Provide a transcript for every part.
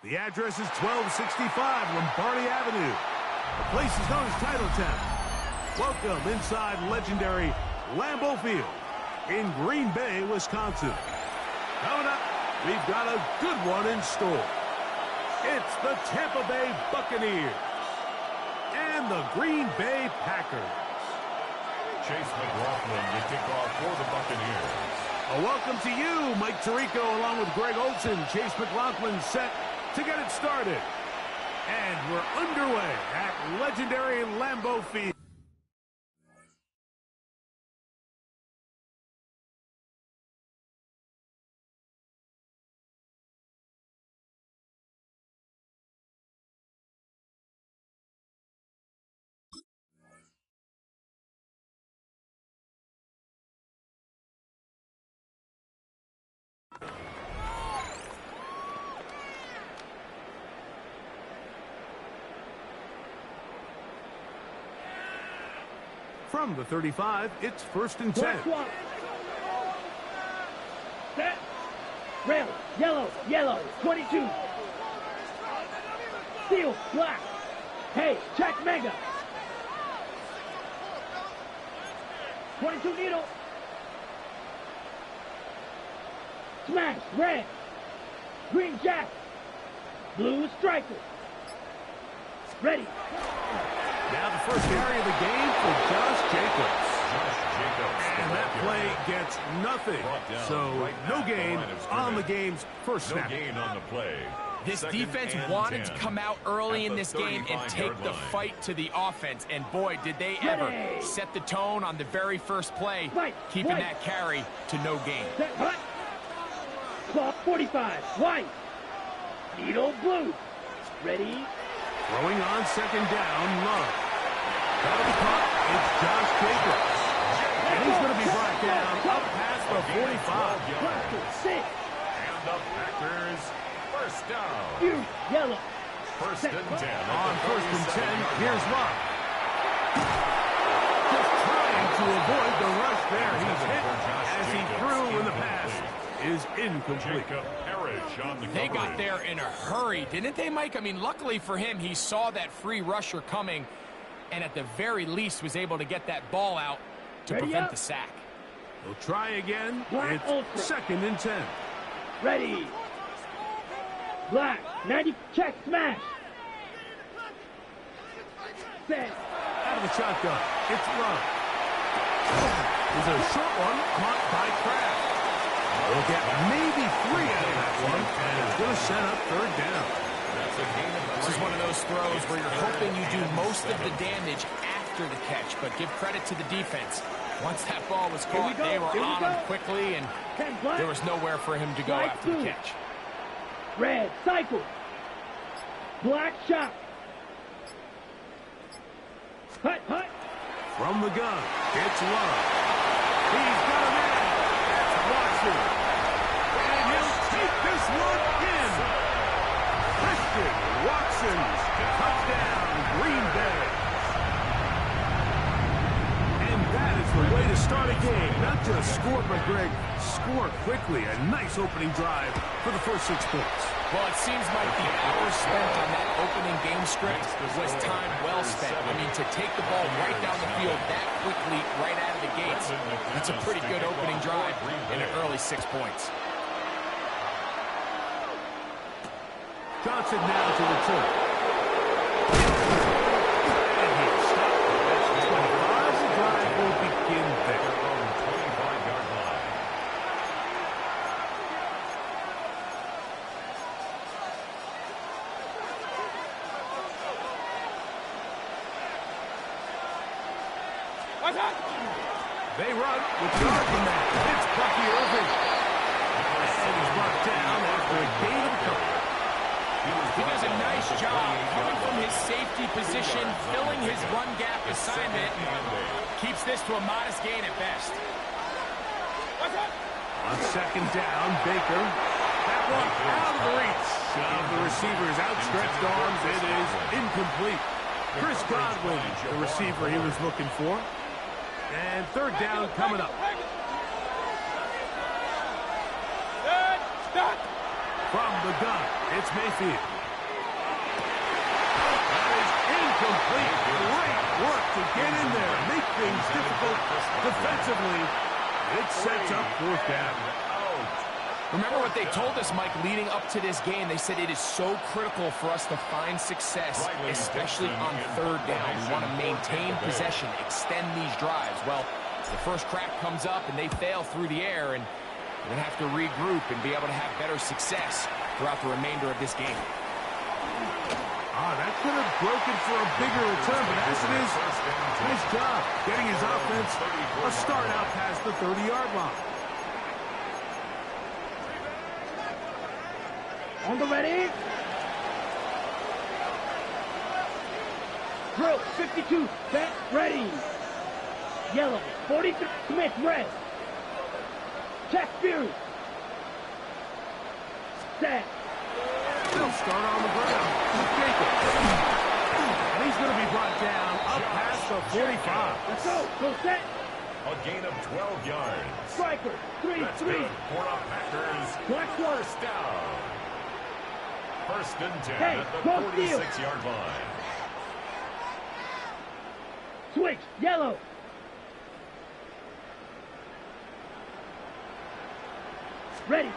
The address is 1265 Lombardi Avenue. The place is known as Titletown. Welcome inside legendary Lambeau Field in Green Bay, Wisconsin. Coming up, we've got a good one in store. It's the Tampa Bay Buccaneers and the Green Bay Packers. Chase McLaughlin to kick off for the Buccaneers. A welcome to you, Mike Tirico, along with Greg Olson. Chase McLaughlin set to get it started. And we're underway at legendary Lambeau Field. From the 35, it's 1st and 10. Set. Red, yellow, 22. Steel, black. Hey, check mega. 22 needle. Smash, red. Green jack. Blue striker. Ready. Now the first carry of the game for Josh Jacobs. And that play gets nothing. So no gain on the game's first snap. No gain on the play. This defense wanted to come out early in this game and take the fight to the offense. And boy, did they ever set the tone on the very first play, keeping that carry to no gain. Ball 45, white. Needle blue. Ready. Throwing on 2nd down, Love. That'll be caught. It's Josh Jacobs. And he's going to be brought down up past the 45. And the Packers, first down. Yellow. 1st and 10. On 1st and 10, here's Love. Just trying to avoid the rush there. He's hit as he threw in the pass is incomplete. They got there in a hurry, didn't they, Mike? I mean, luckily for him, he saw that free rusher coming and at the very least was able to get that ball out to prevent the sack. They'll try again. It's 2nd and 10. Ready. Black. 90. Check. Smash. Set. Out of the shotgun. It's Love. There's a short one caught by Kraft. We'll get maybe 3 out of that one, and it's going to set up 3rd down. This is one of those throws where you're hoping you do most of the damage after the catch, but give credit to the defense. Once that ball was caught, they were on him quickly, and there was nowhere for him to go after the catch. Red, cycle. Black shot. Hut. From the gun, it's Love. He's got a man. That's Watson. And he'll take this one in. Christian Watson's touchdown, Green Bay. And that is the way to start a game. Not just score, but Greg, score quickly. A nice opening drive for the first 6 points. Well, it seems like the hours spent on that opening game script was time well spent. I mean, to take the ball right down the field that quickly, right out of the gates, that's a pretty good opening drive in an early 6 points. Johnson now to return. And he's stopped. That's 25. The drive will begin there. On the 25-yard line. They run with yard from that. It's Bucky Irving. And he's brought down after a gain of a couple. He does a nice job coming from his safety position, filling his run gap assignment. Keeps this to a modest gain at best. On 2nd down, Baker. That one out of the reach of the receiver's outstretched arms. It is incomplete. Chris Godwin, the receiver he was looking for. And 3rd down coming up. From the gun. It's Mayfield. That is incomplete. Great work to get in there, make things difficult defensively. It sets up fourth down. Remember what they told us, Mike, leading up to this game. They said it is so critical for us to find success, especially on third down. We want to maintain possession, extend these drives. Well, the first crack comes up and they fail through the air, and we're going to have to regroup and be able to have better success throughout the remainder of this game. That could have broken for a bigger return, but as it is, nice job getting his offense a start out past the 30-yard line. On the ready. Drill, 52, set, ready. Yellow, 43, Smith, red. Check, Fury. Set. They'll start on the ground with Jacobs. And he's going to be brought down up past the 45. Let's go. Go set. A gain of 12 yards. Striker, 3-3. That's good for the Packers. Black one. First down. First and 10 Hey, at the go steal. 46-yard line. Switch, yellow. Ready.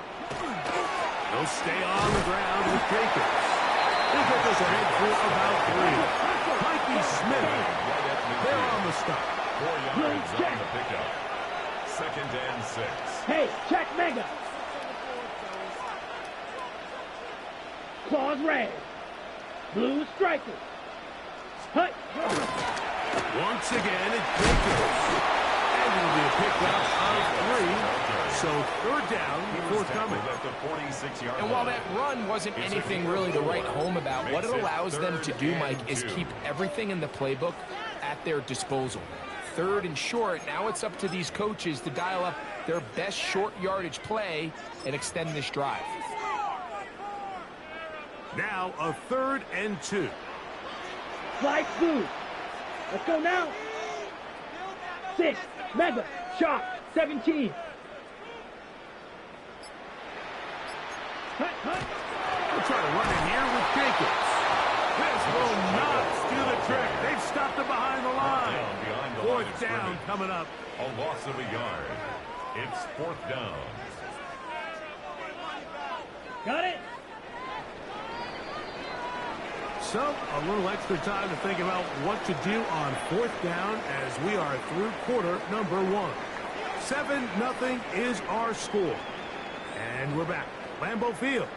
They'll stay on the ground with Jacobs. He'll get this ahead for about 3. Mikey Smith, they're on the stop. 4 yards on the pickup. Second and 6. Hey, check mega. Claws red. Blue striker. Hut. Once again, it's Jacobs. And it'll be a pickup of 3. So third down, forthcoming. And while that run wasn't anything really to write home about, what it allows them to do, Mike, is keep everything in the playbook at their disposal. Third and short, now it's up to these coaches to dial up their best short yardage play and extend this drive. Now a 3rd and 2. Slide blue. Let's go now. 6. Mega. Shot. 17. Hut, hut. We'll try to run it here with Jacobs. This will not do the trick. They've stopped it behind the line. Fourth down coming up. A loss of a yard. It's fourth down. Got it. So, a little extra time to think about what to do on fourth down as we are through quarter number 1. 7-0 is our score. And we're back. Lambeau Field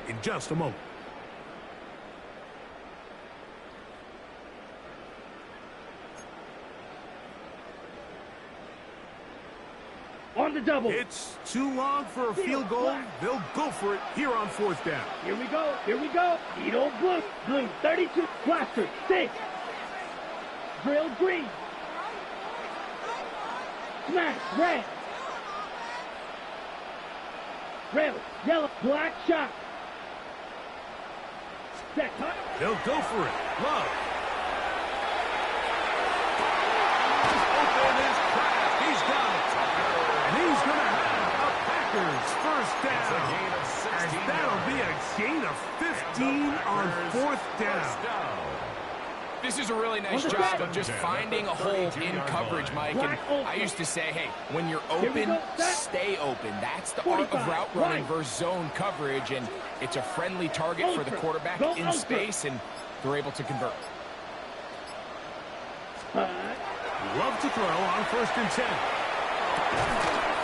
in just a moment. On the double. It's too long for a field goal. They'll go for it here on fourth down. Here we go. Here we go. Needle blue. Blue 32. Plaster 6. Drill green. Smash red. Rail yellow. Black shot. Set cut. They'll go for it. Love. Open is cracked. He's got it. And he's going to have a Packers first down. As that'll be a gain of 15 on fourth down. This is a really nice job of just finding a hole in coverage, Mike. And I used to say, hey, when you're open, stay open. That's the art of route running versus zone coverage, and it's a friendly target for the quarterback in space, and they're able to convert. Love to throw on 1st and 10.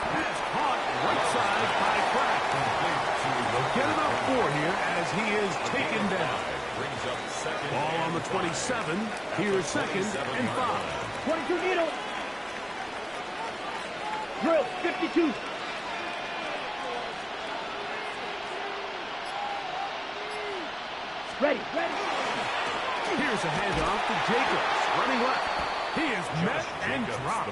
Pass caught right side by Pratt. They'll get about 4 here as he is taken down. Ball on the 27. Here's 2nd and 5. 22 needle. Drill 52. Ready. Here's a handoff to Jacobs. Running left. He is met and dropped. A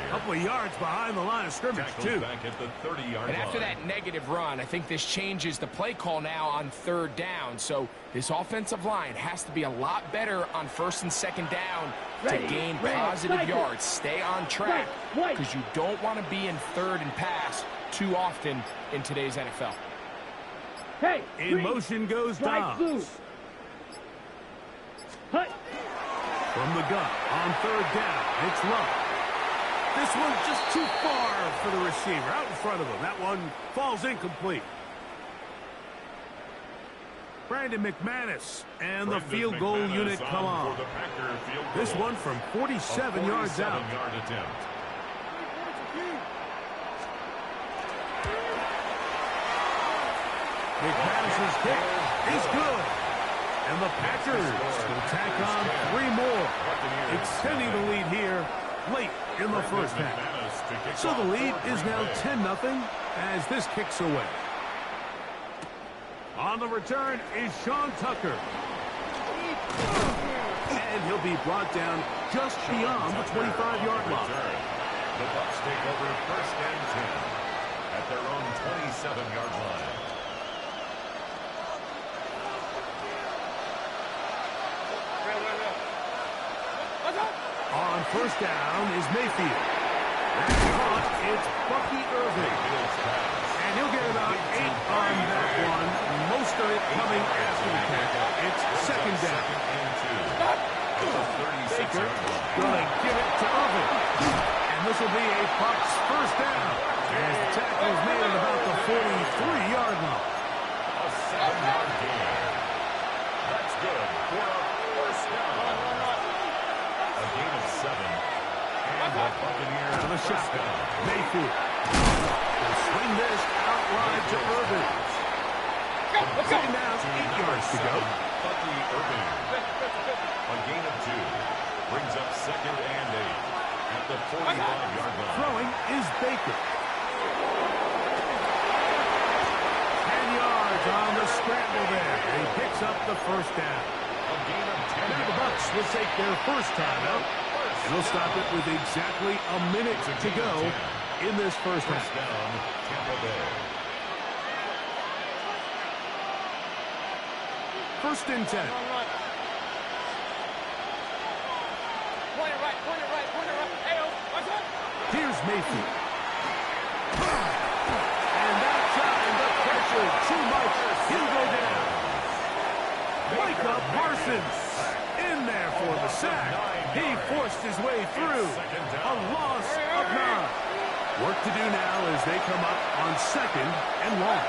couple of yards behind the line of scrimmage, too. Back at the 30-yard And after line. that negative run, I think this changes the play call now on third down. So this offensive line has to be a lot better on 1st and 2nd down to gain positive yards. Stay on track because you don't want to be in 3rd and pass too often in today's NFL. Hey, In motion goes Dobbs. Hut. From the gun on third down, it's Love. This one's just too far for the receiver, out in front of him. That one falls incomplete. Brandon McManus and the field goal unit come on. This one from 47 yards out. McManus's kick is good. And the Packers will tack on 3 more, extending the lead here late in the first half. So the lead is now 10-0 as this kicks away. On the return is Sean Tucker. And he'll be brought down just beyond the 25-yard line. The Bucs take over first and 10 at their own 27-yard line. On first down is Mayfield. That's caught. It's Bucky Irving. And he'll get about 8 on that one. Most of it coming after the catch. It's second down. Baker going to give it to Irving. And this will be a Bucs first down. As the tackle is made at about the 43-yard line. A 7-yard gain. That's good for a first down. A gain of 7. And the Buccaneers out of the shotgun. Mayfield will swing this out wide to Irving. Second down, 8 yards to go. Bucky Irving. A gain of 2. Brings up second and 8 at the 45-yard line. Throwing is Baker. 10 yards on the scramble there. He picks up the first down. A gain of 10. Now the Bucs will take their first timeout. And they'll stop it with exactly a minute to go in this first half. First down, Tampa Bay. First and 10. Here's Mayfield. And that time, the pressure too much. He'll go down. Micah Parsons in there for the sack. He forced his way through. A loss of 9. Work to do now as they come up on second and long.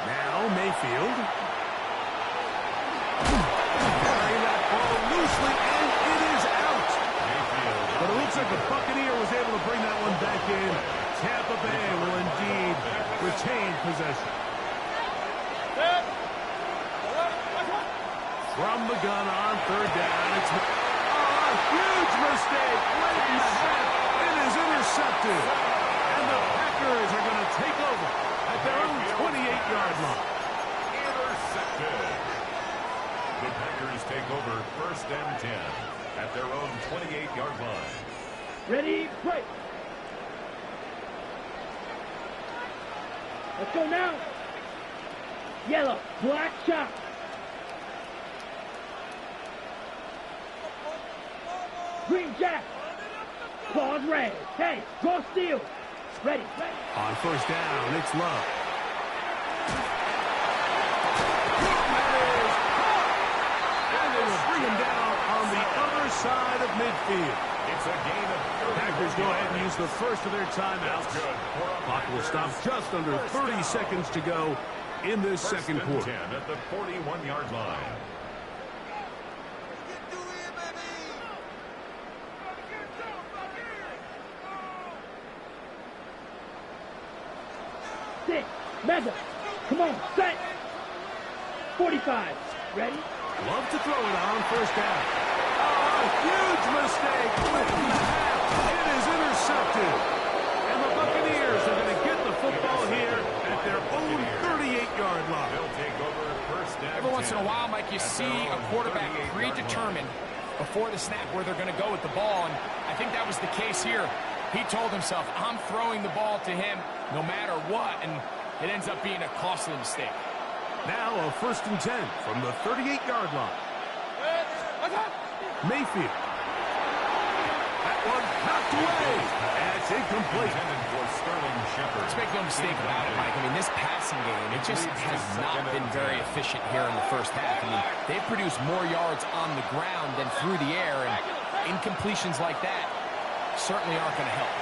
Now Mayfield. Carrying that ball loosely, and it is out. But it looks like the Buccaneer was able to bring that one back in. Tampa Bay will indeed retain possession. From the gun on third down, it's a huge mistake. Late in the half, it is intercepted. And the Packers are going to take over at their own 28-yard line. Intercepted. The Packers take over first and 10 at their own 28-yard line. Ready, break. Let's go now. Yellow, black shot. Green jack. Claws red. Hey, draw steal. Ready. On first down, it's Love. And they will bring him down on the other side of midfield. It's a gain of 30. Packers go ahead and use the first of their timeouts. Clock will stop just under 30 seconds to go in this second quarter. 10 at the 41-yard line. Six. Mega. Come on. Set. 45. Ready? Love to throw it on first down. Oh, huge mistake. Within the half. It is intercepted. And the Buccaneers are going to get the football here at their own 38-yard line. They'll take over first down. Every once in a while, Mike, you see a quarterback predetermined before the snap where they're going to go with the ball, and I think that was the case here. He told himself, I'm throwing the ball to him no matter what, and it ends up being a costly mistake. Now a first and 10 from the 38-yard line. Mayfield. That one knocked away. And it's incomplete. Let's make no mistake about it, Mike. I mean, this passing game, it just has not been very efficient here in the first half. I mean, they've produced more yards on the ground than through the air, and incompletions like that certainly aren't going to help.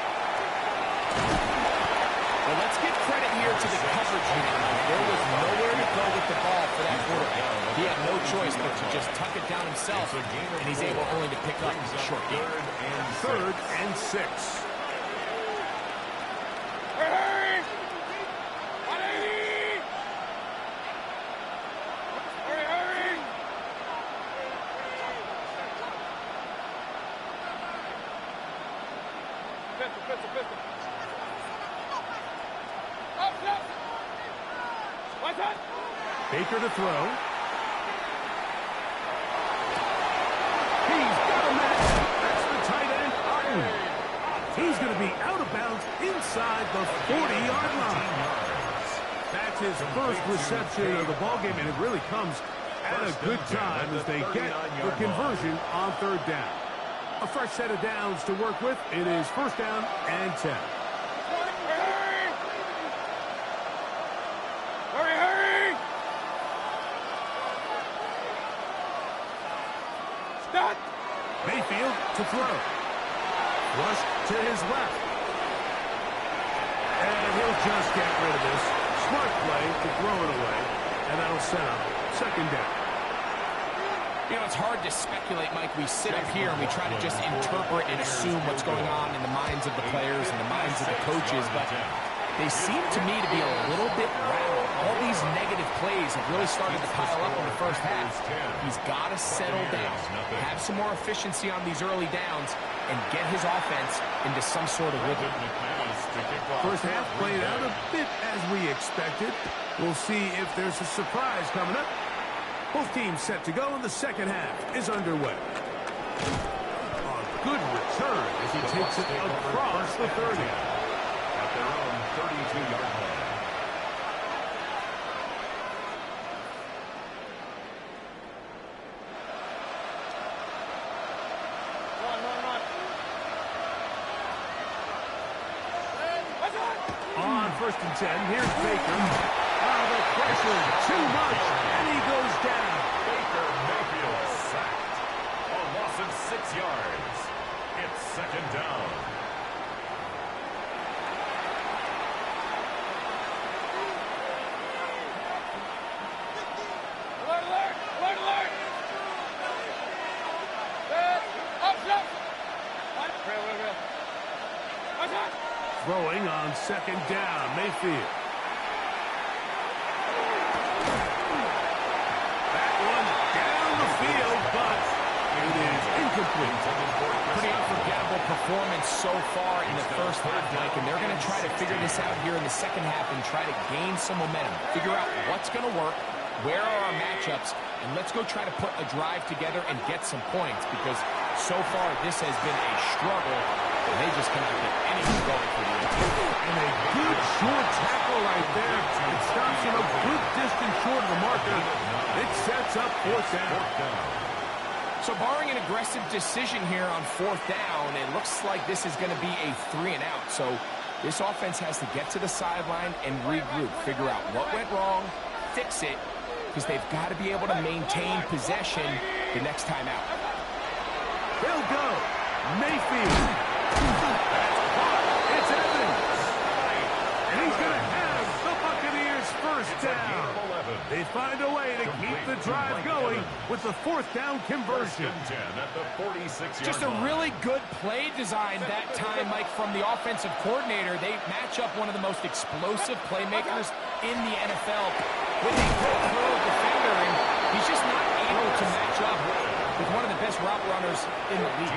Well, let's give credit here to the coverage unit. There was nowhere to go with the ball for that quarterback. He had no choice but to just tuck it down himself, and he's able only to pick up a short gain. 3rd and 6. Baker to throw. He's got a match. That's the tight end, Otten. He's going to be out of bounds inside the 40-yard line. That's his first reception of the ballgame, and it really comes at a good time as they get the conversion on 3rd down. A fresh set of downs to work with. It is 1st down and 10. Mayfield to throw. Rush to his left. And he'll just get rid of this. Smart play to throw it away. And that'll set up 2nd down. You know, it's hard to speculate, Mike. We sit up here and we try to just interpret and assume what's going on in the minds of the players and the minds of the coaches, but they seem to me to be a little bit rattled. All these negative plays have really started to pile up in the first half. He's got to settle down, have some more efficiency on these early downs, and get his offense into some sort of rhythm. First half played out a bit as we expected. We'll see if there's a surprise coming up. Both teams set to go, and the second half is underway. A good return as he takes it across the 30. At their own 32-yard line. On 1st and 10, here's Baker. The pressure, too much, and he goes down. Baker Mayfield sacked. A loss of 6 yards. It's 2nd down. Throwing on 2nd down, Mayfield. That one down the field, but it is incomplete. Pretty unforgettable performance so far in the first half, Mike, and they're going to try to figure this out here in the second half and try to gain some momentum. Figure out what's going to work, where are our matchups, and let's go try to put a drive together and get some points, because so far this has been a struggle, and they just cannot get anything going for the team. And a good short tackle right there. It stops him a good distance short of the marker. It sets up 4th down. So barring an aggressive decision here on 4th down, it looks like this is going to be a 3-and-out. So this offense has to get to the sideline and regroup, figure out what went wrong, fix it, because they've got to be able to maintain possession the next time out. He'll go. Mayfield. That's caught. It's Evans. And he's going to have the Buccaneers 1st down. They find a way to keep the drive going with the 4th down conversion. Just a really good play design that time, Mike, from the offensive coordinator. They match up one of the most explosive playmakers in the NFL with a good curl defender, and he's just not able to match up with one of the best route runners in the league.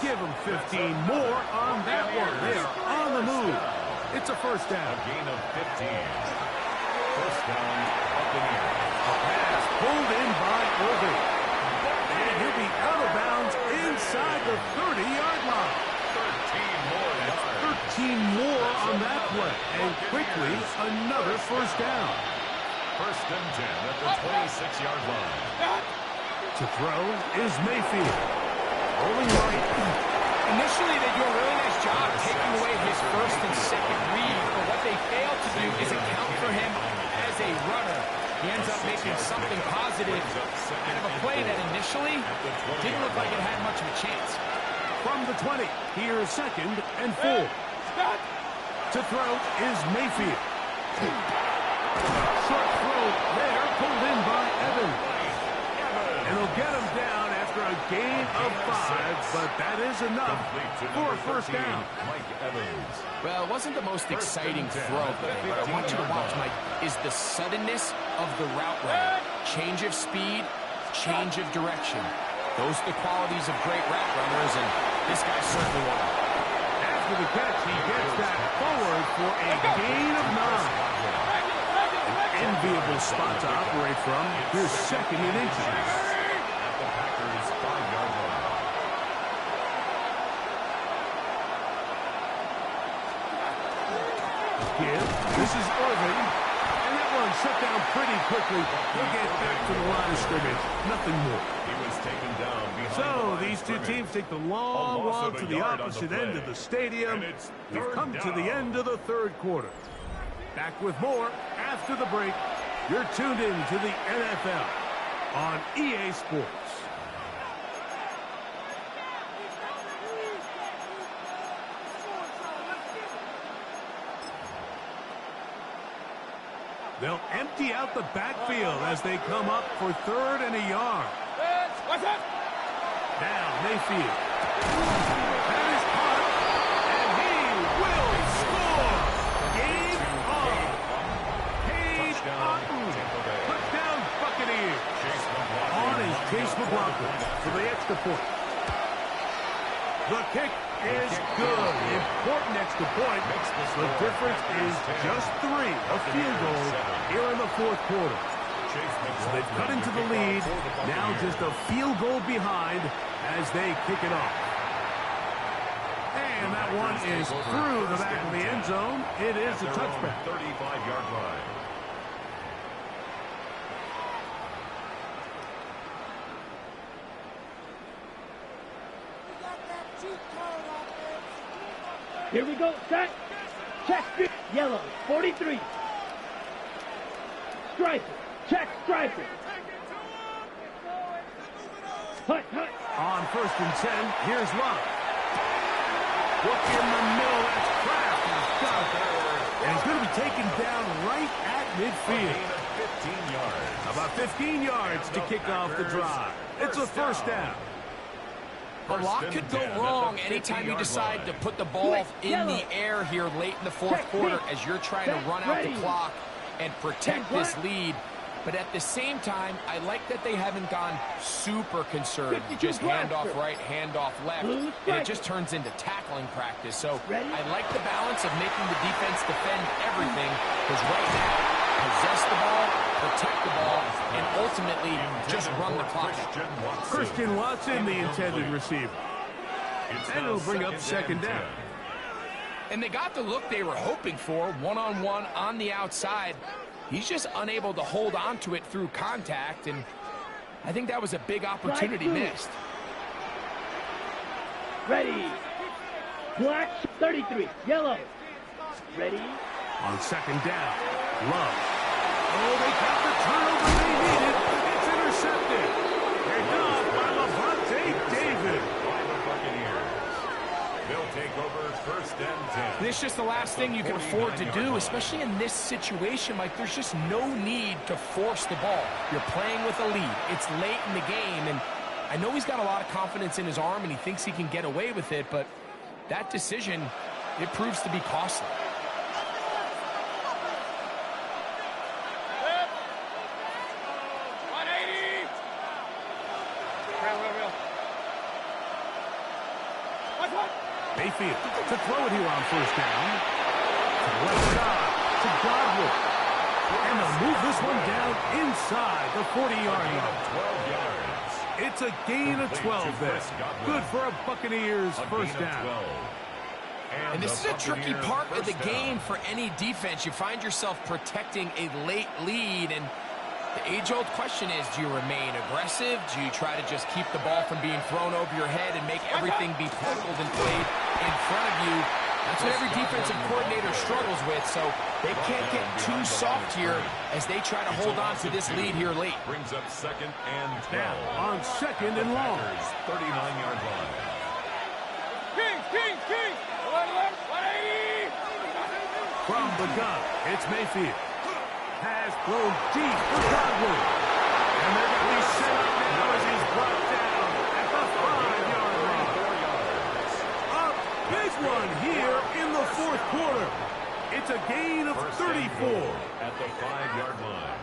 Give him 15 more on that one. They are on the move. It's a 1st down. A gain of 15. 1st down, Buccaneers. A pass pulled in by Irving. And he'll be out of bounds inside the 30-yard line. 13 more yards. 13 more on that play. And quickly, another 1st down. 1st and 10 at the 26-yard line. To throw is Mayfield. Rolling right. Initially, they do a really nice job taking away his first and second read, but what they fail to do is account for him as a runner. He ends up making something positive out of a play that initially didn't look like it had much of a chance. From the 20, here's 2nd and 4. To throw is Mayfield. Short throw there, pulled in by Evans. And he'll get him down after a gain of 5, but that is enough for a first down. Well, it wasn't the most exciting throw, but what I want you to watch, Mike, is the suddenness of the route running. Change of speed, change of direction. Those are the qualities of great route runners, and this guy's certainly one of them. After the catch, he gets that forward for a gain of 9. An enviable spot to operate from. Here's 2nd and inches. This is Irving, and that one shut down pretty quickly. He'll get back to the line of scrimmage. Nothing more. He was taken down behind So these two teams take the long walk to the opposite end of the stadium. We've come to the end of the 3rd quarter. Back with more after the break. You're tuned in to the NFL on EA Sports. They'll empty out the backfield as they come up for 3rd and a yard. Now Mayfield. That is caught, and he will score. Game on. Cade Otton. Touchdown Buccaneers. On is Chase McLaughlin for the extra point. The kick is good. Important extra point. The difference is just 3. A field goal here in the 4th quarter. So they've cut into the lead. Now just a field goal behind as they kick it off. And that one is through the back of the end zone. It is a touchback. 35-yard line. Here we go, set. Check, yellow, 43. Striper, check, striper. Hut, hut. On 1st and 10, here's Love. Look in the middle, that's Kraft. He's got it. And he's going to be taken down right at midfield. 15 yards. About 15 yards to kick off the drive. It's a first down. A lot could go wrong anytime you decide to put the ball in the air here late in the 4th quarter as you're trying to run out the clock and protect this lead. But at the same time, I like that they haven't gone super conservative. Just handoff right, handoff left, and it just turns into tackling practice. So I like the balance of making the defense defend everything, because right now, possess the ball, protect the ball, and ultimately just run the clock out. Christian Watson, the intended receiver. And it'll bring up 2nd down. And they got the look they were hoping for, one-on-one on the outside. He's just unable to hold on to it through contact, and I think that was a big opportunity missed. Ready. Black, 33. Yellow. Ready. On 2nd down, Love. Oh, they got the turnover they needed. It's intercepted. They're done by Levante David. They'll take over 1st and 10. And it's just the last thing you can afford to do, especially in this situation. Like, there's just no need to force the ball. You're playing with a lead. It's late in the game, and I know he's got a lot of confidence in his arm, and he thinks he can get away with it, but that decision, it proves to be costly. Mayfield to throw it here on 1st down. To the left side, to Godwin. And they'll move this one down inside the 40-yard line. 12 yards. It's a gain of 12 there. Good for a Buccaneers first down. And this is a tricky part of the game for any defense. You find yourself protecting a late lead, and The age-old question is, do you remain aggressive? Do you try to just keep the ball from being thrown over your head and make everything be tackled and played in front of you? That's what every defensive coordinator struggles with, so they can't get too soft here as they try to hold on to this lead here late. Brings up 2nd and 12. Now on 2nd and long. 39-yard line. King! From the gun, it's Mayfield. Pass thrown deep for Godwin. And they're going to be set up now as he's brought down at the 5-yard line. A big one here in the 4th quarter. It's a gain of 34. At the 5-yard line.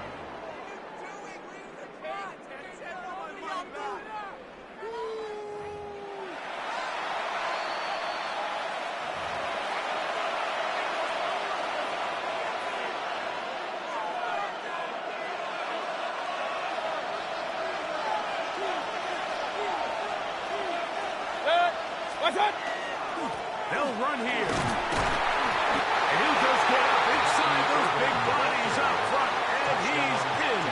They'll run here. And he'll just get up inside those big bodies up front. And he's in.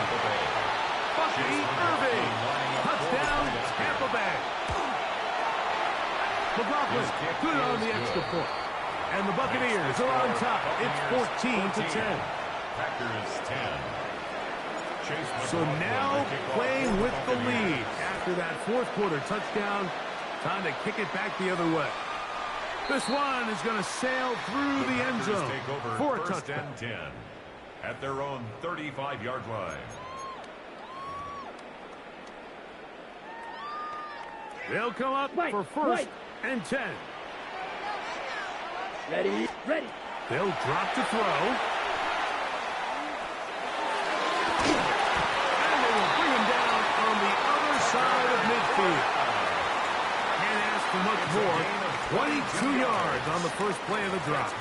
Bucky Irving. Touchdown, Tampa Bay. McLaughlin good on the extra point. And the Buccaneers are on top. It's 14-10. Packers 10. So now playing with the lead after that 4th quarter touchdown. Time to kick it back the other way. This one is going to sail through the end zone for a touchdown. 1st and 10 at their own 35-yard line. They'll come up for 1st and 10. Ready. They'll drop to throw. And they will bring him down on the other side of midfield. Can't ask for much more. 22 yards on the first play of the drop.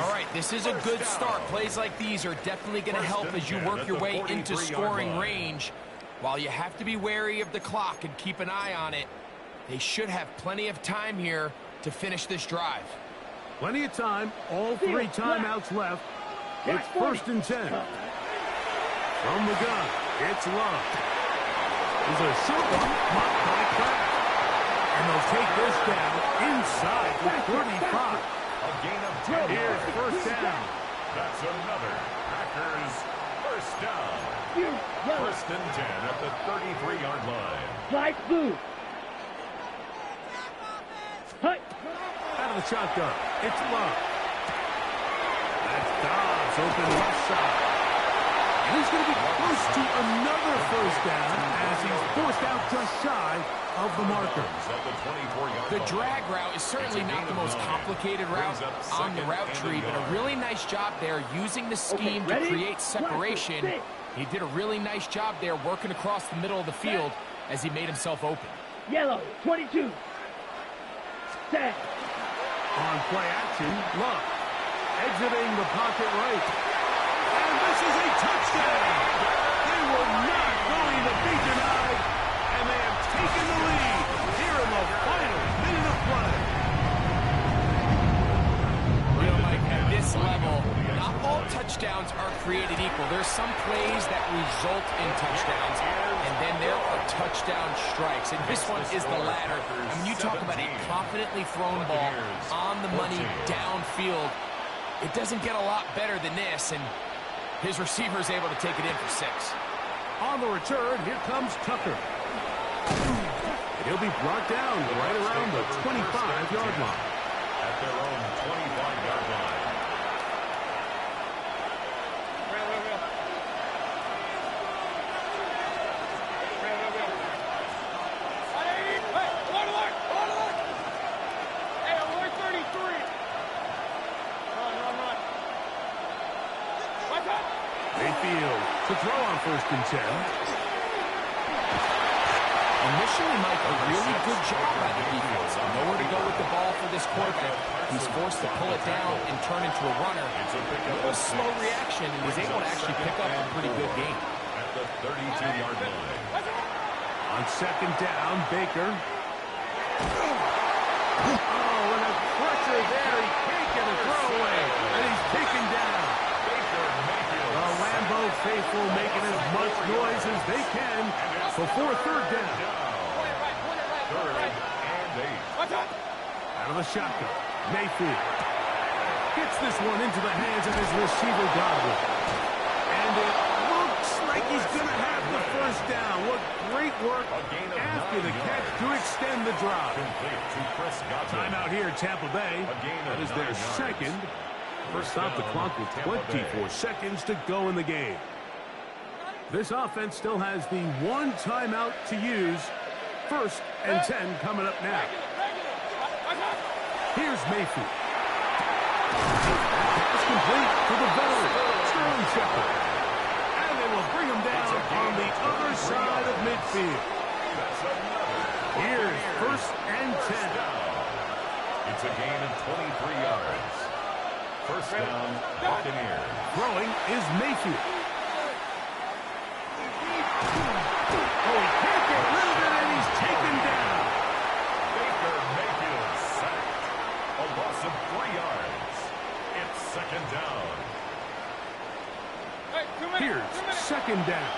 All right, this is a good start. Plays like these are definitely going to help as you work your way into scoring range. While you have to be wary of the clock and keep an eye on it, they should have plenty of time here to finish this drive. Plenty of time. All 3 timeouts left. It's 1st and 10. From the gun, it's Love. There's a short one blocked by Kraft. And they'll take this down inside the 35. A gain of 10. Here's 1st down. That's another Packers 1st down. 1st and 10 at the 33-yard line. Flag blue. Out of the shotgun, it's Love. That's Dobbs open left side. And he's going to be close to another 1st down as he's forced out just shy of the marker. The drag route is certainly not the most complicated route on the route tree, but a really nice job there using the scheme to create separation. He did a really nice job there working across the middle of the field as he made himself open. Yellow, 22. Set. On play action, Love. Exiting the pocket right. And this is a touchdown. They were not going to be denied. And they have taken the lead here in the final minute of play. You know, Mike, at this level, not all touchdowns are created equal. There's some plays that result in touchdowns, and then there are touchdown strikes. And this one is the latter. And when you talk about a confidently thrown ball on the money downfield, it doesn't get a lot better than this, and his receiver is able to take it in for 6. On the return, here comes Tucker. And he'll be brought down right around the 25-yard line. At their own 25-yard line. Mayfield to throw on 1st and 10. Initially, Mike, a really good job by the defense. Nowhere to go with the ball for this quarterback. He's forced to pull it down and turn into a runner. A little slow reaction, and was able to actually pick up a pretty good game. At the 32-yard line. On 2nd down, Baker. Oh, and a pressure there. He can't get a throwaway, and he's taken down. The Lambeau faithful making they can before third down. Third and 8. Out of the shotgun, Mayfield gets this one into the hands of his receiver, Godwin. And it looks like he's going to have the first down. What great work after the catch to extend the drive. Timeout here, Tampa Bay. That is their second. First stop the clock with 24 seconds to go in the game. This offense still has the one timeout to use. First and 10 coming up now. Here's Mayfield. It's complete to the veteran, Sterling Shepard. And they will bring him down on the other side of midfield. Here's first and 10. It's a gain of 23 yards. First down, Buccaneers. Throwing is Mayfield. Oh, he can't get rid of it, and he's taken down. Baker Mayfield sacked. A loss of 3 yards. It's second down. Here's second down.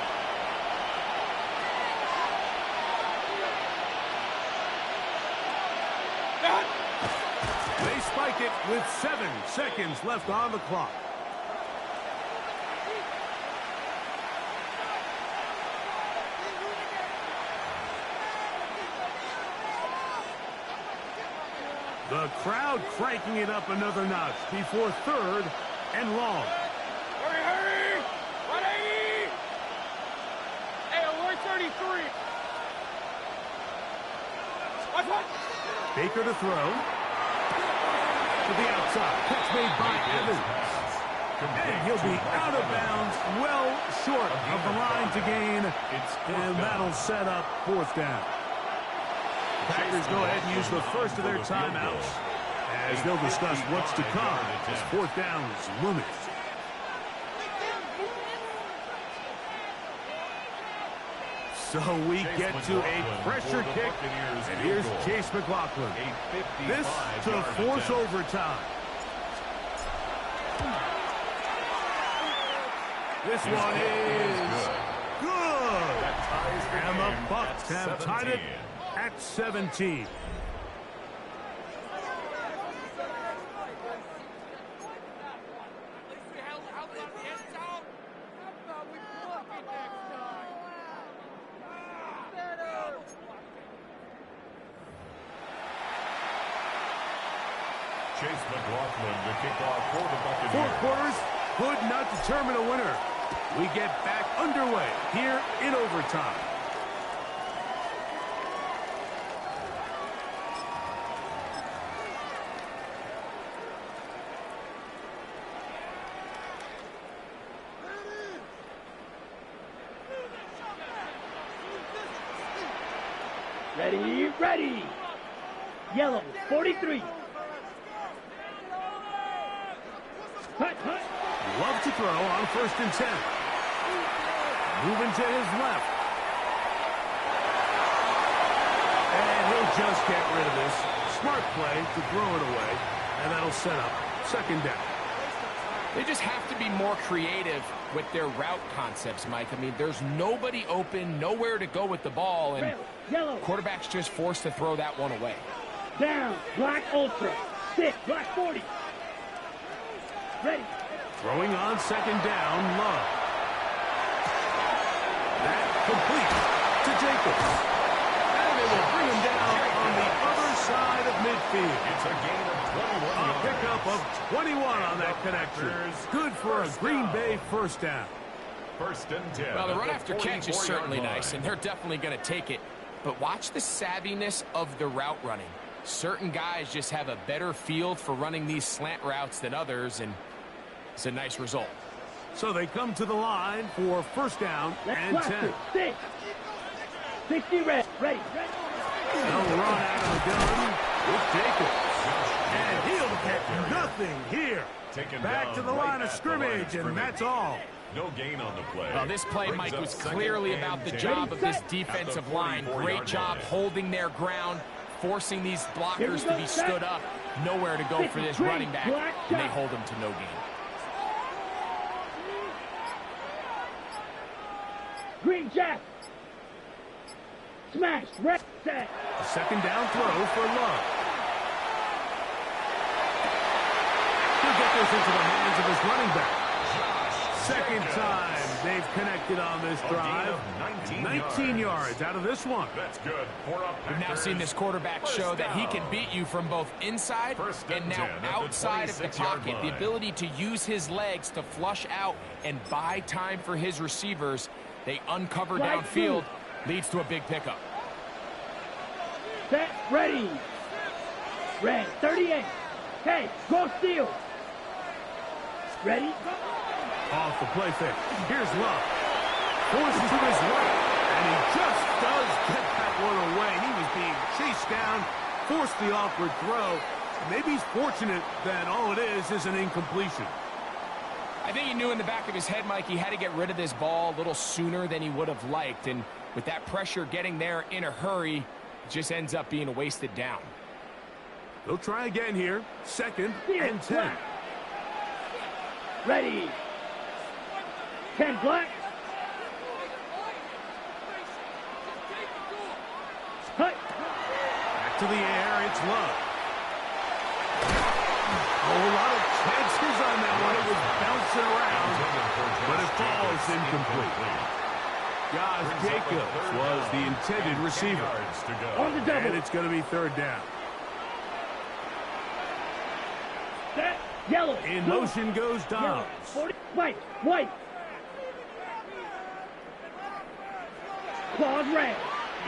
They spike it with 7 seconds left on the clock. The crowd cranking it up another notch before third and long. Hurry! 180! Hey, 133. Baker to throw. To the outside. Catch made by Evans. And he'll be out of bounds, well short of the line to gain. And that'll set up fourth down. Packers go ahead and use the first of their timeouts as they'll discuss what's to come as fourth down is looming. So we get to a pressure kick, and here's Chase McLaughlin. This to force overtime. This one is good. And the Bucs have tied it at 17. Chase McLaughlin to kick off for the Buccaneers. 4 quarters could not determine a winner. We get back underway here in overtime. Ready. Yellow, 43. Hut. Love to throw on first and 10. Moving to his left. And he'll just get rid of this. Smart play to throw it away. And that'll set up second down. They just have to be more creative with their route concepts, Mike. I mean, there's nobody open, nowhere to go with the ball, and quarterback's just forced to throw that one away. Down, black ultra, 6, black 40. Ready. Throwing on second down, Love. That complete to Jacobs. And they will bring him down on the other side of midfield. It's a gain of 21 yards. A pickup of 21 on that connection. Good for a Green Bay first down. First and 10. Well, the run after catch is certainly nice, and they're definitely going to take it. But watch the savviness of the route running. Certain guys just have a better feel for running these slant routes than others, and it's a nice result. So they come to the line for first down and 10. 6. 60 ready. They'll run out of the gun with Jacobs. And he'll get nothing here. Back to the line of scrimmage, and that's all. No gain on the play. Well, this play, Mike, was clearly about the job of this defensive line. Great job holding their ground, forcing these blockers to be stood up. Nowhere to go for this running back, and they hold him to no gain. Green Jack. Smash. Red set. A second down throw for Love. He'll get this into the hands of his running back. Second time they've connected on this drive. 19 yards out of this one. That's good. We've now seen this quarterback show that he can beat you from both inside and now outside of the pocket. The ability to use his legs to flush out and buy time for his receivers. They uncover downfield, leads to a big pickup. Set, ready. Red, 38. Hey, go steal. Ready? Off the play fake. Here's Love. Forces to his right. And he just does get that one away. He was being chased down, forced the awkward throw. Maybe he's fortunate that all it is an incompletion. I think he knew in the back of his head, Mike, he had to get rid of this ball a little sooner than he would have liked. And with that pressure getting there in a hurry, it just ends up being a wasted down. They'll try again here. Second and 10. Ready. 10 black. Hut. Back to the air, it's Love. A lot of chances on that one. It was bouncing around, but it falls incomplete. Josh Jacobs was the intended receiver. On the double. And it's going to be third down. Set. Yellow. In motion goes Dobbs. 40. White. White. Claws red.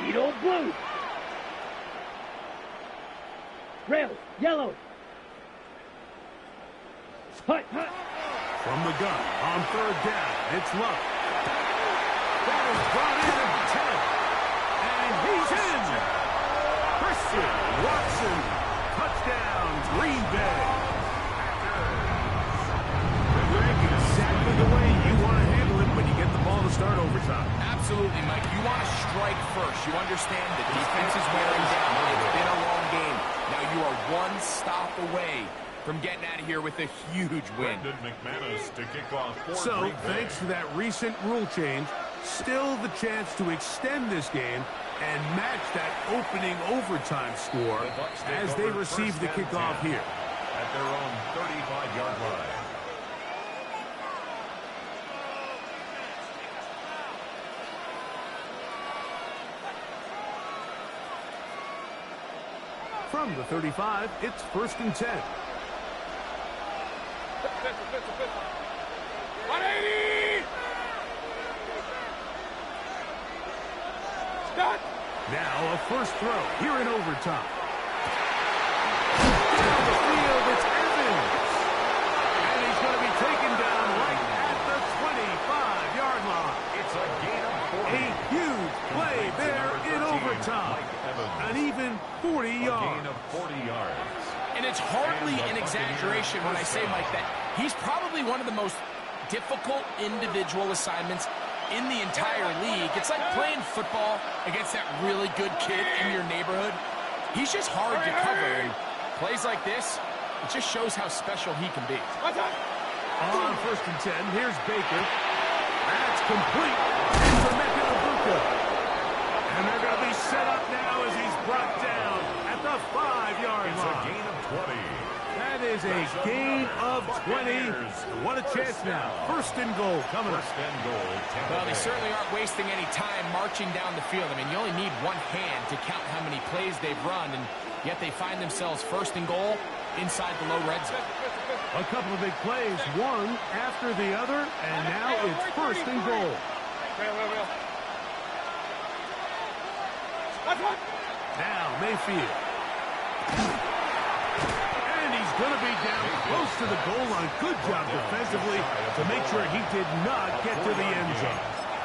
Needle blue. Rail. Yellow. Hut. Hut. From the gun on third down, it's Love. That is brought in at 10. And he's in. Christian Watson. Touchdown, Green Bay. Exactly the way you want to handle it when you get the ball to start overtime. Absolutely, Mike. You want to strike first. You understand the defense is wearing down. It's been a long game. Now you are one stop away from getting out of here with a huge win. So, thanks to that recent rule change, still the chance to extend this game and match that opening overtime score as they receive the kickoff here. At their own 35-yard line. From the 35, it's first and 10. 180! Stop! Now a first throw here in overtime. Down the field, it's Evans. And he's going to be taken down right at the 25-yard line. It's a gain of 40. A huge play there in overtime. An even 40 yards. Gain of 40 yards. And it's hardly an exaggeration when I say, Mike, that he's probably one of the most difficult individual assignments in the entire league. It's like playing football against that really good kid in your neighborhood. He's just hard to cover, and plays like this, it just shows how special he can be. On first and 10, here's Baker. That's complete. Into Mekabuka. And they're going to be set up now as he's brought down at the 5-yard line. It's a gain of 20. That is a gain of 20. What a chance now. First and goal coming up. First and goal. Well, they certainly aren't wasting any time marching down the field. I mean, you only need one hand to count how many plays they've run, and yet they find themselves first and goal inside the low red zone. A couple of big plays, one after the other, and now it's first and goal. Now Mayfield. And he's going to be down close to the goal line. Good job defensively to make sure he did not get to the end zone.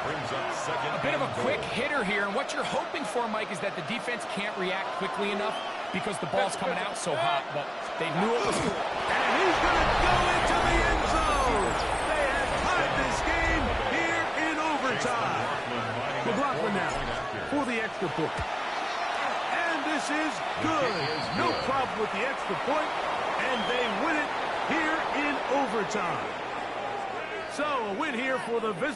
A bit of a quick hitter here, and what you're hoping for, Mike, is that the defense can't react quickly enough because the ball's coming out so hot, but they knew it was... And he's going to go into the end zone. They have tied this game here in overtime. McLaughlin now for the extra point. And this is good. No problem with the extra point, and they win it here in overtime. So a win here for the visitors.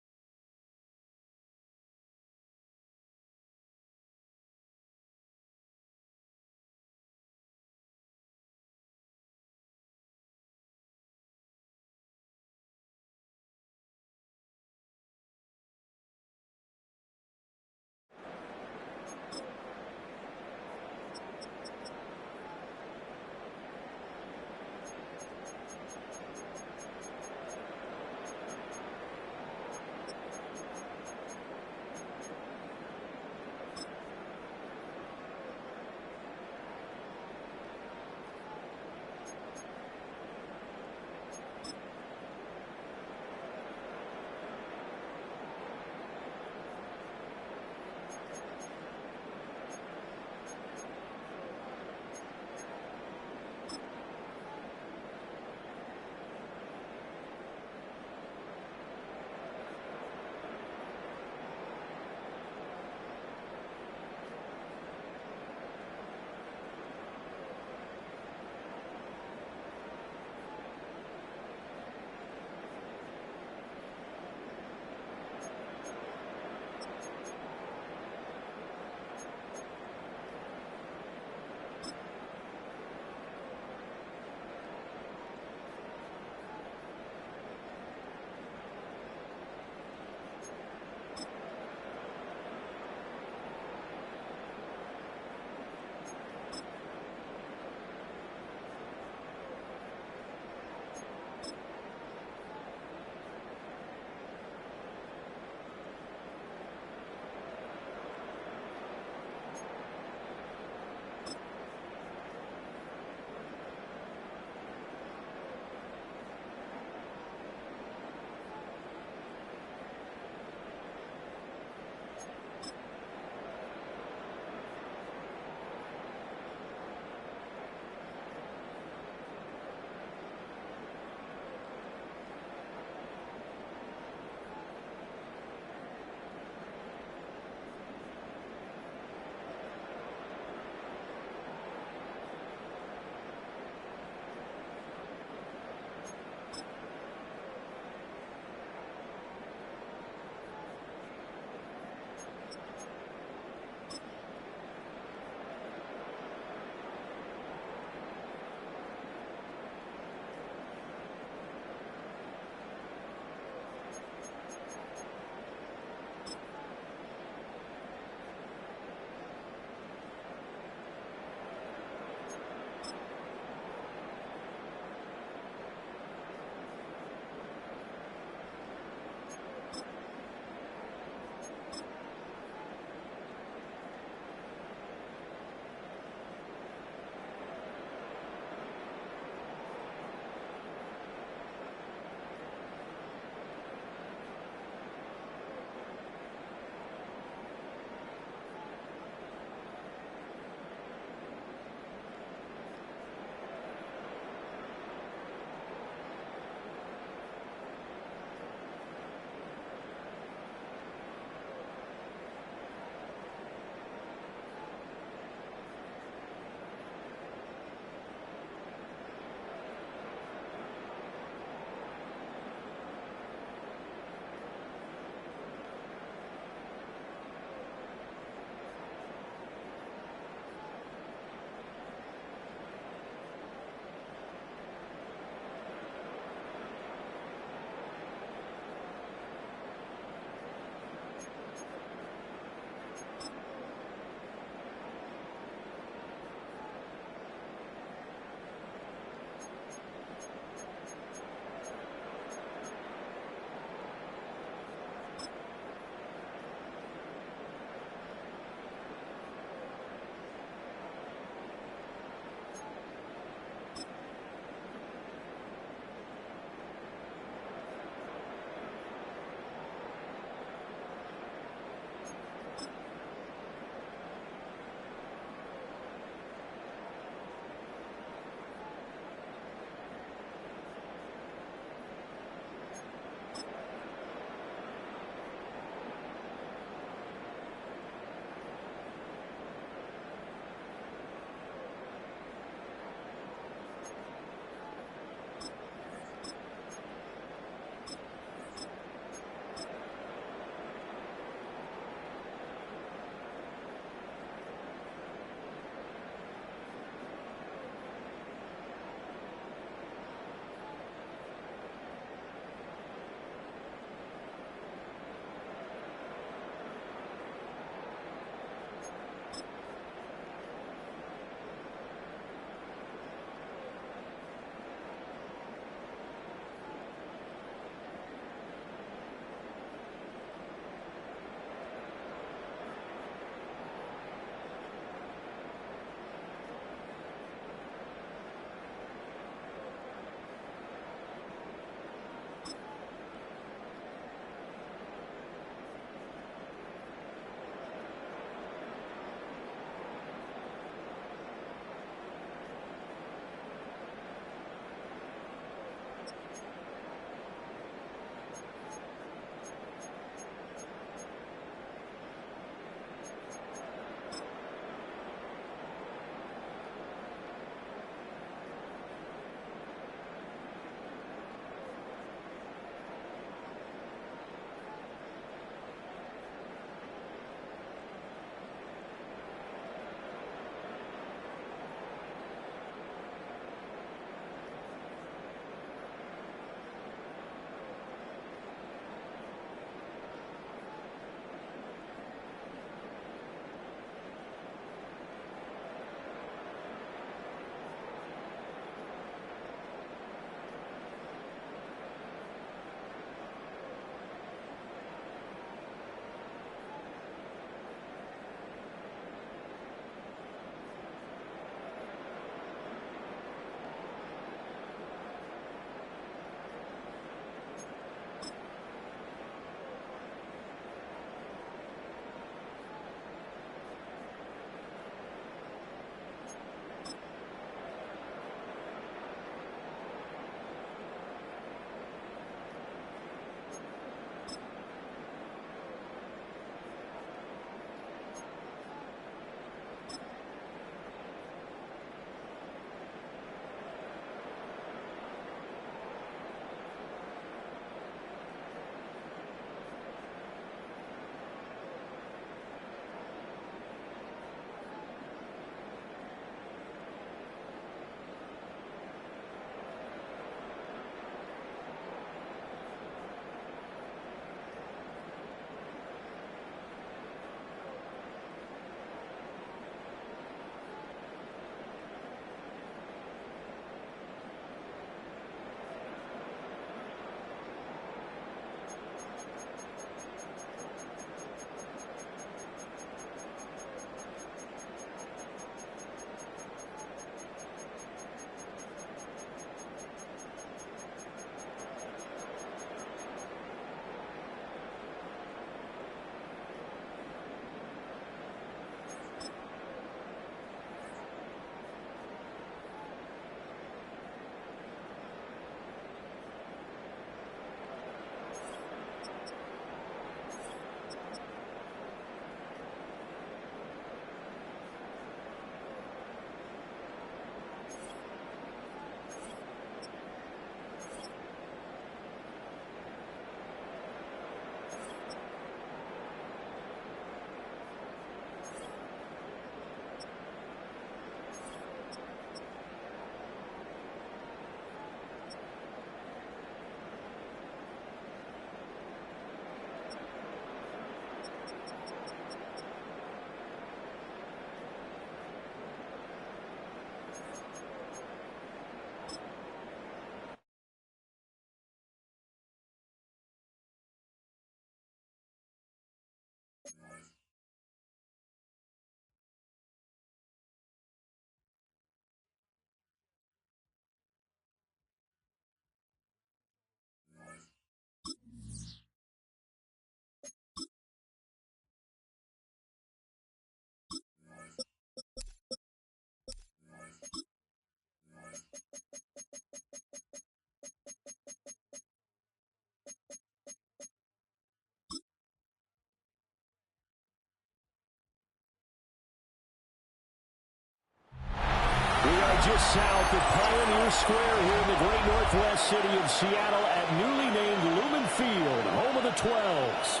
We are just south of Pioneer Square here in the great northwest city of Seattle at newly named Lumen Field, home of the 12s.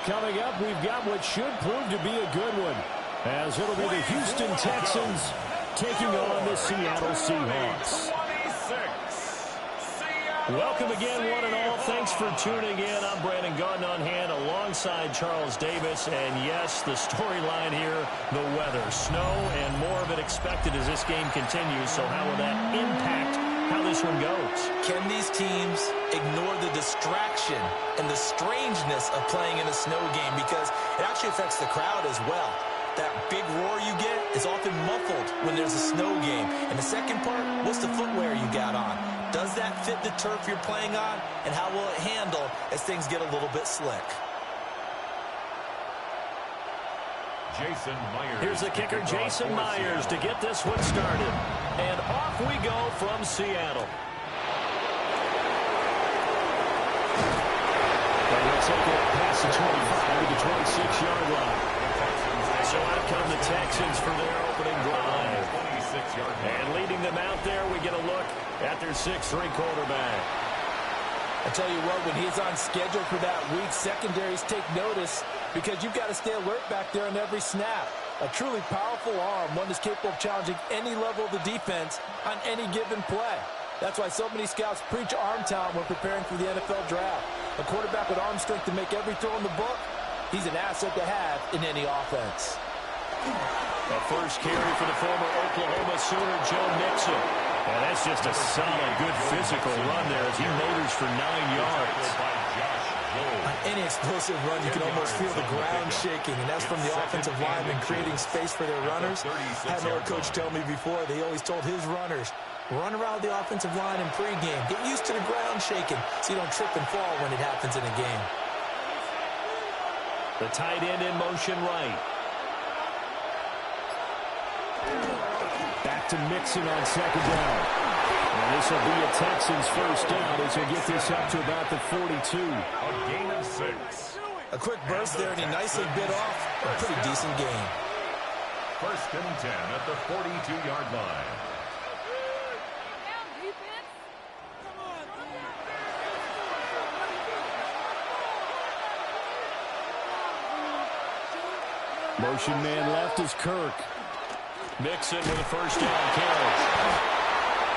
Coming up, we've got what should prove to be a good one, as it'll be the Houston Texans taking on the Seattle Seahawks. Welcome again, one and all. Thanks for tuning in. I'm Brandon Gaudin on hand alongside Charles Davis. And yes, the storyline here, the weather. Snow and more of it expected as this game continues. So how will that impact how this one goes? Can these teams ignore the distraction and the strangeness of playing in a snow game? Because it actually affects the crowd as well. That big roar you get is often muffled when there's a snow game. And the second part, what's the footwear you got on? Does that fit the turf you're playing on? And how will it handle as things get a little bit slick? Jason Myers. Here's the kicker, Jason Myers, to get this one started. And off we go from Seattle. And we'll take it past the 25 to the 26-yard line. So out come the Texans for their opening drive. And leading them out there, we get a look at their 6'3" quarterback. I tell you what, when he's on schedule for that week, secondaries take notice because you've got to stay alert back there on every snap. A truly powerful arm, one that's capable of challenging any level of the defense on any given play. That's why so many scouts preach arm talent when preparing for the NFL draft. A quarterback with arm strength to make every throw in the book, he's an asset to have in any offense. The first carry for the former Oklahoma Sooner, Joe Mixon. And that's just a solid, good physical run there as he motors for 9 yards. On any explosive run, you can almost feel the ground shaking, and that's from the offensive linemen creating space for their runners. I had another coach tell me before, they always told his runners, run around the offensive line in pregame. Get used to the ground shaking so you don't trip and fall when it happens in a game. The tight end in motion right. Back to Mixon on second down. And this will be a Texans first down as they get this up to about the 42. A gain of 6. A quick burst there, and he nicely bit off a pretty decent game. First and 10 at the 42-yard line. Motion man left is Kirk. Mixon with a first down carry.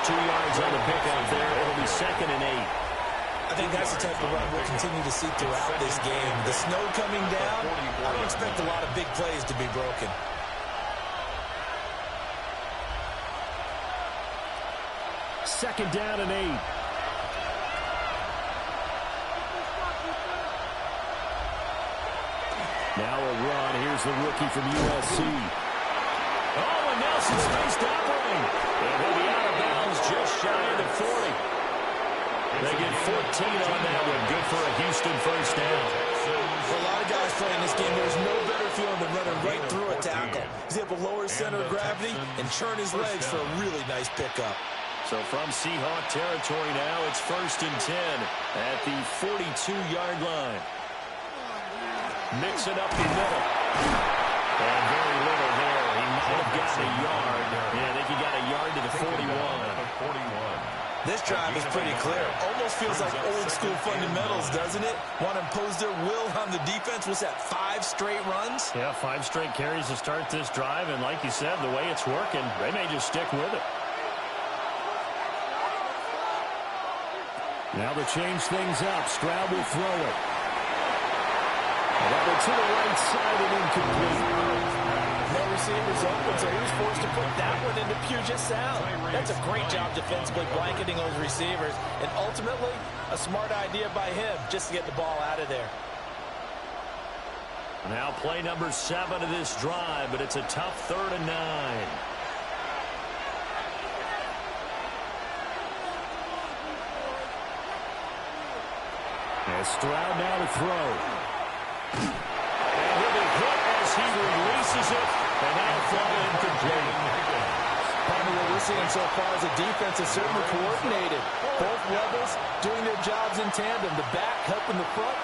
2 yards on the pickup there. It'll be 2nd and 8. I think that's the type of run we'll continue to see throughout this game. The snow coming down, I don't expect a lot of big plays to be broken. Second down and 8. Now a run. Here's the rookie from USC. Oh, and Nelson spaced operating. And he'll be out of bounds just shy of the 40. They get 14 on that one. Good for a Houston first down. For a lot of guys playing this game, there's no better feeling than running right through a tackle. He's able to lower his center of gravity and churn his legs for a really nice pickup. So from Seahawk territory now, it's 1st and 10 at the 42-yard line. Mixing up the middle. And very little there. He might have gotten a yard. Yeah, I think he got a yard to the 41. This drive is pretty clear. Almost feels like old-school fundamentals, doesn't it? Want to impose their will on the defense. Was that 5 straight runs? Yeah, 5 straight carries to start this drive. And like you said, the way it's working, they may just stick with it. Now to change things up, Stroud will throw it. That one to the right side and incomplete. No receivers open, so he was forced to put that one into Puget Sound. That's a great job defensively blanketing those receivers, and ultimately a smart idea by him just to get the ball out of there. Now play number 7 of this drive, but it's a tough 3rd and 9. And Stroud now to throw. And he'll be hit as he releases it, and that'll fall incomplete. What we're seeing so far is the defense is certainly coordinated. Both levels doing their jobs in tandem. The back helping the front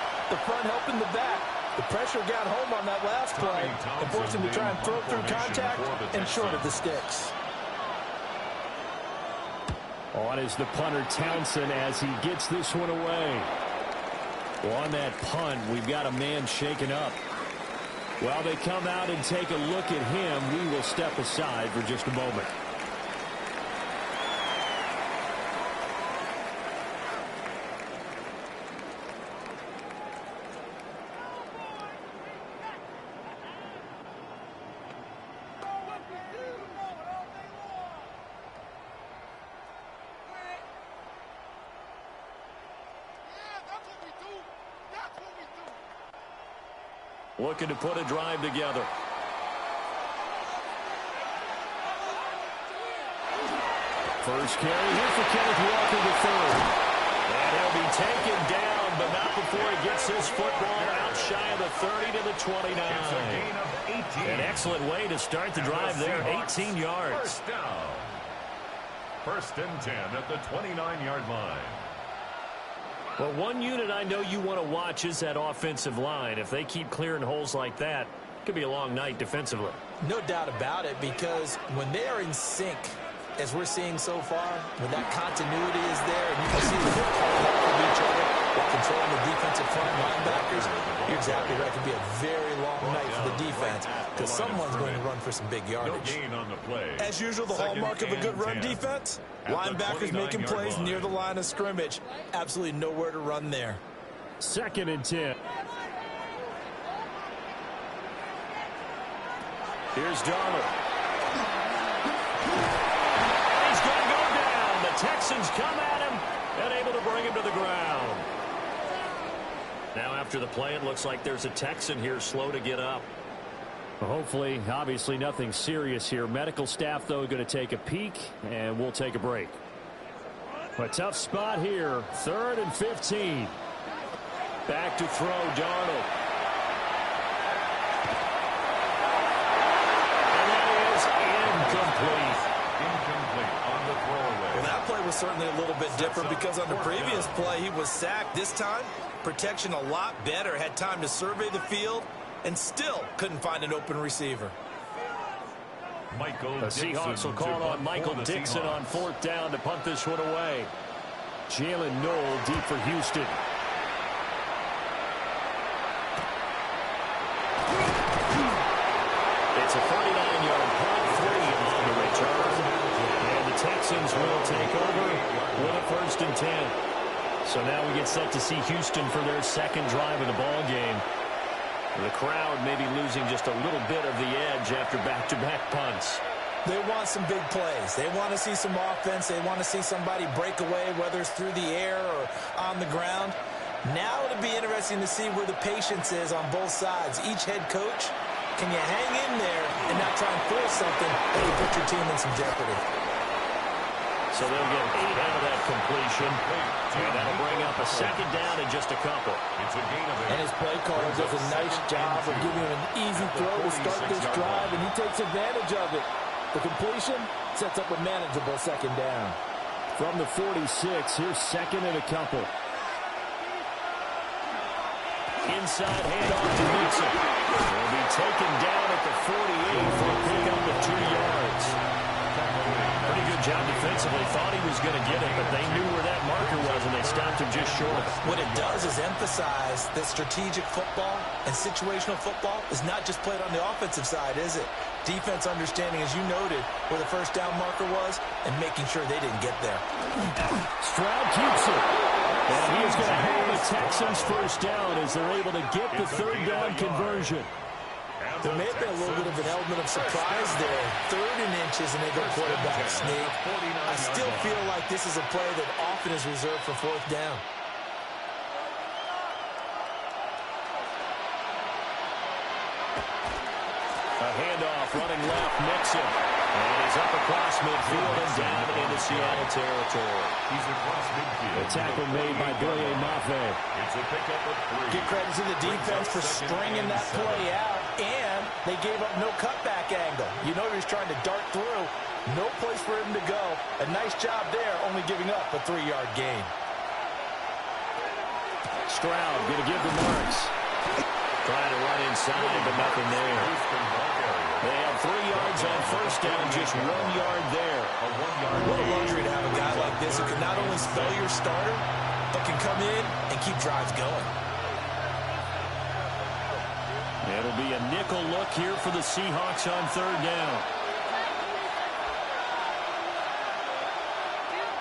helping the back. The pressure got home on that last play and forced him to try and throw through contact and short of the sticks. On is the punter Townsend as he gets this one away. Well, on that punt, we've got a man shaken up. While they come out and take a look at him, we will step aside for just a moment. Looking to put a drive together. First carry here for Kenneth Walker III. And he'll be taken down, but not before he gets his football out shy of the 30 to the 29. It's a gain of 18. An excellent way to start the drive there, 18 yards. First down. 1st and 10 at the 29-yard line. Well, one unit I know you want to watch is that offensive line. If they keep clearing holes like that, it could be a long night defensively. No doubt about it, because when they are in sync, as we're seeing so far, when that continuity is there, and you can see the good playing off of each other while controlling the defensive front linebackers, you're exactly right. It could be a very long night for the defense because someone's going to run for some big yardage. No gain on the play. As usual, the hallmark of a good run defense, linebackers making plays near the line of scrimmage. Absolutely nowhere to run there. 2nd and 10. Here's Darnold. He's going to go down. The Texans come at him and able to bring him to the ground. Now after the play, it looks like there's a Texan here slow to get up. Well, hopefully, obviously nothing serious here. Medical staff, though, going to take a peek, and we'll take a break. A tough spot here. 3rd and 15. Back to throw, Darnold. And that is incomplete. Incomplete on the throwaway. Well, that play was certainly a little bit different because on the previous play, he was sacked. This time, protection a lot better. Had time to survey the field and still couldn't find an open receiver. Michael the Seahawks will call on Michael Dixon on 4th down to punt this one away. Jalen Knoll deep for Houston. It's a 49-yard punt, 3 on the return. And the Texans will take over with a 1st and 10. So now we get set to see Houston for their 2nd drive of the ball game. The crowd may be losing just a little bit of the edge after back-to-back punts. They want some big plays. They want to see some offense. They want to see somebody break away, whether it's through the air or on the ground. Now it'll be interesting to see where the patience is on both sides. Each head coach, can you hang in there and not try and force something that will put your team in some jeopardy? So they'll get 8 out of that completion, and that'll bring up a 2nd down in just a couple. It's a gain of 8. And his play caller does a nice job of giving him an easy throw to start this drive, and he takes advantage of it. The completion sets up a manageable 2nd down. From the 46, here's 2nd and a couple. Inside handoff to Mixon. Will be taken down at the 48 for a pickup of 2 yards. Pretty good job defensively. Thought he was going to get it, but they knew where that marker was, and they stopped him just short. What it does is emphasize that strategic football and situational football is not just played on the offensive side, is it? Defense understanding, as you noted, where the 1st down marker was and making sure they didn't get there. Stroud keeps it. And he is going to have the Texans 1st down as they're able to get the 3rd down conversion. There may have been a little bit of an element of surprise there. 3rd and inches, and they go quarterback sneak. I still feel like this is a play that often is reserved for 4th down. A handoff, running left, Mixon. And he's up across midfield and down into Seattle territory. He's across midfield. The tackle made by Boye Mafe. It's a pickup of 3. Give credit to the defense for stringing that play out, and they gave up no cutback angle. You know he was trying to dart through. No place for him to go. A nice job there, only giving up a 3-yard gain. Stroud going to give the marks. Trying to run inside, but nothing there. They have 3 yards on 1st down, just 1 yard there. What a luxury to have a guy like this who can not only spell your starter, but can come in and keep drives going. It'll be a nickel look here for the Seahawks on 3rd down.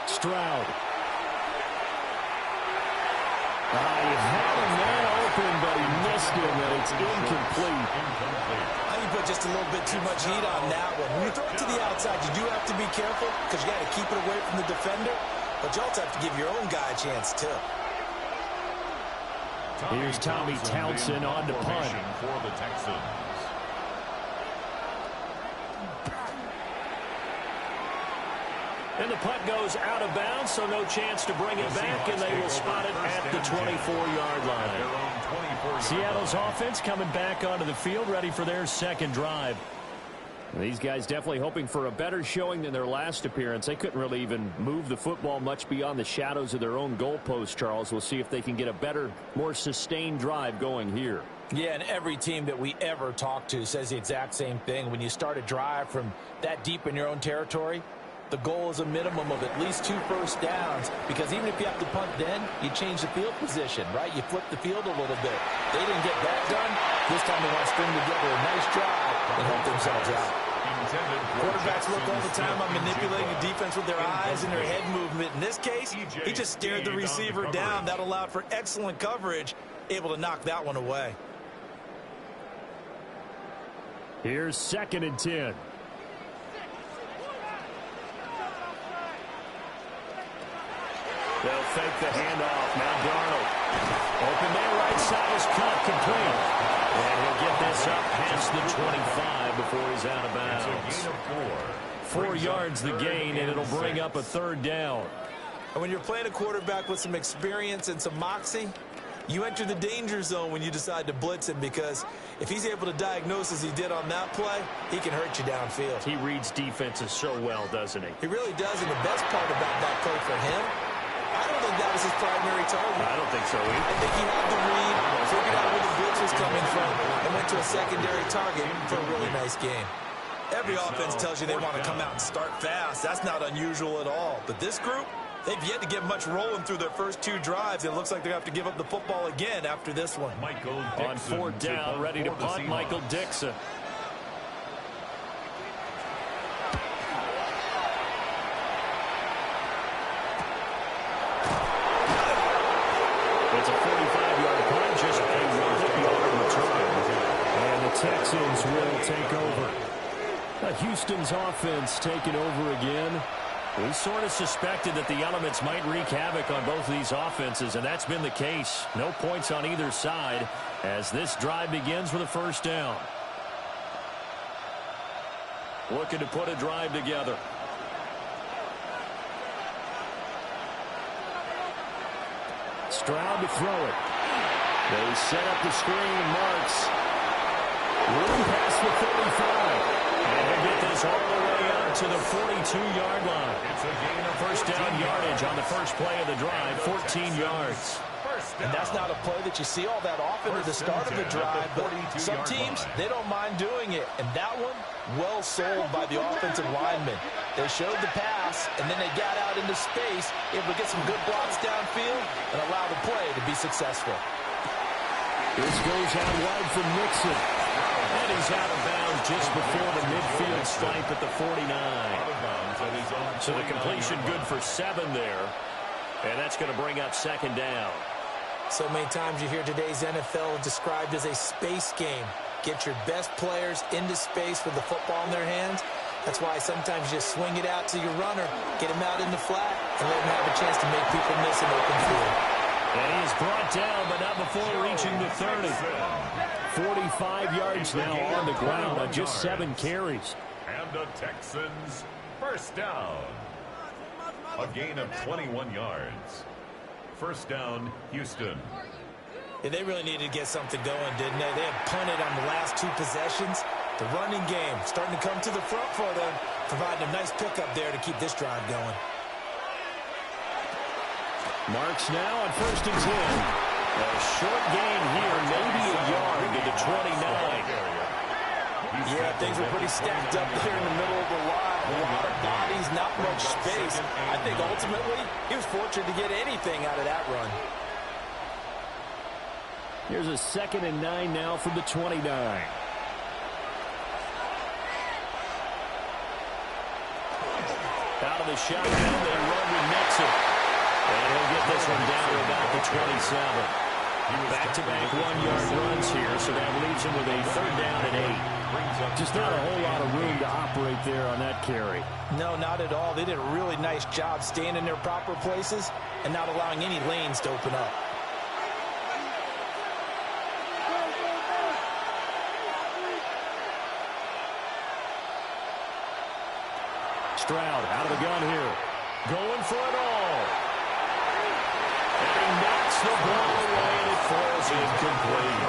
Stroud. He had a man open, but he missed him, and it's incomplete. I think you put just a little bit too much heat on that one. When you throw it to the outside, you do have to be careful because you got to keep it away from the defender, but you also have to give your own guy a chance, too. Here's Tommy Townsend on to punt. For the Texans. And the punt goes out of bounds, so no chance to bring it back, and they will spot it at the 24-yard line. Seattle's offense coming back onto the field, ready for their 2nd drive. These guys definitely hoping for a better showing than their last appearance. They couldn't really even move the football much beyond the shadows of their own goalpost, Charles. We'll see if they can get a better, more sustained drive going here. Yeah, and every team that we ever talk to says the exact same thing. When you start a drive from that deep in your own territory, the goal is a minimum of at least 2 first downs, because even if you have to punt then, you change the field position, right? You flip the field a little bit. They didn't get that done. This time they want to string together a nice drive and help themselves out. Quarterbacks look all the time on manipulating the defense with their eyes and their head movement. In this case, he just stared the receiver down. That allowed for excellent coverage, able to knock that one away. Here's 2nd and 10. They'll fake the handoff. Now Darnold. Open there, right side is caught, complete. And he'll get this up past the 25 before he's out of bounds. It's a gain of 4. 4 yards the gain, and it'll bring up a 3rd down. And when you're playing a quarterback with some experience and some moxie, you enter the danger zone when you decide to blitz him, because if he's able to diagnose as he did on that play, he can hurt you downfield. He reads defenses so well, doesn't he? He really does, and the best part about that play for him, I don't think that was his primary target. I don't think so either. I think he had the read, figured out where the blitz was coming from, and went to a secondary target for a really nice game. Every offense tells you they want to come out and start fast. That's not unusual at all. But this group, they've yet to get much rolling through their first 2 drives. It looks like they have to give up the football again after this one. On 4th down, ready to punt, Michael Dixon. It's a 45-yard punt, just a 1-yard return. And the Texans will take over. Houston's offense taking over again. We sort of suspected that the elements might wreak havoc on both of these offenses, and that's been the case. No points on either side as this drive begins with a 1st down. Looking to put a drive together. Stroud to throw it. They set up the screen. Marks. Room past the 35. And he'll get this all the way up to the 42-yard line. It's a gain of 1st down yardage on the first play of the drive, 14 yards. And that's not a play that you see all that often at the start of the drive, but some teams, they don't mind doing it. And that one, well sold by the offensive lineman. They showed the pass, and then they got out into space, able to get some good blocks downfield and allow the play to be successful. This goes out wide from Mixon. And he's out of bounds just before the midfield stripe at the 49. So the completion good for 7 there. And that's going to bring up 2nd down. So many times you hear today's NFL described as a space game. Get your best players into space with the football in their hands. That's why sometimes you just swing it out to your runner, get him out in the flat, and let him have a chance to make people miss an open field. And he is brought down, but not before reaching the 30. 45 yards now on the ground on just 7 carries. And the Texans first down. A gain of 21 yards. First down, Houston. Yeah, they really needed to get something going, didn't they? They had punted on the last 2 possessions. The running game starting to come to the front for them, providing a nice pickup there to keep this drive going. Marks now on 1st and 10. A short gain here, maybe a yard to the 29. Yeah, things were pretty stacked up there in the middle of the line. A lot of bodies, not much space. I think ultimately he was fortunate to get anything out of that run. Here's a 2nd and 9 now from the 29. Out of the shotgun, they run with Nixon. And he'll get this one down to about the 27. Back-to-back 1-yard runs here, so that leaves him with a 3rd down and 8. Just not a whole lot of room to operate there on that carry. No, not at all. They did a really nice job staying in their proper places and not allowing any lanes to open up. Stroud out of the gun here. Going for it all. And he knocks the ball away, and it falls incomplete.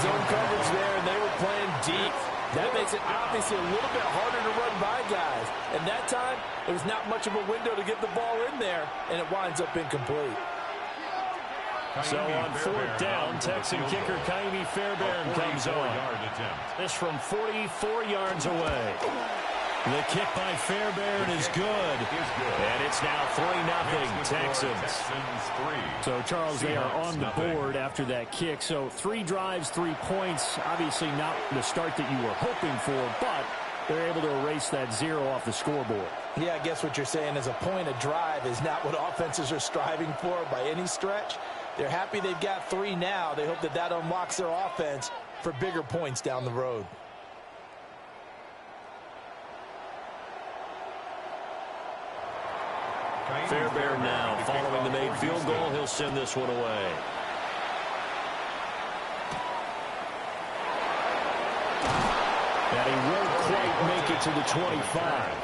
Zone coverage there, and they were playing deep. That makes it obviously a little bit harder to run by guys. And that time, there was not much of a window to get the ball in there, and it winds up incomplete. So on 4th down, Texan kicker Kaimi Fairbairn comes on. This from 44 yards away. The kick by Fairbairn is good. And it's now 3-0 Texans. So, Charles, they are on the board after that kick. So 3 drives, 3 points. Obviously not the start that you were hoping for, but they're able to erase that 0 off the scoreboard. Yeah, I guess what you're saying is a point of drive is not what offenses are striving for by any stretch. They're happy they've got 3 now. They hope that that unlocks their offense for bigger points down the road. Fairbairn now following the made field goal. He'll send this one away. And he won't quite make it to the 25.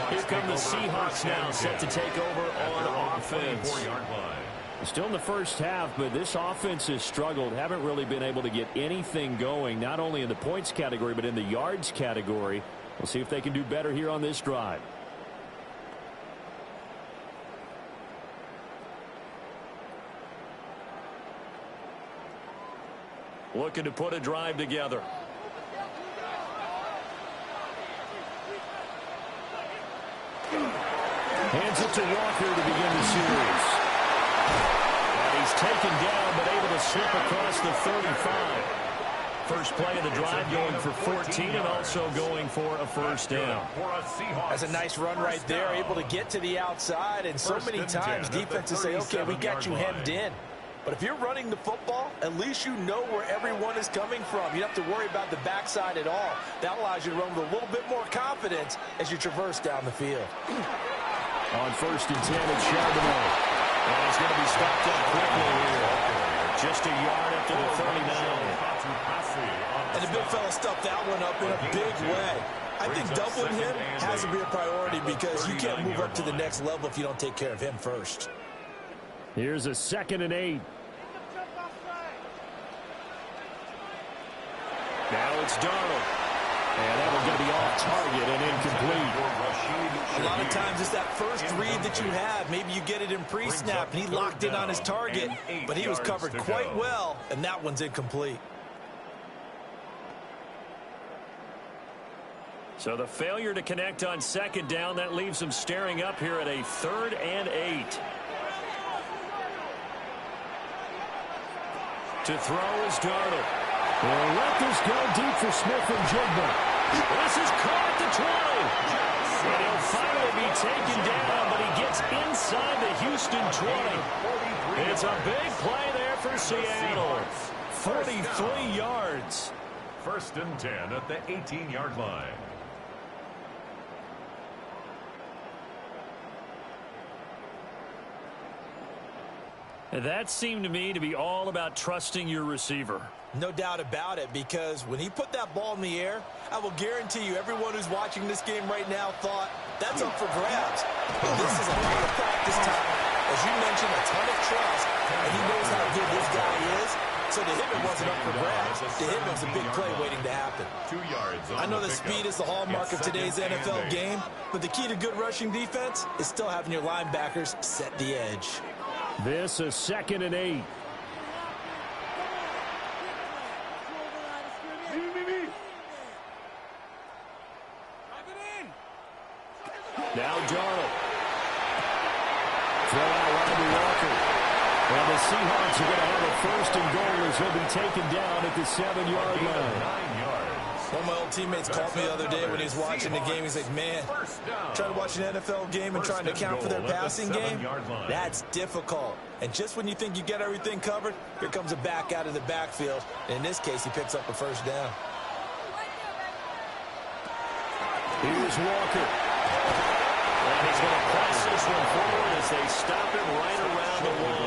Here come the Seahawks now, set to take over on offense. Still in the first half, but this offense has struggled. Haven't really been able to get anything going, not only in the points category, but in the yards category. We'll see if they can do better here on this drive. Looking to put a drive together. Hands it to Walker to begin the series. And he's taken down, but able to slip across the 35. First play of the drive going for 14 and also going for a first down. That's a nice run right there, able to get to the outside. And so many times defenses say, okay, we got you hemmed in. But if you're running the football, at least you know where everyone is coming from. You don't have to worry about the backside at all. That allows you to run with a little bit more confidence as you traverse down the field. On 1st and 10, it's Charbonnet. And it's going to be stopped up quickly here. Just a yard up to the 39. And the big fella stuffed that one up in a big way. I think doubling him has to be a priority because you can't move up to the next level if you don't take care of him first. Here's a 2nd and 8. Now it's Darnold. And that one's going to be off target and incomplete. A lot of times it's that first read that you have. Maybe you get it in pre-snap and he locked in on his target, but he was covered quite well, and that one's incomplete. So the failure to connect on 2nd down, that leaves them staring up here at a 3rd and 8. To throw is Darnold. They'll let this go deep for Smith and Jigba. This is caught at the 20. And he'll finally be taken down, but he gets inside the Houston 20. It's a big play there for Seattle. 43 yards. first and 10 at the 18-yard line. That seemed to me to be all about trusting your receiver. No doubt about it, because when he put that ball in the air, I will guarantee you everyone who's watching this game right now thought, that's up for grabs. But this is a lot of practice time. As you mentioned, a ton of trust, and he knows how good this guy is. So to him, it wasn't up for grabs. To him, it was a big play waiting to happen. 2 yards. I know that speed is the hallmark of today's NFL game, but the key to good rushing defense is still having your linebackers set the edge. This is 2nd and 8. Now Darnold. Throw out Rodney Walker. And the Seahawks are going to have a first and goal as he'll be taken down at the 7-yard line. 9 yards. One of my old teammates called me the other day when he was watching the game. He's like, man, trying to watch an NFL game and trying to account for their passing game, that's difficult. And just when you think you get everything covered, here comes a back out of the backfield. And in this case, he picks up a first down. Here's Walker. And he's going to press this one forward as they stop him right around the line.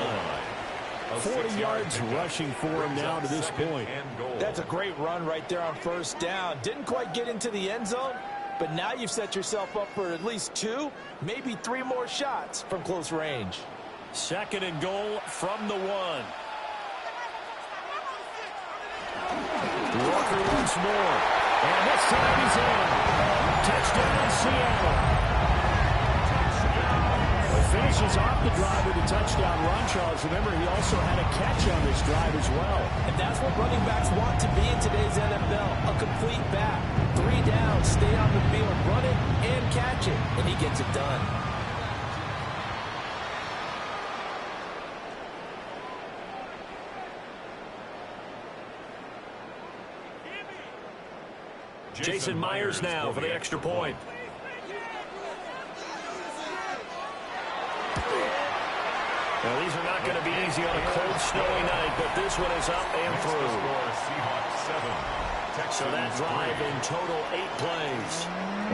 40 yards rushing for him now to this point. That's a great run right there on first down. Didn't quite get into the end zone, but now you've set yourself up for at least 2, maybe 3 more shots from close range. 2nd and goal from the 1. Walker once more. And this time he's in. Touchdown, Seattle. Finishes off the drive with a touchdown run, Charles. Remember, he also had a catch on this drive as well. And that's what running backs want to be in today's NFL. A complete back. 3 down, stay on the field, run it, and catch it. And he gets it done. Jason Myers now for the extra point. Well, these are not going to be easy on a cold, snowy night, but this one is up and through. So that drive in total 8 plays.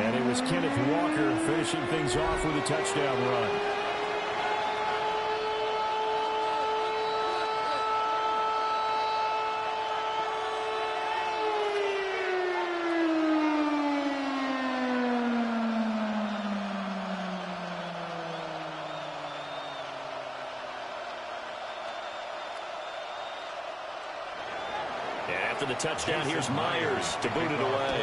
And it was Kenneth Walker finishing things off with a touchdown run. After the touchdown, here's Myers to boot it away.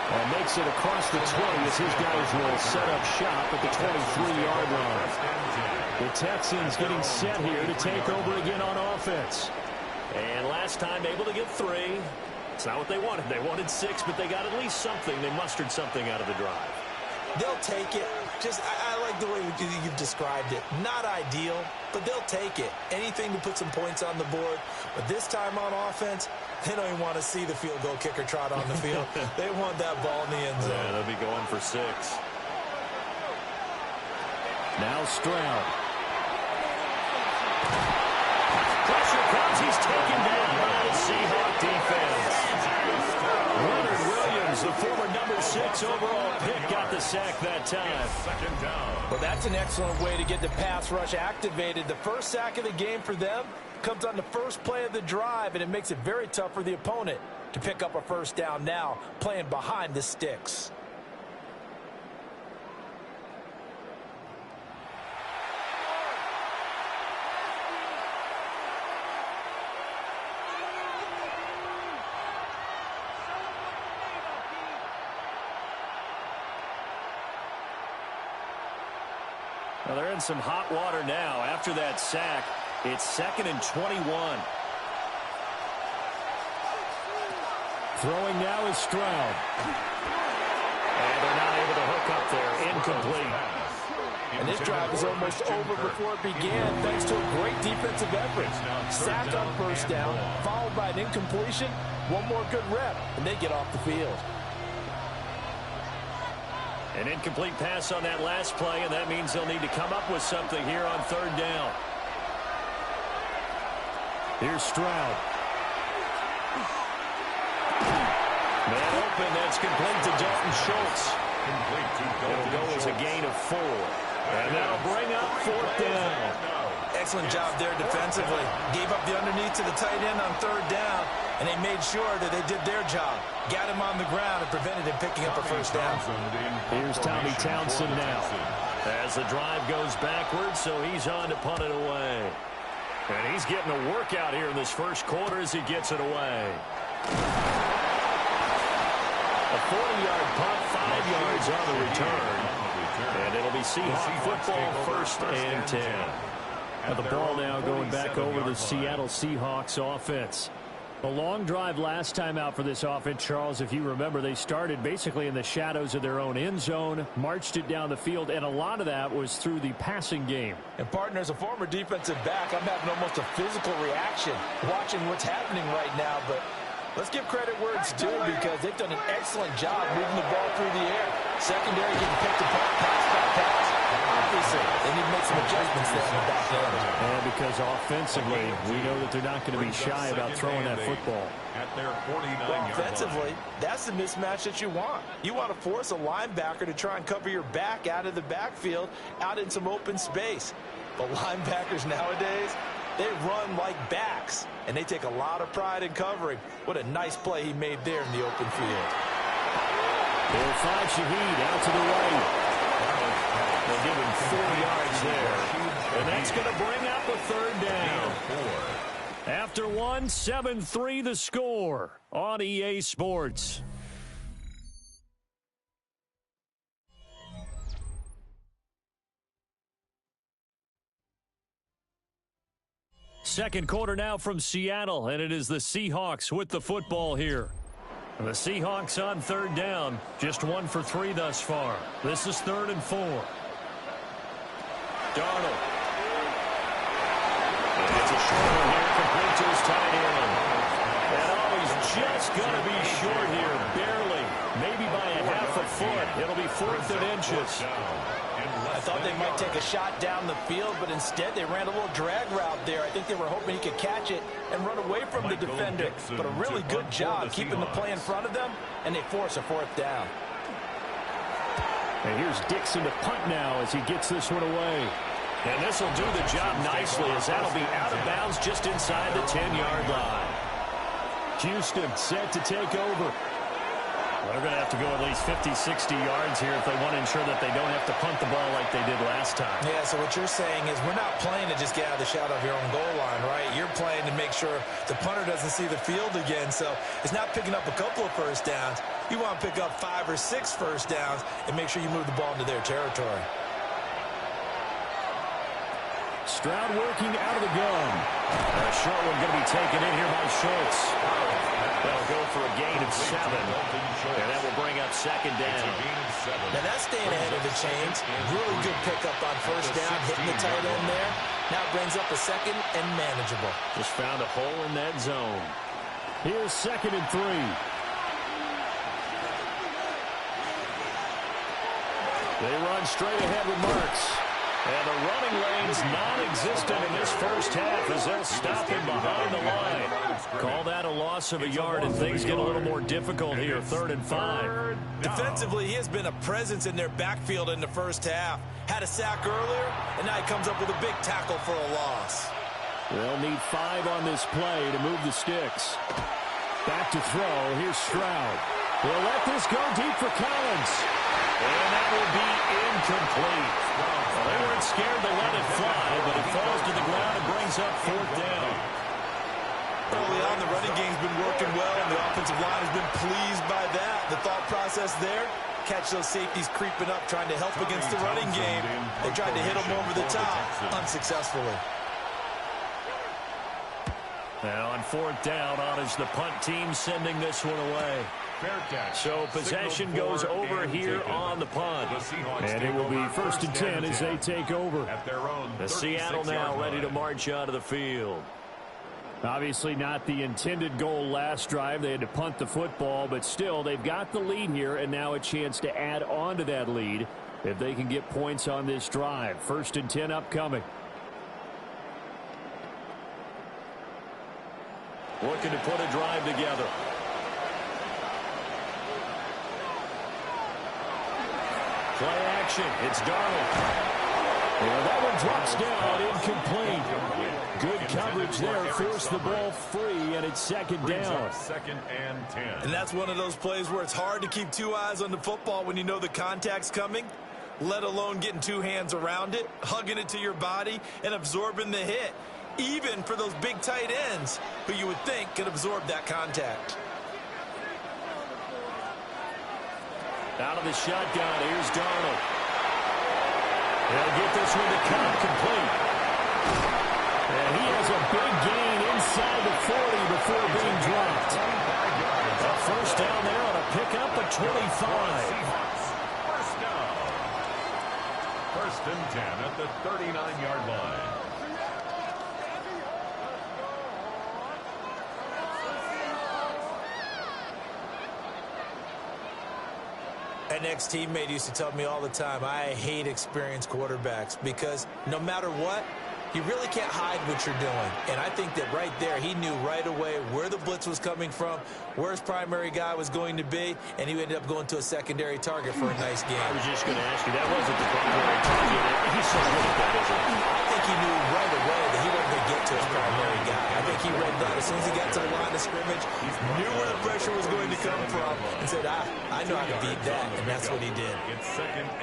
And makes it across the 20 as his guys will set up shop at the 23-yard line. The Texans getting set here to take over again on offense. And last time able to get 3. It's not what they wanted. They wanted 6, but they got at least something. They mustered something out of the drive. They'll take it. I like the way you've described it. Not ideal, but they'll take it. Anything to put some points on the board. But this time on offense, they don't even want to see the field goal kicker trot on the field. They want that ball in the end zone. Yeah, they'll be going for 6. Now Stroud. Pressure comes. He's taken down by the Seahawk defense. Leonard Williams, the former number 6 overall pick, got the sack that time. 2nd down. Well, that's an excellent way to get the pass rush activated. The first sack of the game for them comes on the first play of the drive, and it makes it very tough for the opponent to pick up a first down now, playing behind the sticks. Well, they're in some hot water now. After that sack, it's 2nd and 21. Throwing now is Stroud. And they're not able to hook up there. Incomplete. And this drive is almost over before it began, thanks to a great defensive effort. Sack on first down, followed by an incompletion. One more good rep, and they get off the field. An incomplete pass on that last play, and that means they'll need to come up with something here on 3rd down. Here's Stroud. Man open, that's complete to Dalton Schultz. It'll go as a gain of 4. And that'll bring up 4th down. Excellent job there defensively. Gave up the underneath to the tight end on 3rd down, and they made sure that they did their job. Got him on the ground and prevented him picking up a 1st down. Here's Tommy Townsend now. As the drive goes backwards, so he's on to punt it away. And he's getting a workout here in this 1st quarter as he gets it away. A 40-yard punt, 5 yards on the return. And it'll be Seahawks football, 1st and 10. The ball now going back over the Seattle Seahawks offense. A long drive last time out for this offense, Charles. If you remember, they started basically in the shadows of their own end zone, marched it down the field, and a lot of that was through the passing game. And, partner, as a former defensive back, I'm having almost a physical reaction watching what's happening right now. But let's give credit where it's due because they've done an excellent job moving the ball through the air. Secondary getting picked apart, pass by pass. Obviously, they need to make some adjustments there in the back end. And because offensively, we know that they're not going to be shy about throwing that football. At their 49-yard line. Offensively, that's the mismatch that you want. You want to force a linebacker to try and cover your back out of the backfield, out in some open space. But linebackers nowadays, they run like backs, and they take a lot of pride in covering. What a nice play he made there in the open field. They'll find Shaheed out to the right. They'll give him 4 yards there. And that's going to bring up a 3rd down. After 1, 7-3 the score on EA Sports. Second quarter now from Seattle, and it is the Seahawks with the football here. The Seahawks on 3rd down, just 1 for 3 thus far. This is 3rd and 4. Darnold. And it's a short one here, complete to his tight end. And always just going to be short here, barely, maybe by a half a foot. It'll be 4th and inches. I thought they might take a shot down the field, but instead they ran a little drag route there. I think they were hoping he could catch it and run away from the defender. But a really good job keeping the play in front of them, and they force a 4th down. And here's Dixon to punt now as he gets this one away. And this will do the job nicely as that'll be out of bounds just inside the 10-yard line. Houston set to take over. They're going to have to go at least 50, 60 yards here if they want to ensure that they don't have to punt the ball like they did last time. Yeah, so what you're saying is we're not playing to just get out of the shadow of your own goal line, right? You're playing to make sure the punter doesn't see the field again. So it's not picking up a couple of 1st downs. You want to pick up 5 or 6 1st downs and make sure you move the ball into their territory. Stroud working out of the gun. A short one going to be taken in here by Schultz. They'll go for a gain of 7. And that will bring up 2nd down. Now that's staying ahead of the chains. Really good pickup on 1st down, hitting the tight end there. Now brings up a 2nd and manageable. Just found a hole in that zone. Here's 2nd and 3. They run straight ahead with Marks. And the running lane's non-existent in this 1st half as they'll stop him behind the line. Call that a loss of a yard, and things get a little more difficult here, 3rd and 5. Defensively, he has been a presence in their backfield in the 1st half. Had a sack earlier, and now he comes up with a big tackle for a loss. They'll need 5 on this play to move the sticks. Back to throw. Here's Stroud. They'll let this go deep for Collins. And that will be incomplete. Well, they weren't scared to let it fly, but it falls to the ground and brings up 4th down. Early on, the running game's been working well, and the offensive line has been pleased by that. The thought process there, catch those safeties creeping up, trying to help against the running game. They tried to hit them over the top, unsuccessfully. Now on 4th down, on is the punt team sending this one away. So possession goes over here on the punt. And it will be 1st and 10 as they take over. The Seattle now ready to march out of the field. Obviously not the intended goal last drive. They had to punt the football, but still they've got the lead here and now a chance to add on to that lead if they can get points on this drive. 1st and 10 upcoming. looking to put a drive together. Play action. It's Darnold. Well, that one drops down, incomplete. Good coverage there, forced the ball free, and it's second down. Second and 10. And that's one of those plays where it's hard to keep two eyes on the football when you know the contact's coming, let alone getting two hands around it, hugging it to your body, and absorbing the hit, even for those big tight ends who you would think could absorb that contact. Out of the shotgun, here's Darnold. They'll get this one to come complete. And he has a big gain inside the 40 before being dropped. A first down there on a pickup at 25. First down. First and 10 at the 39-yard line. An ex-teammate used to tell me all the time, I hate experienced quarterbacks because no matter what, you really can't hide what you're doing. And I think that right there, he knew right away where the blitz was coming from, where his primary guy was going to be, and he ended up going to a secondary target for a nice game. I was just going to ask you, that wasn't the primary target. He's so good at that, isn't he? I think he knew right away that he wasn't going to get to his primary guy. I think he read that as soon as he got to the line of scrimmage, he knew where the pressure was going to come from and said, I know how to beat that, and that's what he did.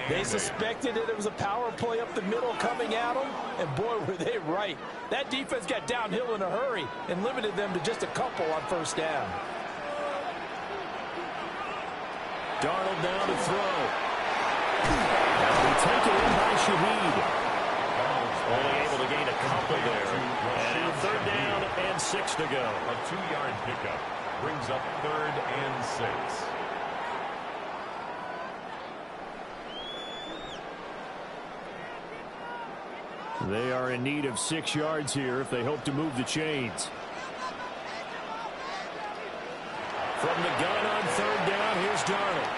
They suspected that it was a power play up the middle coming at him, and boy, were they right. That defense got downhill in a hurry and limited them to just a couple on first down. Darnold now to throw. They take it in by Shaheed. Only able to gain a couple there. And now third down and 6 to go. A 2-yard pickup brings up third and 6. They are in need of 6 yards here if they hope to move the chains. From the gun on third down, here's Darnold.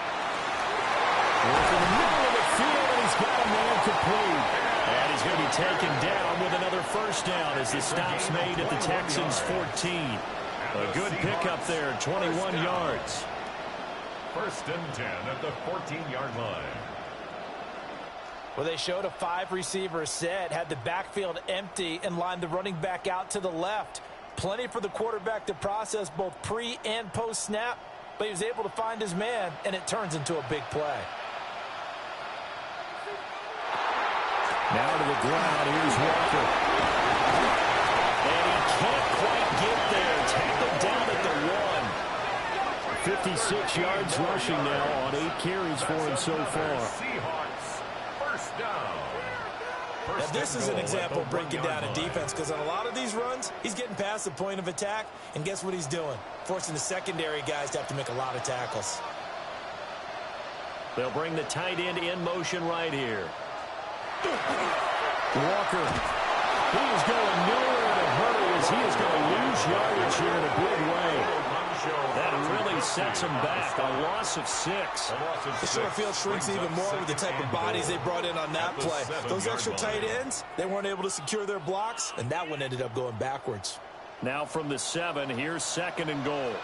From the middle of the field, and he's got a man complete. And he's going to be taken down with another first down as the stop's made at the Texans' 14. A good pickup there, 21 yards. First and 10 at the 14-yard line. Well, they showed a 5-receiver set, had the backfield empty, and lined the running back out to the left. Plenty for the quarterback to process both pre- and post-snap, but he was able to find his man, and it turns into a big play. Now to the ground, here's Walker. And he can't quite get there. Tackled down at the 1. 56 yards rushing now on 8 carries for him so far. Seahawks, first down. Now, this is an example of breaking down a defense because on a lot of these runs, he's getting past the point of attack, and guess what he's doing? Forcing the secondary guys to have to make a lot of tackles. They'll bring the tight end in motion right here. Walker, he is going nowhere in a hurry as he is going to lose yardage here in a big way. That really sets him back. A loss of 6. The short field shrinks even more with the type of bodies they brought in on that play. Those extra tight ends, they weren't able to secure their blocks, and that one ended up going backwards. Now from the 7, here's second and goal.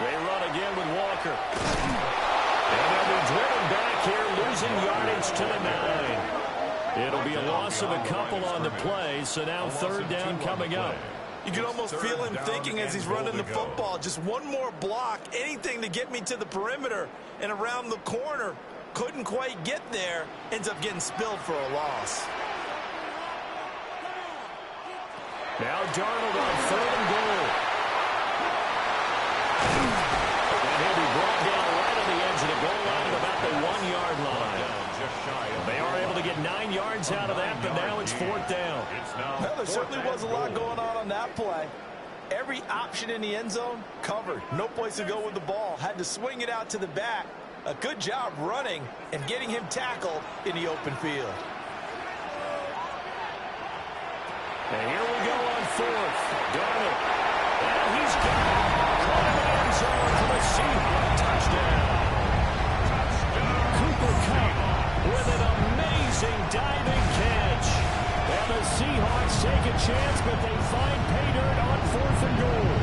They run again with Walker. And they'll be driven back here, losing yardage to the 9. It'll be a loss of a couple on the play, so now third down coming up. You can almost feel him thinking as he's running the football, just one more block, anything to get me to the perimeter and around the corner. Couldn't quite get there, ends up getting spilled for a loss. Now Darnold on third and goal. And he'll be brought down right on the edge of the goal line at about the 1-yard line. They are able to get 9 yards out of that, but now it's fourth down. Well, there certainly was a lot going on that play. Every option in the end zone covered. No place to go with the ball. Had to swing it out to the back. A good job running and getting him tackled in the open field. And here we go on fourth. Darnold. And he's got it. Caught in the end zone for the Seahawks touchdown. Cooper Kupp with an amazing piercing diving catch. And the Seahawks take a chance, but they find pay dirt on 4th and goal.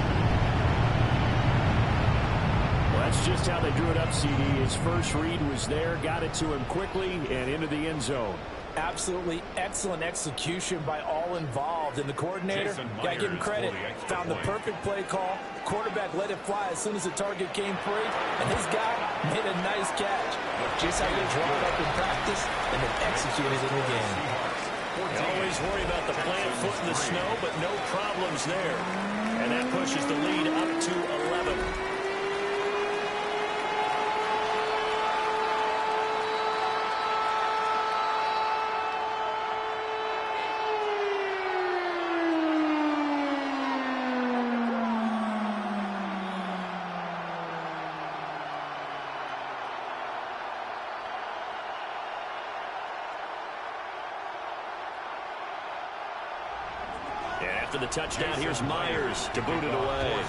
Well, that's just how they drew it up, CD. His first read was there, got it to him quickly, and into the end zone. Absolutely excellent execution by all involved. And the coordinator, got to give him credit, found the perfect play call. Quarterback let it fly as soon as the target came free. And his guy made a nice catch. Just how they draw it up in practice and then executed it in the game. You always worry about the plant foot in the snow, but no problems there. And that pushes the lead up to 11. After the touchdown, here's Myers to boot it away.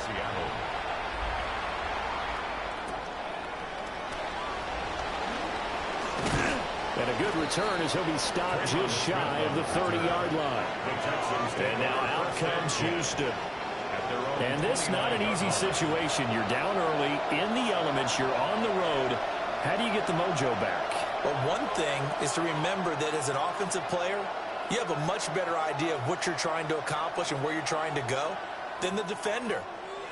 And a good return as he'll be stopped just shy of the 30-yard line. And now out comes Houston. And this not an easy situation. You're down early, in the elements, you're on the road. How do you get the mojo back? Well, one thing is to remember that as an offensive player, you have a much better idea of what you're trying to accomplish and where you're trying to go than the defender.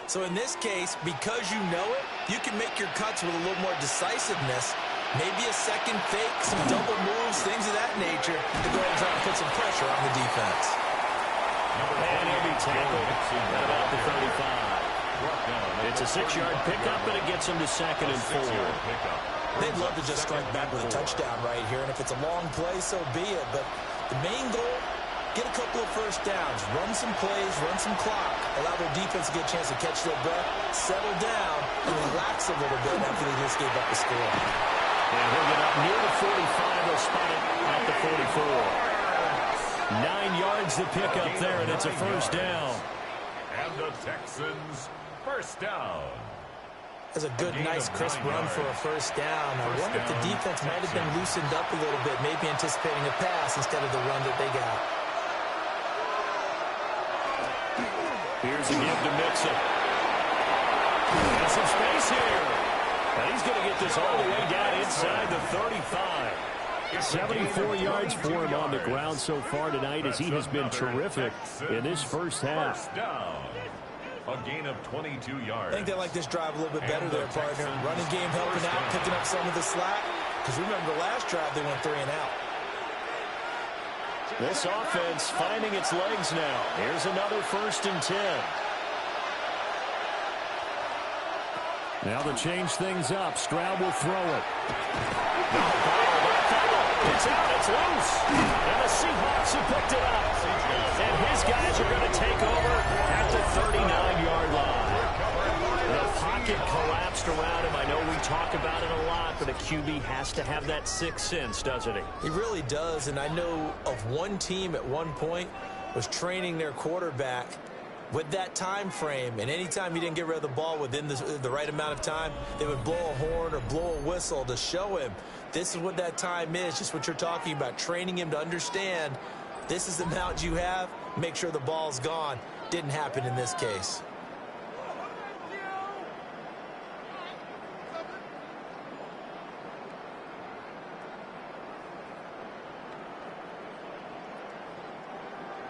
So in this case, because you know it, you can make your cuts with a little more decisiveness, maybe a second fake, some double moves, things of that nature to go ahead and try and put some pressure on the defense. And he'll be tackled at about the 35. It's a 6-yard pickup, and it gets him to 2nd and 4. They'd love to just strike back with a touchdown right here, and if it's a long play, so be it. But the main goal, get a couple of first downs, run some plays, run some clock, allow their defense to get a chance to catch their breath, settle down, and relax a little bit after they just gave up the score. And he'll get up near the 45. They'll spot it at the 44. 9 yards to pick up there, and it's a first down. And the Texans first down. That's a good, nice, crisp run for a first down. I wonder if the defense might have been loosened up a little bit, maybe anticipating a pass instead of the run that they got. Here's a give to Mixon. Got some space here. And he's going to get this all the way down inside the 35. 74 yards for him on the ground so far tonight as he has been terrific in this first half. A gain of 22 yards. I think they like this drive a little bit better there, partner. Running game helping out, picking up some of the slack. Because remember the last drive, they went 3 and out. This offense finding its legs now. Here's another 1st and 10. Now to change things up, Stroud will throw it. It's out, it's loose. And the Seahawks have picked it up. And his guys are going to take over at the 39-yard line. The pocket collapsed around him. I know we talk about it a lot, but a QB has to have that 6th sense, doesn't he? He really does, and I know of one team at one point was training their quarterback with that time frame, and anytime he didn't get rid of the ball within the right amount of time, they would blow a horn or blow a whistle to show him this is what that time is, just what you're talking about, training him to understand this is the amount you have, make sure the ball's gone. Didn't happen in this case.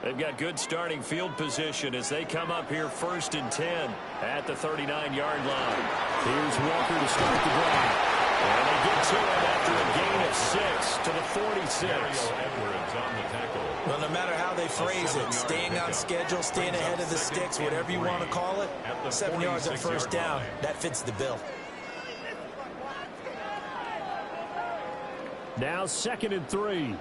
They've got good starting field position as they come up here 1st and 10 at the 39-yard line. Here's Walker to start the drive. And they get to it after a gain of 6 to the 46. Edwards on the tackle. Well, no matter how they phrase it, staying on schedule, staying ahead of the sticks, whatever you want to call it, 7 yards on first down, that fits the bill. Now 2nd and 3.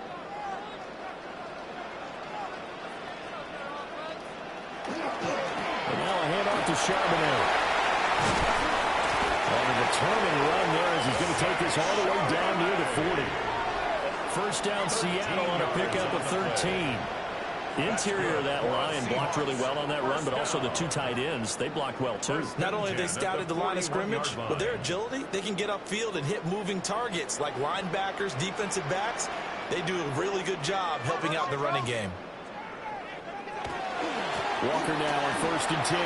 And now a handoff to Charbonnet. And a determined run there as he's going to take this all the way down near the 40. First down Seattle on a pickup of 13. The interior of that line blocked really well on that run, but also the 2 tight ends, they blocked well too. Not only have they scouted the line of scrimmage, with their agility, they can get upfield and hit moving targets like linebackers, defensive backs. They do a really good job helping out the running game. Walker now on 1st and 10.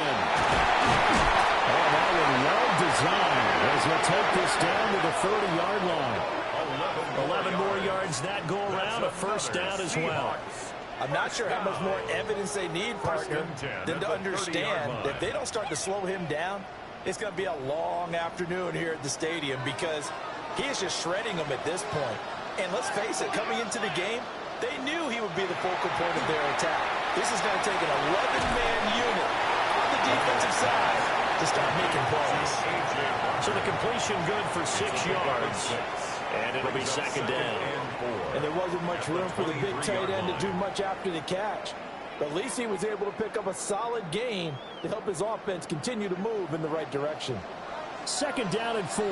Oh, that one well designed as he'll take this down to the 30-yard line. 11 more yards that go around, a first down as well. I'm not sure how much more evidence they need, partner, than to understand that if they don't start to slow him down, it's going to be a long afternoon here at the stadium because he is just shredding them at this point. And let's face it, coming into the game, they knew he would be the focal point of their attack. This is going to take an 11-man unit on the defensive side to start making plays. So the completion good for 6 yards. And it'll be 2nd down. And there wasn't much room for the big tight end to do much after the catch. But at least he was able to pick up a solid gain to help his offense continue to move in the right direction. 2nd down and 4.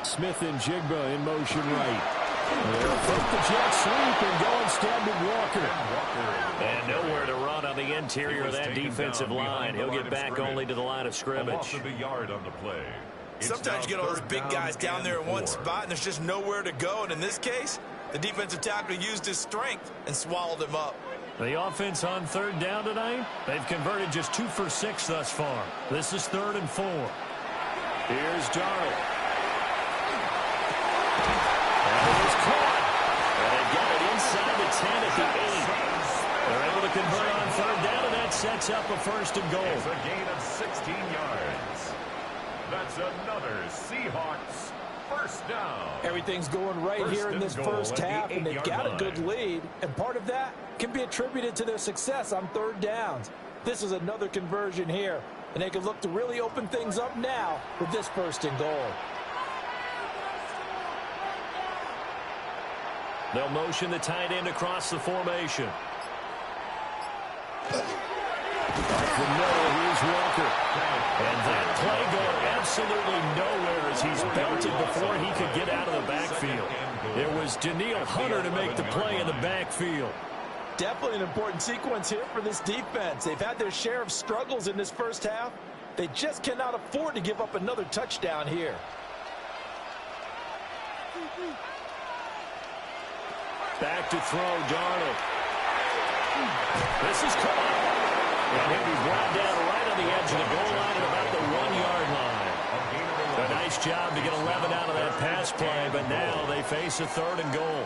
Smith and Jigba in motion right. They'll flip the jet sweep and go instead with Walker. And nowhere to run on the interior of that defensive line. He'll get back only to the line of scrimmage. Sometimes you get all those big guys down there in one spot, and there's just nowhere to go. And in this case, the defensive tackle used his strength and swallowed him up. The offense on 3rd down tonight, they've converted just 2 for 6 thus far. This is 3rd and 4. Here's Darnold. And it was caught. And they got it inside the 10 at the 8. They're able to convert on 3rd down, and that sets up a 1st and goal. It's a gain of 16 yards. That's another Seahawks 1st down. Everything's going right here in this first half, and they've got a good lead. And part of that can be attributed to their success on 3rd downs. This is another conversion here, and they can look to really open things up now with this 1st and goal. They'll motion the tight end across the formation. Off the middle, here's Walker. And that play going absolutely nowhere as he's belted before he could get out of the backfield. It was Daniil Hunter to make the play in the backfield. Definitely an important sequence here for this defense. They've had their share of struggles in this first half. They just cannot afford to give up another touchdown here. Back to throw, Darnold. This is caught. And he'll be brought down right on the edge of the goal line at about the 1-yard line. A nice job to get 11 out of that pass play, but now they face a 3rd and goal.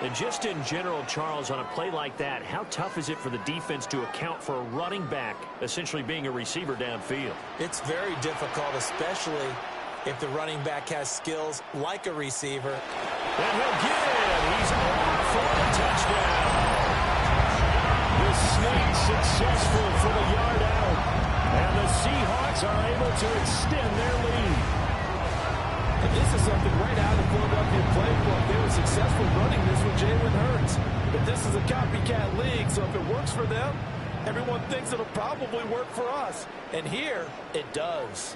And just in general, Charles, on a play like that, how tough is it for the defense to account for a running back essentially being a receiver downfield? It's very difficult, especially if the running back has skills like a receiver. And he'll get it. He's off for the touchdown. The sneak successful for the yard out. And the Seahawks are able to extend their lead. And this is something right out of the Philadelphia playbook. They were successful running this with Jalen Hurts. But this is a copycat league, so if it works for them, everyone thinks it'll probably work for us. And here, it does.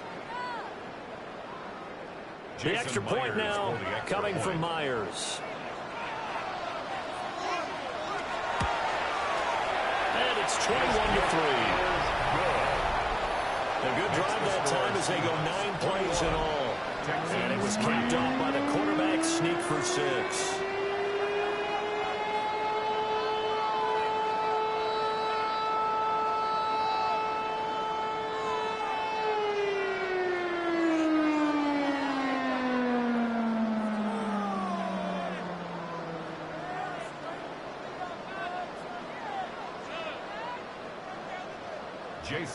The extra point now coming from Myers. And it's 21-3. A good drive that time as they go 9 plays in all. And it was capped off by the quarterback sneak for 6.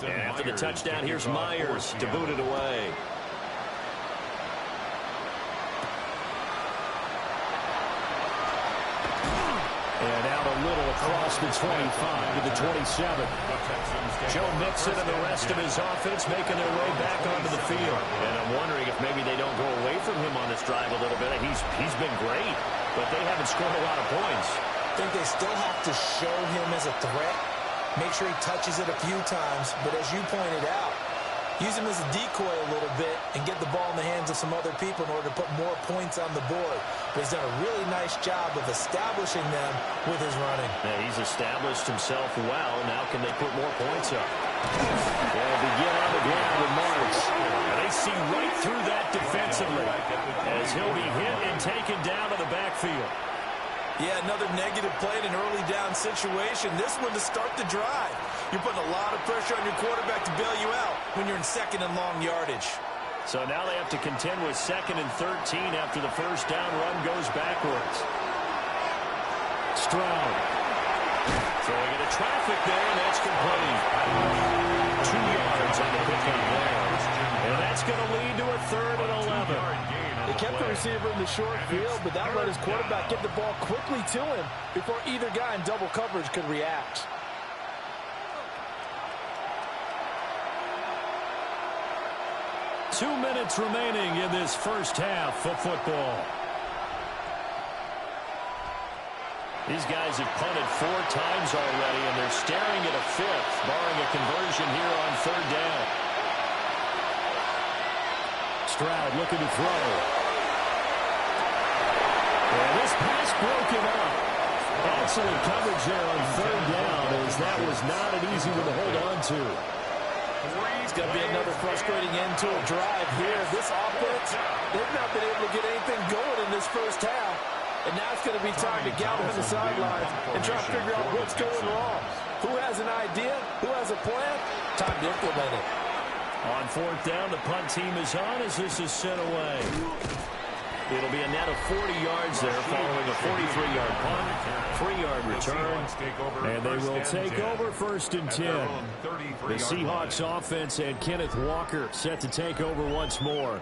And after the touchdown, here's Myers to boot it away. And out a little across the 25 to the 27. Joe Mixon and the rest of his offense making their way back onto the field. And I'm wondering if maybe they don't go away from him on this drive a little bit. He's been great, but they haven't scored a lot of points. I think they still have to show him as a threat. Make sure he touches it a few times, but as you pointed out, use him as a decoy a little bit and get the ball in the hands of some other people in order to put more points on the board. But he's done a really nice job of establishing them with his running. Yeah, he's established himself well. Now can they put more points up? They'll begin on the ground with Marks. And they see right through that defensively as he'll be hit and taken down to the backfield. Yeah, another negative play in an early down situation. This one to start the drive. You're putting a lot of pressure on your quarterback to bail you out when you're in second and long yardage. So now they have to contend with 2nd and 13 after the first down run goes backwards. Stroud. Throwing into traffic there, and that's complete. 2 yards on the pickup there. And that's going to lead to a 3rd and 11. They kept the receiver in the short field, but that let his quarterback get the ball quickly to him before either guy in double coverage could react. Two minutes remaining in this first half of football. These guys have punted 4 times already, and they're staring at a 5th, barring a conversion here on 3rd down. Stroud looking to throw. And this pass broken up. Excellent coverage there on 3rd down, as that was not an easy one to hold on to. It's going to be another frustrating end to a drive here. This offense, they've not been able to get anything going in this first half. And now it's going to be time to gather on the sidelines and try to figure out what's going wrong. Who has an idea? Who has a plan? Time to implement it. On 4th down, the punt team is on as this is sent away. It'll be a net of 40 yards there following a 43-yard punt, 3-yard return, and they will take over 1st and 10. The Seahawks offense and Kenneth Walker set to take over once more.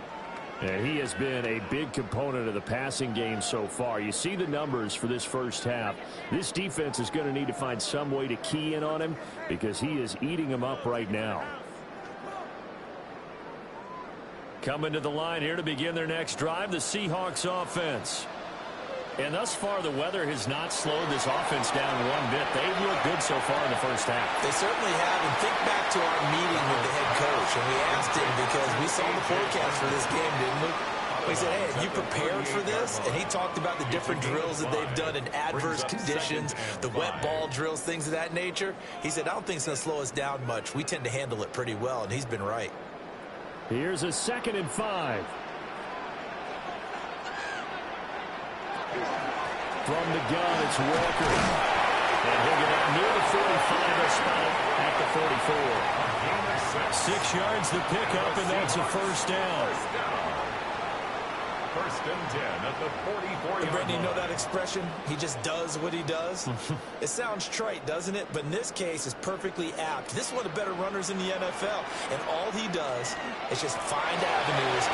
And he has been a big component of the passing game so far. You see the numbers for this first half. This defense is going to need to find some way to key in on him because he is eating them up right now. Coming to the line here to begin their next drive, the Seahawks offense. And thus far, the weather has not slowed this offense down one bit. They've looked good so far in the first half. They certainly have. And think back to our meeting with the head coach. And we asked him because we saw the forecast for this game, didn't we? We said, hey, have you prepared for this? And he talked about the different drills that they've done in adverse conditions, the wet ball drills, things of that nature. He said, I don't think it's going to slow us down much. We tend to handle it pretty well, and he's been right. Here's a 2nd and 5. From the gun, it's Walker. And he'll get out near the 45, a spot at the 44. 6 yards the pickup, and that's a 1st down. 1st and 10 at the 44-yard line. Brandon, you know that expression? He just does what he does. It sounds trite, doesn't it? But in this case, it's perfectly apt. This is one of the better runners in the NFL. And all he does is just find avenues,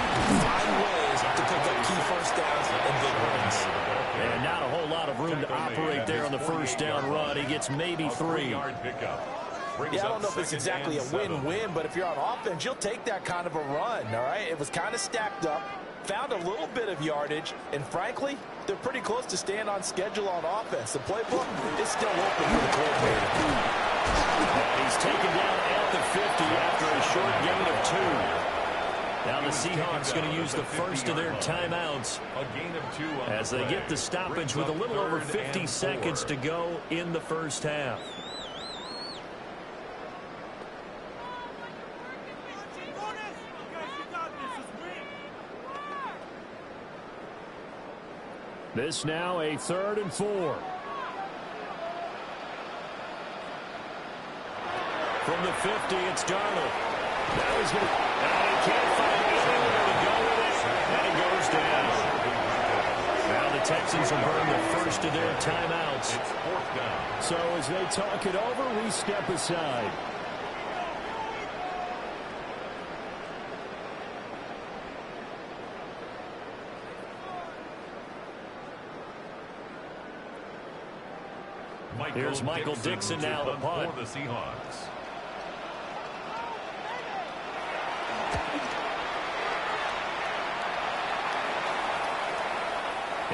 find ways to pick up key 1st downs and big runs. And not a whole lot of room to operate there on the 1st down run. He gets maybe 3. Yeah, I don't know if it's exactly a win-win, but if you're on offense, you'll take that kind of a run, all right? It was kind of stacked up. Found a little bit of yardage, and frankly, they're pretty close to staying on schedule on offense. The playbook is still open for the coordinator. And he's taken down at the 50 after a short gain of 2. Now the Seahawks going to use the first of their timeouts as they get the stoppage with a little over 50 seconds to go in the first half. This now a 3rd and 4. From the 50, it's Darnold. Now he's going to... And he can't find anywhere to go with it. And it goes down. Now the Texans will burn the first of their timeouts. So as they talk it over, we step aside. Here's Michael Dixon now, the punt. For the Seahawks.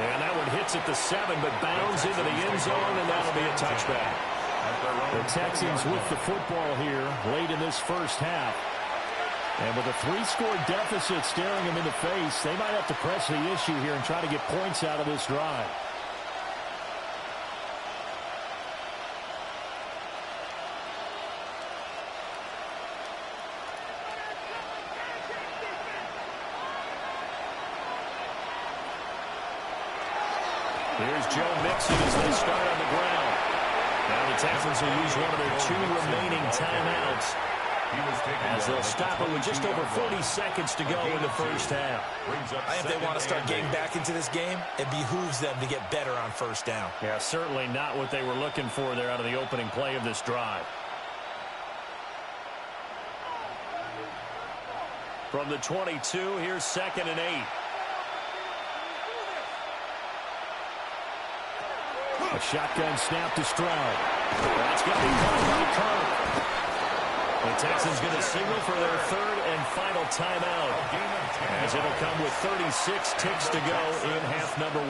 And that one hits at the 7, but bounds into the end zone, and that'll be a touchback. The Texans with the football here late in this first half. And with a 3-score deficit staring them in the face, they might have to press the issue here and try to get points out of this drive. Here's Joe Mixon as they start on the ground. Now the Texans will use one of their 2 remaining timeouts as they'll stop it with just over 40 seconds to go in the first half. If they want to start getting back into this game, it behooves them to get better on first down. Yeah, certainly not what they were looking for there out of the opening play of this drive. From the 22, here's 2nd and 8. A shotgun snap to Stroud. That's going to be called by Kirk. The Texans going to signal for their 3rd and final timeout, as it'll come with 36 ticks to go in half number 1.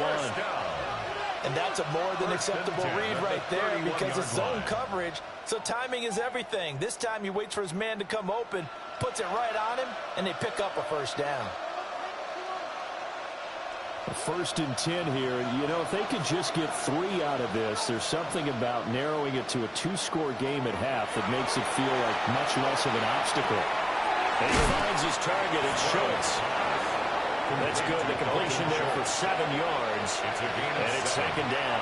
And that's a more than acceptable read right there because it's zone coverage, so timing is everything. This time he waits for his man to come open, puts it right on him, and they pick up a first down. A 1st and 10 here. You know, if they could just get 3 out of this, there's something about narrowing it to a 2-score game at half that makes it feel like much less of an obstacle. And he finds his target. It's Schultz. That's good. The completion there for 7 yards. And it's 2nd down.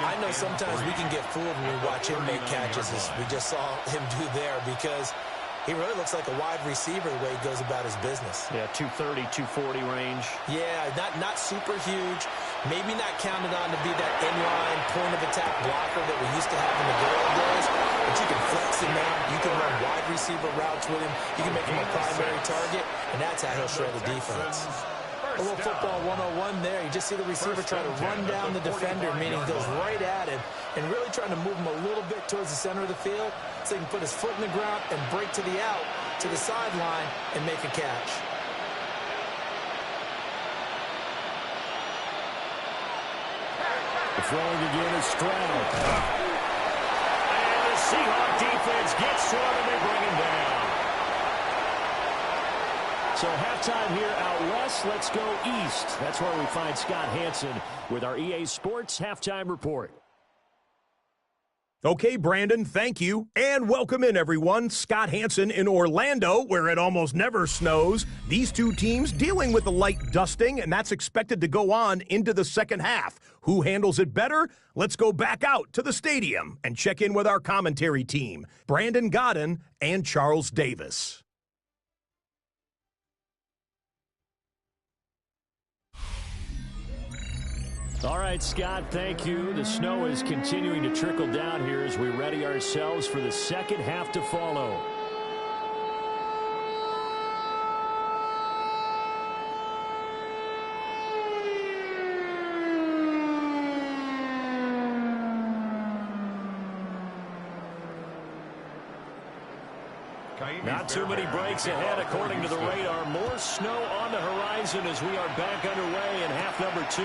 I know sometimes we can get fooled when we watch him make catches, as we just saw him do there, because he really looks like a wide receiver the way he goes about his business. Yeah, 230, 240 range. Yeah, not super huge. Maybe not counted on to be that inline point-of-attack blocker that we used to have in the good old days. But you can flex him out. You can run wide receiver routes with him. You can make him a primary target, and that's how he'll shred the defense. A little football 101 there. You just see the receiver try to run down the defender, meaning he goes right at him, and really trying to move him a little bit towards the center of the field so he can put his foot in the ground and break to the out, to the sideline, and make a catch. The throwing again is Stroud. And the Seahawks defense gets to him, and they bring him down. So halftime here out west. Let's go east. That's where we find Scott Hanson with our EA Sports Halftime Report. Okay, Brandon, thank you. And welcome in, everyone. Scott Hanson in Orlando, where it almost never snows. These two teams dealing with a light dusting, and that's expected to go on into the second half. Who handles it better? Let's go back out to the stadium and check in with our commentary team, Brandon Godden and Charles Davis. All right, Scott, thank you. The snow is continuing to trickle down here as we ready ourselves for the second half to follow. Not too many breaks ahead, according to the radar. More snow on the horizon as we are back underway in half number 2.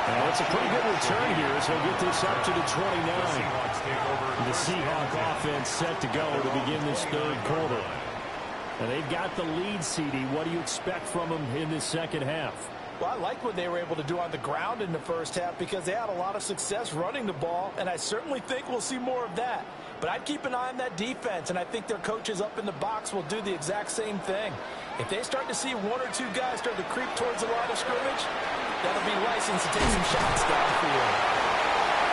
Well, it's a pretty good return here as he'll get this up to the 29. The Seahawk offense set to go to begin this third quarter. And they've got the lead, CD. What do you expect from them in this second half? Well, I like what they were able to do on the ground in the first half because they had a lot of success running the ball, and I certainly think we'll see more of that. But I'd keep an eye on that defense, and I think their coaches up in the box will do the exact same thing. If they start to see 1 or 2 guys start to creep towards the line of scrimmage, that'll be license to take some shots downfield.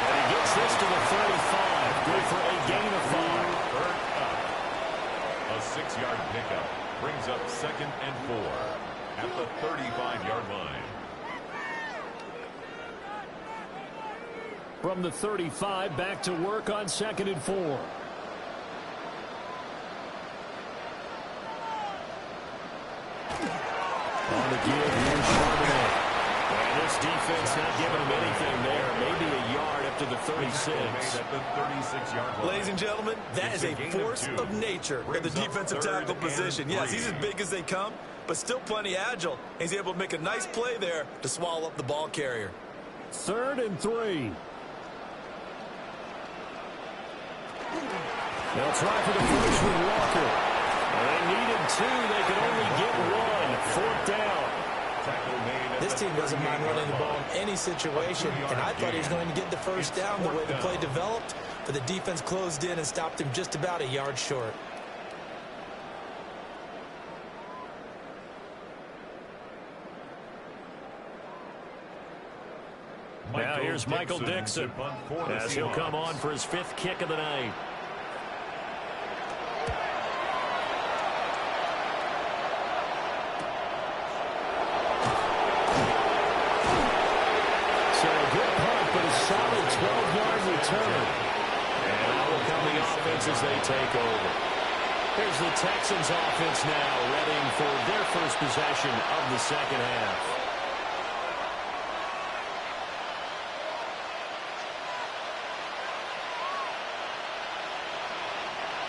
And he gets this to the 35. Good for a gain of 5. Third up. A 6-yard pickup brings up 2nd and 4 at the 35-yard line. From the 35, back to work on 2nd and 4. On the give, here's Charbonnet. And this defense not giving him anything there. Maybe a yard up to the 36. At the 36-yard line. Ladies and gentlemen, that is a force of nature in the defensive tackle position. Yes, he's as big as they come, but still plenty agile. He's able to make a nice play there to swallow up the ball carrier. 3rd and 3. They'll try for the first with Walker. They needed 2. They could only get 1. 4th down. This team doesn't mind running the ball in any situation, and I thought he was going to get the first down the way the play developed, but the defense closed in and stopped him just about a yard short. Now here's Michael Dixon as he'll come on for his 5th kick of the night. So a good punt, but a solid 12-yard return. And now will come the offense as they take over. Here's the Texans offense now, readying for their first possession of the second half.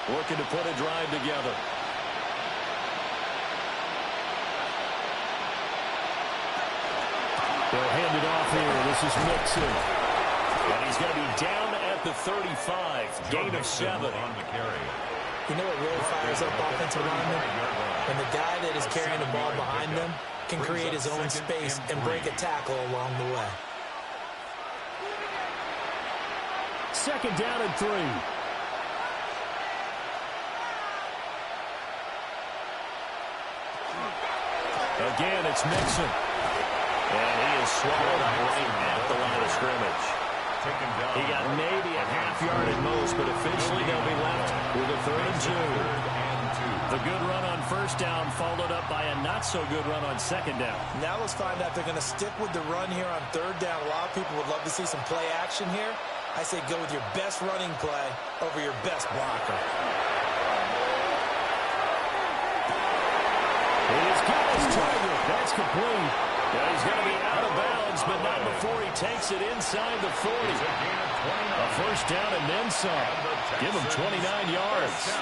Looking to put a drive together. They'll hand it off here. This is Mixon. And he's going to be down at the 35. Gain of 7 on the carry. You know what really fires up offensive linemen? When the guy that is carrying the ball behind them can create his own space and break a tackle along the way. 2nd down and 3. Again, it's Mixon. And he is swallowed up right at the line of scrimmage. He got maybe a half yard at most, but officially they'll be left with a 3rd and 2. The good run on 1st down followed up by a not-so-good run on 2nd down. Now let's find out if they're going to stick with the run here on 3rd down. A lot of people would love to see some play action here. I say go with your best running play over your best blocker. He's got his target. That's complete. Yeah, he's going to be out of bounds, but not before he takes it inside the 40. A 1st down and then some. Give him 29 yards.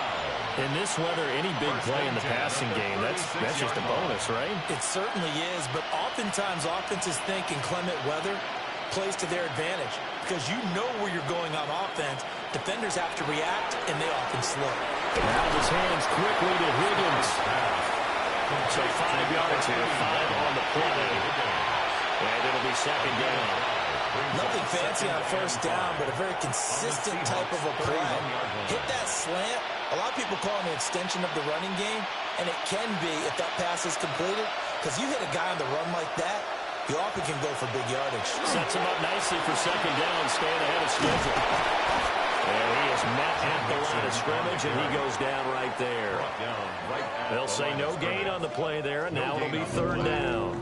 In this weather, any big play in the passing game, that's just a bonus, right? It certainly is, but oftentimes offenses think inclement weather plays to their advantage because you know where you're going on offense. Defenders have to react, and they often slip. Out of his hands quickly to Higgins. So 5 yards here, 5 on the play. And it'll be 2nd down. Nothing fancy on 1st down, but a very consistent type of a play. Hit that slant. A lot of people call it an extension of the running game, and it can be if that pass is completed, because you hit a guy on the run like that, you often can go for big yardage. Sets him up nicely for 2nd down, staying ahead of schedule. And he is met at the line of scrimmage, and he goes down right there. They'll say no gain on the play there, and now it'll be 3rd down.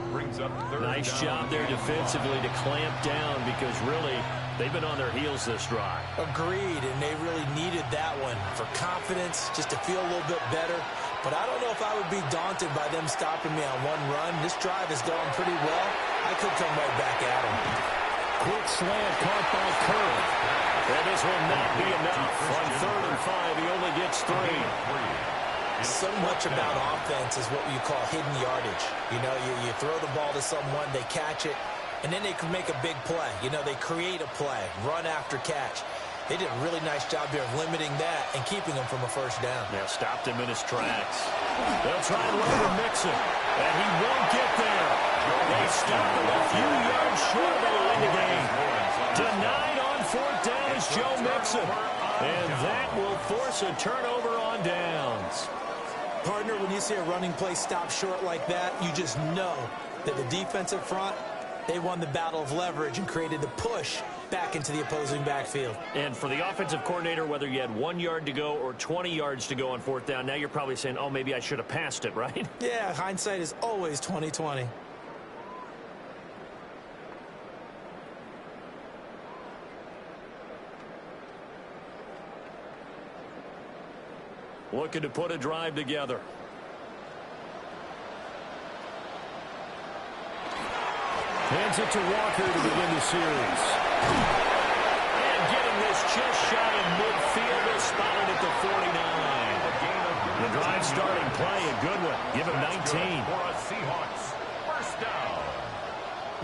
Nice job there defensively to clamp down because really they've been on their heels this drive. Agreed, and they really needed that one for confidence, just to feel a little bit better. But I don't know if I would be daunted by them stopping me on one run. This drive is going pretty well. I could come right back at him. Quick slant caught by Curry. And this will not be enough. On 3rd and 5, he only gets 3. So much about offense is what you call hidden yardage. You know, you throw the ball to someone, they catch it, and then they can make a big play. You know, they create a play, run after catch. They did a really nice job here of limiting that and keeping him from a 1st down. Now stopped him in his tracks. They'll try and run to Mixon, and he won't get there. They stop him a few yards short of the win the game. Denied on 4th down is Joe Mixon, and that will force a turnover on downs. Partner, when you see a running play stop short like that, you just know that the defensive front, they won the battle of leverage and created the push back into the opposing backfield. And for the offensive coordinator, whether you had 1 yard to go or 20 yards to go on 4th down, now you're probably saying, oh, maybe I should have passed it, right? Yeah, hindsight is always 20/20. Looking to put a drive together. Hands it to Walker to begin the series. And getting this just shy of midfield is spotted at the 49. The drive starting play, a good one. Give him 19.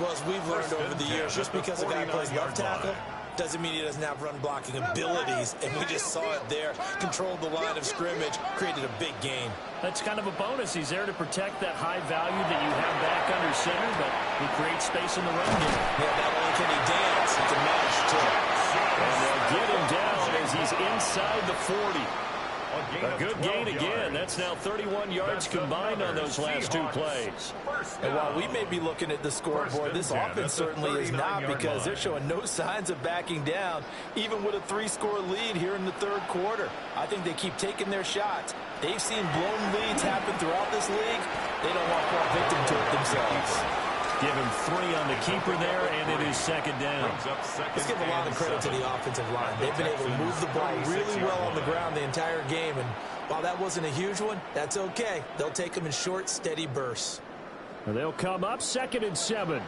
Well, as we've learned over the years, just because a guy plays left tackle doesn't mean he doesn't have run blocking abilities, and we just saw it there. Controlled the line of scrimmage, created a big gain. That's kind of a bonus. He's there to protect that high value that you have back under center, but he creates space in the run game. Yeah, not only can he dance, he can match too. And they'll get him down as he's inside the 40. A good gain again. That's now 31 yards combined on those last two plays. And while we may be looking at the scoreboard, this offense certainly is not, because they're showing no signs of backing down, even with a 3-score lead here in the third quarter. I think they keep taking their shots. They've seen blown leads happen throughout this league. They don't want to fall victim to it themselves. Give him 3 on the keeper there, and it is second down. Let's give a lot of credit to the offensive line. They've been able to move the ball really well on the ground the entire game, and while that wasn't a huge one, that's okay. They'll take them in short, steady bursts. They'll come up 2nd and 7.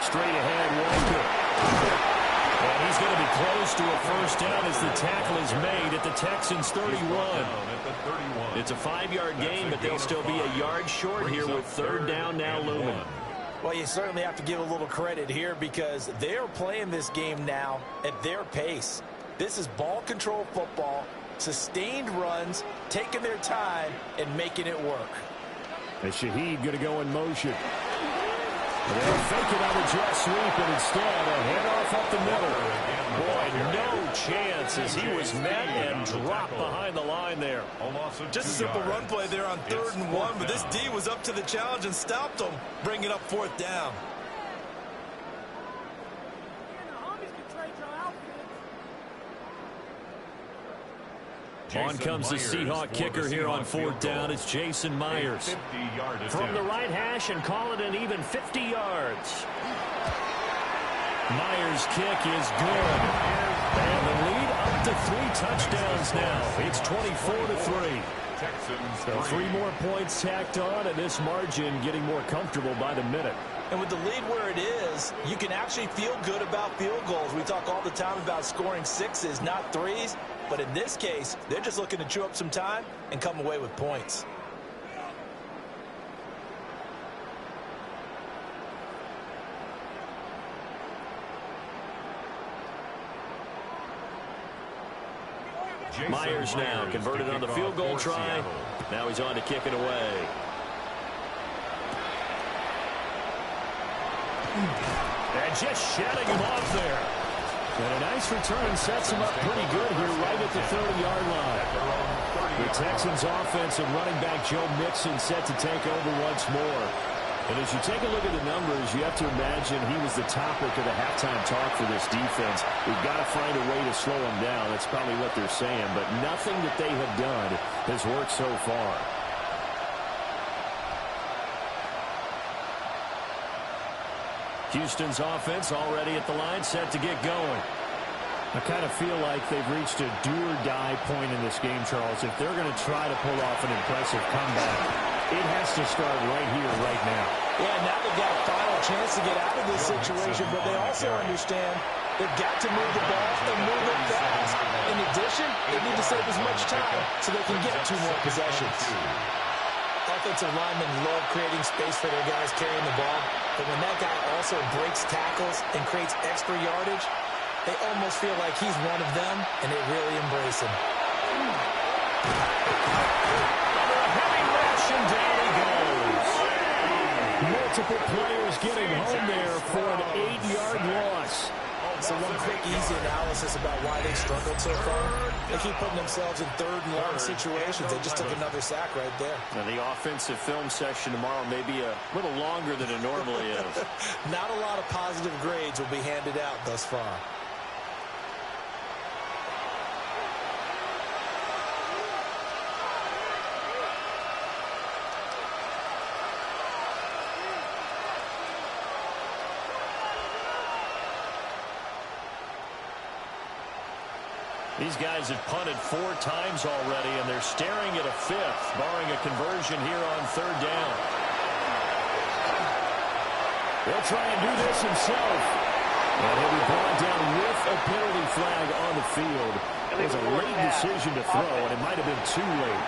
Straight ahead, Walker. And he's going to be close to a first down as the tackle is made at the Texans' 31. It's a 5-yard gain, but they'll still be a yard short here with 3rd down now looming. Well, you certainly have to give a little credit here, because they're playing this game now at their pace. This is ball control football, sustained runs, taking their time, and making it work. And Shaheed going to go in motion. They'll fake it on the jet sweep, and instead a handoff up the middle. Boy, no chance as he was met and dropped behind the line there. Just a simple run play there on 3rd and 1, but this D was up to the challenge and stopped them, bringing up 4th down. On comes the Seahawk kicker here on 4th down. It's Jason Myers. From the right hash, and call it an even 50 yards. Myers' kick is good. And the lead up to 3 touchdowns now. It's 24-3. So 3 more points tacked on, and this margin getting more comfortable by the minute. And with the lead where it is, you can actually feel good about field goals. We talk all the time about scoring 6s, not 3s. But in this case, they're just looking to chew up some time and come away with points. Myers now converted on the field goal try. Now he's on to kick it away. And just shutting him off there. And a nice return sets him up pretty good here right at the 30-yard line. The Texans offense and running back Joe Mixon set to take over once more. And as you take a look at the numbers, you have to imagine he was the topic of the halftime talk for this defense. We've got to find a way to slow him down. That's probably what they're saying. But nothing that they have done has worked so far. Houston's offense already at the line, set to get going. I kind of feel like they've reached a do-or-die point in this game, Charles. If they're going to try to pull off an impressive comeback, it has to start right here, right now. Yeah, now they've got a final chance to get out of this situation, but they also understand they've got to move the ball and move it fast. In addition, they need to save as much time so they can get 2 more possessions. Offensive linemen love creating space for their guys carrying the ball, but when that guy also breaks tackles and creates extra yardage, they almost feel like he's one of them, and they really embrace him. Heavy rush, and down he goes. Multiple players getting home there for an 8-yard loss. So one quick, easy analysis about why they've struggled so far. They keep putting themselves in 3rd and long situations. They just took another sack right there. Now the offensive film session tomorrow may be a little longer than it normally is. Not a lot of positive grades will be handed out thus far. These guys have punted 4 times already, and they're staring at a 5th, barring a conversion here on 3rd down. They'll try and do this himself. And he'll be brought down with a penalty flag on the field. It was a late decision to throw, and it might have been too late.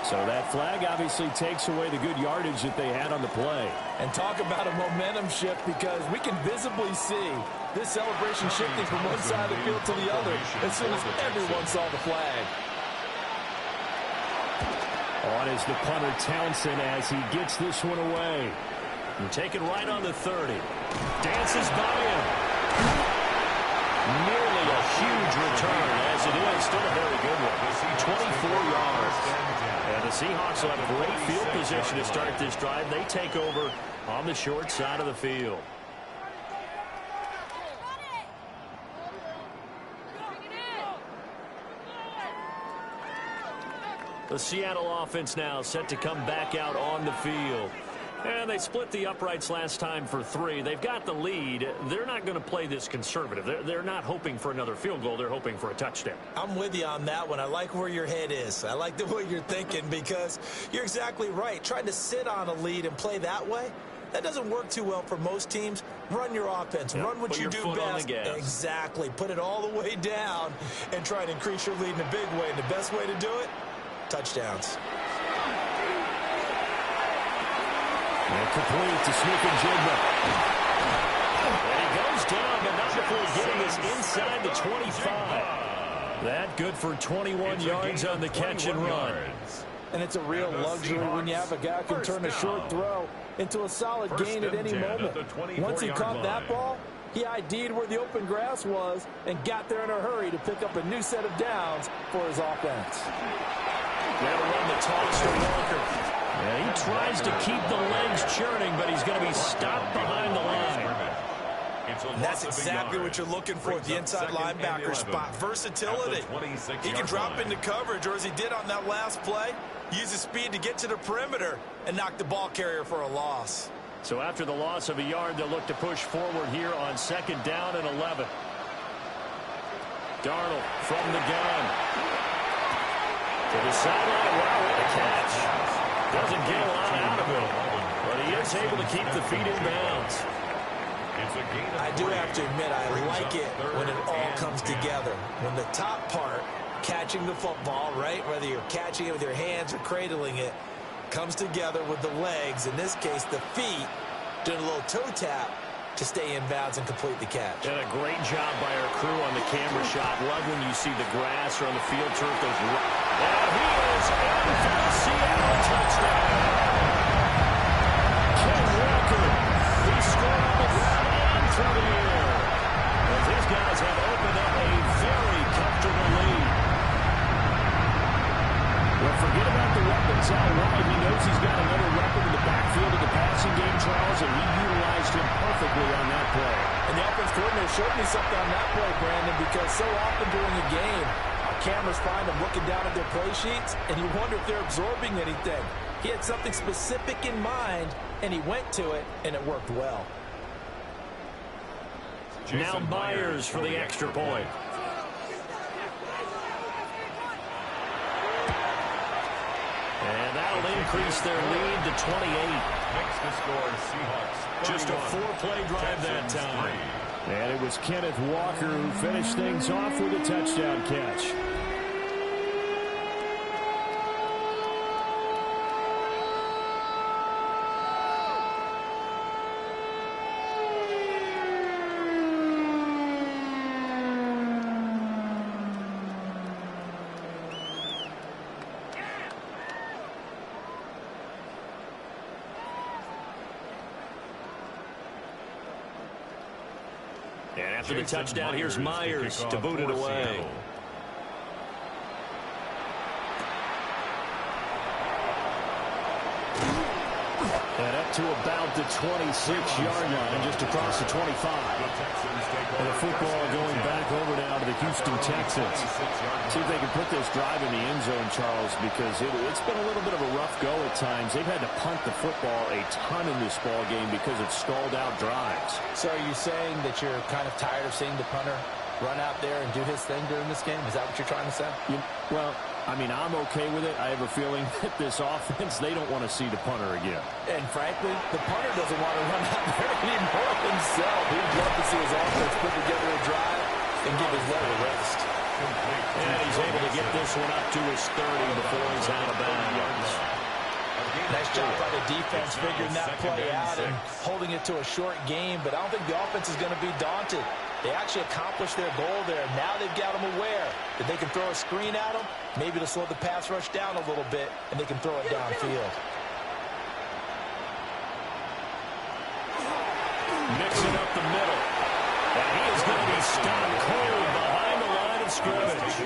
So that flag obviously takes away the good yardage that they had on the play. And talk about a momentum shift, because we can visibly see this celebration shifting from one side of the field to the other as soon as everyone saw the flag. On is the punter Townsend as he gets this one away. And take it right on the 30. Dances by him. Nearly a huge return, as it is. Still a very good one. 24 yards. And the Seahawks will have great field position to start this drive. They take over on the short side of the field. The Seattle offense now set to come back out on the field. And they split the uprights last time for 3. They've got the lead. They're not going to play this conservative. They're not hoping for another field goal. They're hoping for a touchdown. I'm with you on that one. I like where your head is. I like the way you're thinking because you're exactly right. Trying to sit on a lead and play that way, that doesn't work too well for most teams. Run your offense. Run what you do best. Exactly. Put it all the way down and try to increase your lead in a big way. And the best way to do it, touchdowns. And complete to Smith-Njigba. And he goes down, but not before getting us inside the 25. That good for 21 yards on the catch and run. And it's a real luxury when you have a guy who can turn a short throw into a solid gain at any moment. Once he caught that ball, he ID'd where the open grass was and got there in a hurry to pick up a new set of downs for his offense. They'll run the toss to Walker. Yeah, he tries to keep the legs churning, but he's going to be stopped behind the line. And that's exactly what you're looking for at the inside linebacker spot. Versatility. He can drop into coverage, or as he did on that last play, use his speed to get to the perimeter and knock the ball carrier for a loss. So after the loss of a yard, they'll look to push forward here on 2nd down and 11. Darnold from the gun. To the sideline. Wow, what a catch. Doesn't get a lot out of him, but he is able to keep the feet in bounds. I do have to admit, I like it when it all comes together. When the top part, catching the football, right, whether you're catching it with your hands or cradling it, comes together with the legs, in this case the feet, doing a little toe tap to stay in bounds and complete the catch. And a great job by our crew on the camera shot. Love when you see the grass or on the field turf. And he is in for the Seattle touchdown. Ken Walker, he scored on the ground and through the air. As these guys have opened up a very comfortable lead. Well, forget about the weapons out wide. He knows he's got another weapon in the backfield of the passing game, Charles, and he utilized him perfectly on that play. And the offense coordinator showed me something on that play, Brandon, because so often during a game, our cameras find them looking down at their play sheets, and you wonder if they're absorbing anything. He had something specific in mind, and he went to it, and it worked well. Now Myers for the extra point. And that'll increase their lead to 28. Makes the score Seahawks. Just a 4-play drive that time. And it was Kenneth Walker who finished things off with a touchdown catch. And after the touchdown, here's Myers to boot it away. And up to about the 26-yard line, just across the 25. And the football going back over now to the Houston Texans. See if they can put this drive in the end zone, Charles, because it's been a little bit of a rough go at times. They've had to punt the football a ton in this ball game because of stalled out drives. So are you saying that you're kind of tired of seeing the punter run out there and do his thing during this game? Is that what you're trying to say? Well, I mean, I'm okay with it. I have a feeling that this offense, they don't want to see the punter again. And frankly, the punter doesn't want to run out there anymore himself. He'd love to see his offense put together a drive and give his leg a rest. And he's able to get this one up to his 30 before he's out of bounds. Nice job by the defense figuring that play out and holding it to a short game, but I don't think the offense is going to be daunted. They actually accomplished their goal there. Now they've got them aware that they can throw a screen at them, maybe to slow the pass rush down a little bit, and they can throw it downfield. scrimmage.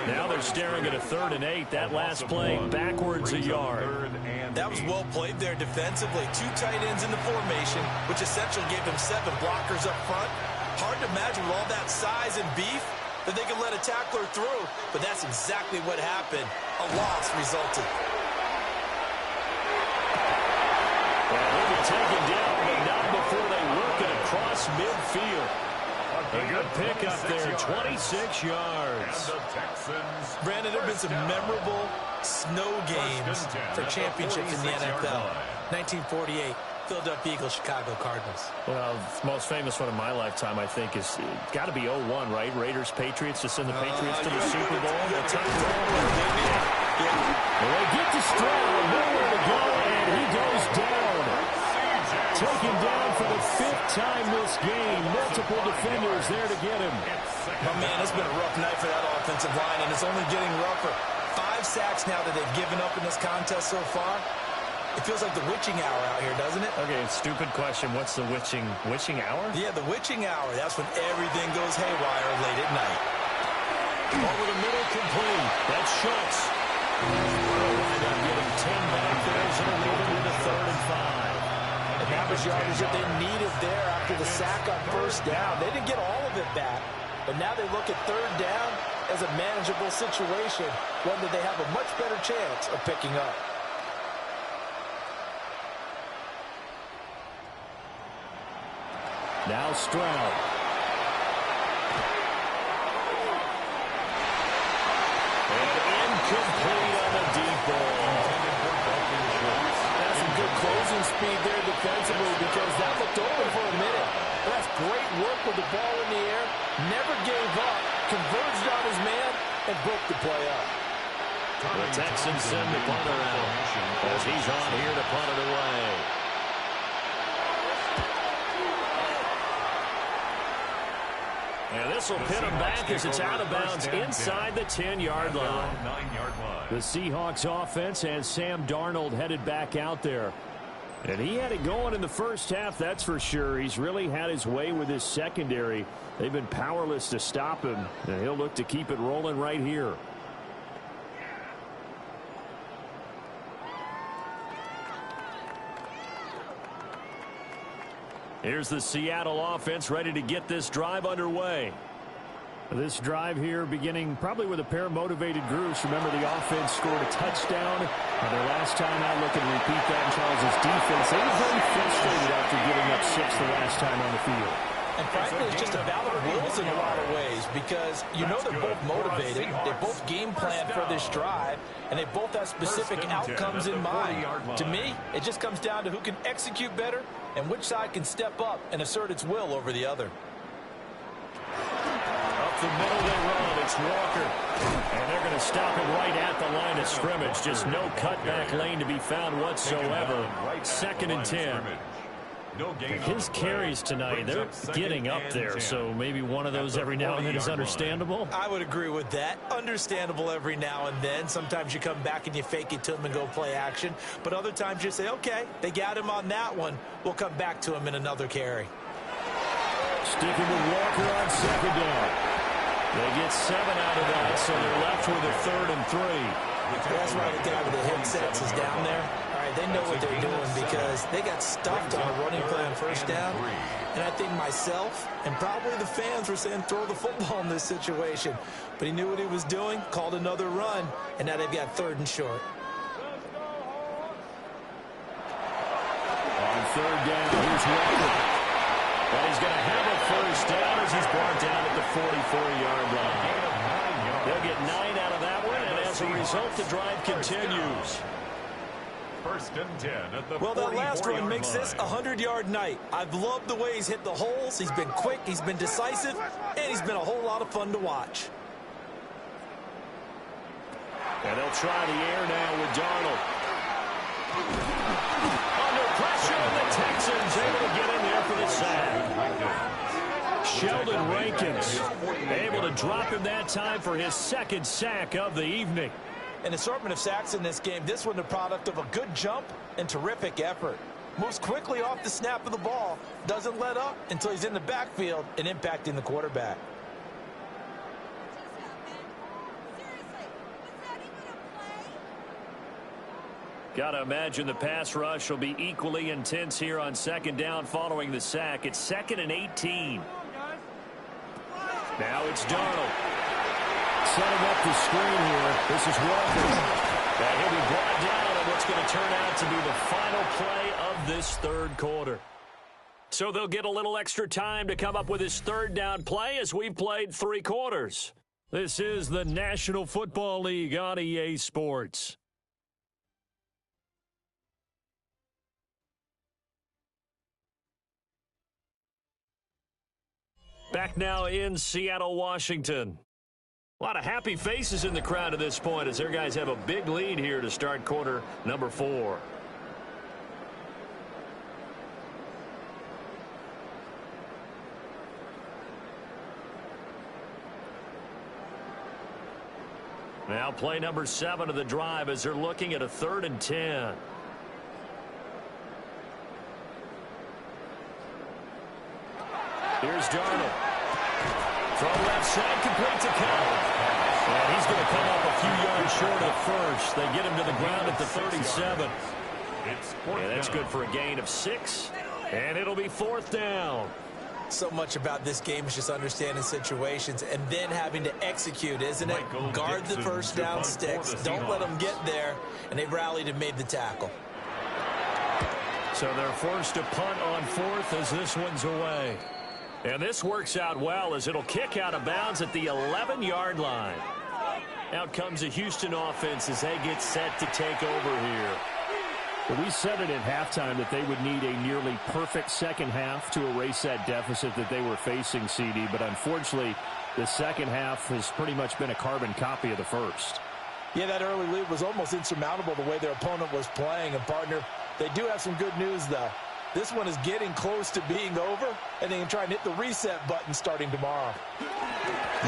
Now they're staring at a 3rd and 8. That last play backwards a yard. That was well played there defensively. 2 tight ends in the formation, which essentially gave them 7 blockers up front. Hard to imagine with all that size and beef that they could let a tackler through, but that's exactly what happened. A loss resulted. Well, he'll be taken down, but not before they work it across midfield. A good pickup there, 26 yards. Brandon, there have been some memorable snow games for championships in the NFL. 1948, Philadelphia Eagles, Chicago Cardinals. Well, the most famous one of my lifetime, I think, is got to be 01, right? Raiders, Patriots to send the Patriots to the Super Bowl. Well, they get to Stroud, nowhere to go, and he goes down. Taken down for the 5th time this game. Multiple defenders there to get him. Oh, man, it's been a rough night for that offensive line, and it's only getting rougher. 5 sacks now that they've given up in this contest so far. It feels like the witching hour out here, doesn't it? Okay, stupid question. What's the witching hour? Yeah, the witching hour. That's when everything goes haywire late at night. Over the middle, complete. That's Schultz. They'll wind up getting 10 back there, so they'll leave it with a 3rd and 5. And that was yardage that they needed there after the sack on 1st down. They didn't get all of it back, but now they look at 3rd down as a manageable situation, one that they have a much better chance of picking up. Now Stroud. And incomplete on the deep ball. That's some good closing speed there defensively because that looked open for a minute. That's great work with the ball in the air. Never gave up. Converged on his man and broke the play up. The Texans send the punter out as he's on here to punt it away. And this will pin him back as it's out of bounds inside the 10-yard line. The Seahawks offense and Sam Darnold headed back out there. And he had it going in the first half, that's for sure. He's really had his way with his secondary. They've been powerless to stop him, and he'll look to keep it rolling right here. Here's the Seattle offense ready to get this drive underway. This drive here beginning probably with a pair of motivated groups. Remember, the offense scored a touchdown. Their last time out, look and repeat that in Charles' defense. They were very frustrated after giving up 6 the last time on the field. And frankly, it's just a battle of wills in a lot of ways because you know they're both motivated. They both game plan for this drive, and they both have specific outcomes in mind. To me, it just comes down to who can execute better and which side can step up and assert its will over the other. Up the middle they run. It's Walker. And they're going to stop him right at the line of scrimmage. Just no cutback lane to be found whatsoever. 2nd and 10. His carries tonight, they're getting up there, so maybe one of those every now and then is understandable. I would agree with that. Understandable every now and then. Sometimes you come back and you fake it to him and go play action. But other times you say, okay, they got him on that one. We'll come back to him in another carry. Sticking with Walker on 2nd down. They get 7 out of that, so they're left with a 3rd and 3. That's why the guy with the headsets is down there. All right, they know what they're doing because they got stuffed on a running play on 1st down. And I think myself and probably the fans were saying throw the football in this situation. But he knew what he was doing, called another run, and now they've got 3rd and short. On 3rd down, here's Walker. And he's going to have a 1st down as he's brought down at the 44-yard line. They'll get 9 out of that one, and as a result, the drive continues. 1st and 10 at the well, that last run makes line. this a 100-yard night. I've loved the way he's hit the holes. He's been quick, he's been decisive, and he's been a whole lot of fun to watch. And they'll try the air now with Darnold. Under pressure, and the Texans able to get in there for the sack. Sheldon Rankins able to drop him that time for his 2nd sack of the evening. An assortment of sacks in this game. This one the product of a good jump and terrific effort. Moves quickly off the snap of the ball. Doesn't let up until he's in the backfield and impacting the quarterback. Got to imagine the pass rush will be equally intense here on second down following the sack. It's 2nd and 18. Now it's Darnold. Setting up the screen here. This is Walker. And he'll be brought down on what's going to turn out to be the final play of this third quarter. So they'll get a little extra time to come up with his third down play as we've played 3 quarters. This is the National Football League on EA Sports. Back now in Seattle, Washington. A lot of happy faces in the crowd at this point as their guys have a big lead here to start quarter number 4. Now play number 7 of the drive as they're looking at a 3rd and 10. Here's Darnold. Throw left side, complete to Cobb. And he's going to come up a few yards short of first. They get him to the ground at the 37. And that's good for a gain of 6. And it'll be 4th down. So much about this game is just understanding situations and then having to execute, isn't it? Guard the first down sticks. Don't let them get there. And they rallied and made the tackle. So they're forced to punt on 4th as this one's away. And this works out well as it'll kick out of bounds at the 11-yard line. Out comes the Houston offense as they get set to take over here. Well, we said it at halftime that they would need a nearly perfect second half to erase that deficit that they were facing, CD. But unfortunately, the second half has pretty much been a carbon copy of the first. Yeah, that early lead was almost insurmountable the way their opponent was playing. And, partner, they do have some good news, though. This one is getting close to being over, and they can try and hit the reset button starting tomorrow.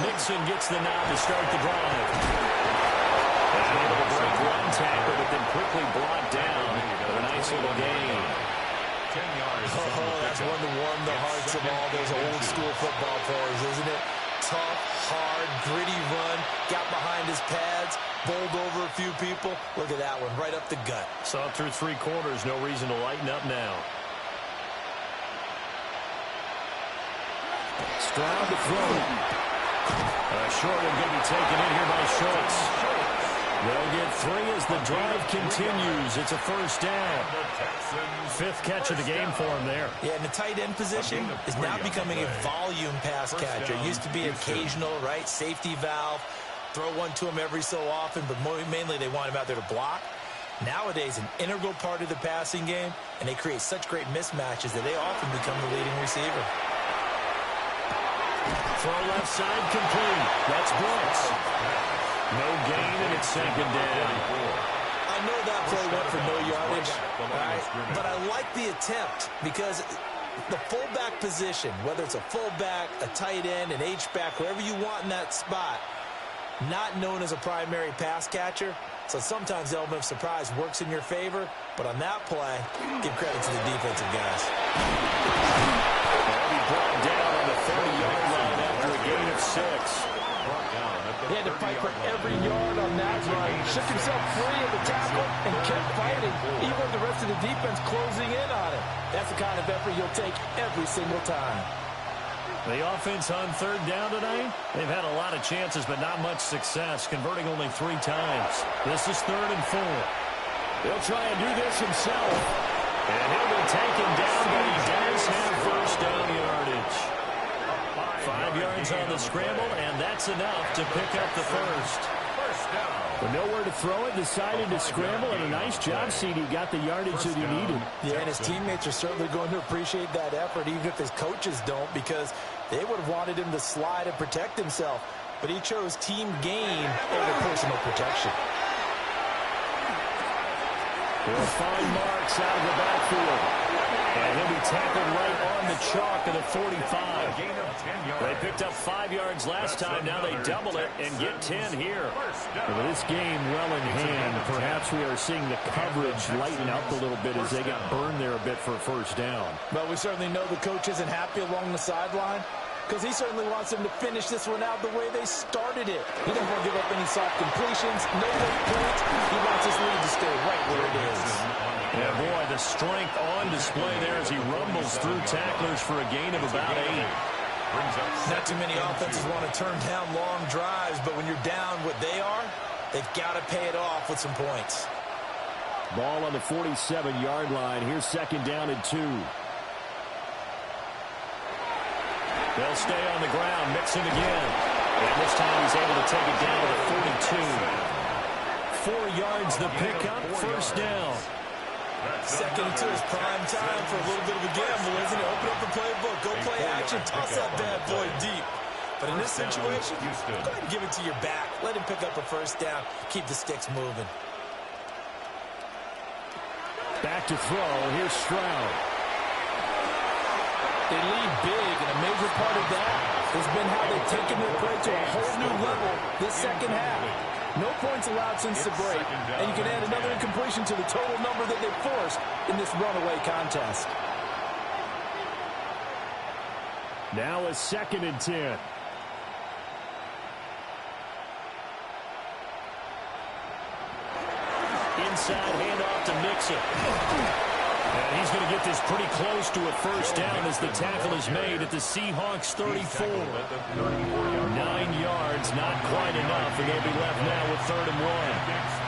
Nixon gets the nod to start the drive. And able to break one tackle, but then quickly brought down for a nice little gain. 10 yards. Oh, that's one to warm the hearts of all those old-school football players, isn't it? Tough, hard, gritty run, got behind his pads, bowled over a few people. Look at that one, right up the gut. Saw it through 3 quarters, no reason to lighten up now. Stroud to throw. Short and going to be taken in here by Schultz. They'll get 3 as the drive continues. It's a 1st down. 5th catch of the game for him there. Yeah, and the tight end position is now becoming a volume pass catcher. It used to be occasional, right? Safety valve. Throw one to him every so often, but mainly they want him out there to block. Nowadays, an integral part of the passing game, and they create such great mismatches that they often become the leading receiver. Throw left side complete. That's Brooks. No gain, and it's 2nd down. I know that play went for no yardage, right? But I like the attempt because the fullback position, whether it's a fullback, a tight end, an H-back, wherever you want in that spot, not known as a primary pass catcher. So sometimes the element of surprise works in your favor. But on that play, give credit to the defensive guys. He brought down on the 30-yard line after a gain of 6. He had to fight for every yard on that run. Shook himself free of the tackle and kept fighting, even with the rest of the defense closing in on him. That's the kind of effort you'll take every single time. The offense on 3rd down tonight, they've had a lot of chances, but not much success, converting only 3 times. This is 3rd and 4. He'll try and do this himself. And he'll be taken down, but he does have 1st down yardage. 5 yards on the scramble, and that's enough to pick up the 1st. But nowhere to throw it, decided to scramble, and a nice job, CD. Got the yardage that he needed. Yeah, and his teammates are certainly going to appreciate that effort, even if his coaches don't, because they would have wanted him to slide and protect himself. But he chose team gain over personal protection. He'll find Marks out of the backfield. And he'll be tackled right on the chalk of the 45. They picked up 5 yards last time. Now they double it and get 10 here. With this game well in hand, perhaps we are seeing the coverage lighten up a little bit as they get burned there a bit for a 1st down. But we certainly know the coach isn't happy along the sideline. because he certainly wants them to finish this one out the way they started it. He doesn't want to give up any soft completions, no late points. He wants his lead to stay right where it is. Yeah, boy, the strength on display there as he rumbles through tacklers for a gain of about 8. Not too many offenses want to turn down long drives, but when you're down what they are, they've got to pay it off with some points. Ball on the 47-yard line. Here's second down and 2. They'll stay on the ground. Mixon again. And this time he's able to take it down to the 42. 4 yards the pickup. First down. Second and 2 is prime time for a little bit of a gamble, isn't it? Open up the playbook. Go play action. Toss that bad boy deep. But in this situation, go ahead and give it to your back. Let him pick up a first down. Keep the sticks moving. Back to throw. Here's Stroud. They lead big, and a major part of that has been how they've taken their play to a whole new level this second half. No points allowed since the break, and you can add another incompletion to the total number that they forced in this runaway contest. Now a second and 10. Inside handoff to Mixon. And he's going to get this pretty close to a first down as the tackle is made at the Seahawks 34. 9 yards, not quite enough, and they'll be left now with 3rd and 1.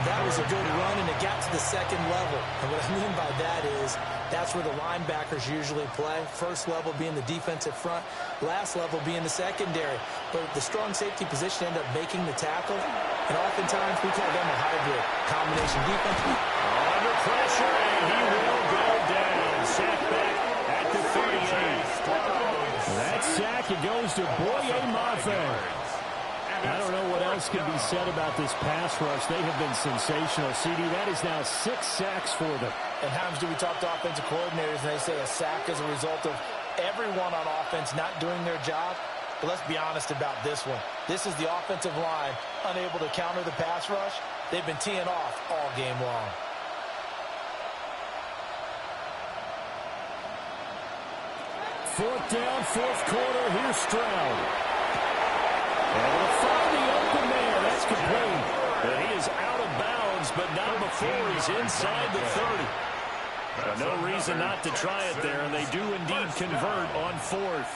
That was a good run, and it got to the second level. And what I mean by that is that's where the linebackers usually play. First level being the defensive front, last level being the secondary. But the strong safety position ended up making the tackle, and oftentimes we call them a hybrid combination defense. Under pressure, and he will go down. Sack back at the 38. That sack, it goes to Boye Mafe. I don't know what else can be said about this pass rush. They have been sensational. CD, that is now 6 sacks for them. And how much do we talk to offensive coordinators, and they say a sack is a result of everyone on offense not doing their job? But let's be honest about this one. This is the offensive line unable to counter the pass rush. They've been teeing off all game long. Fourth down, fourth quarter. Here's Stroud. And we'll find the open man. That's complete. And he is out of bounds, but not before he's inside the 30. No reason not to try it there, and they do indeed convert on 4th.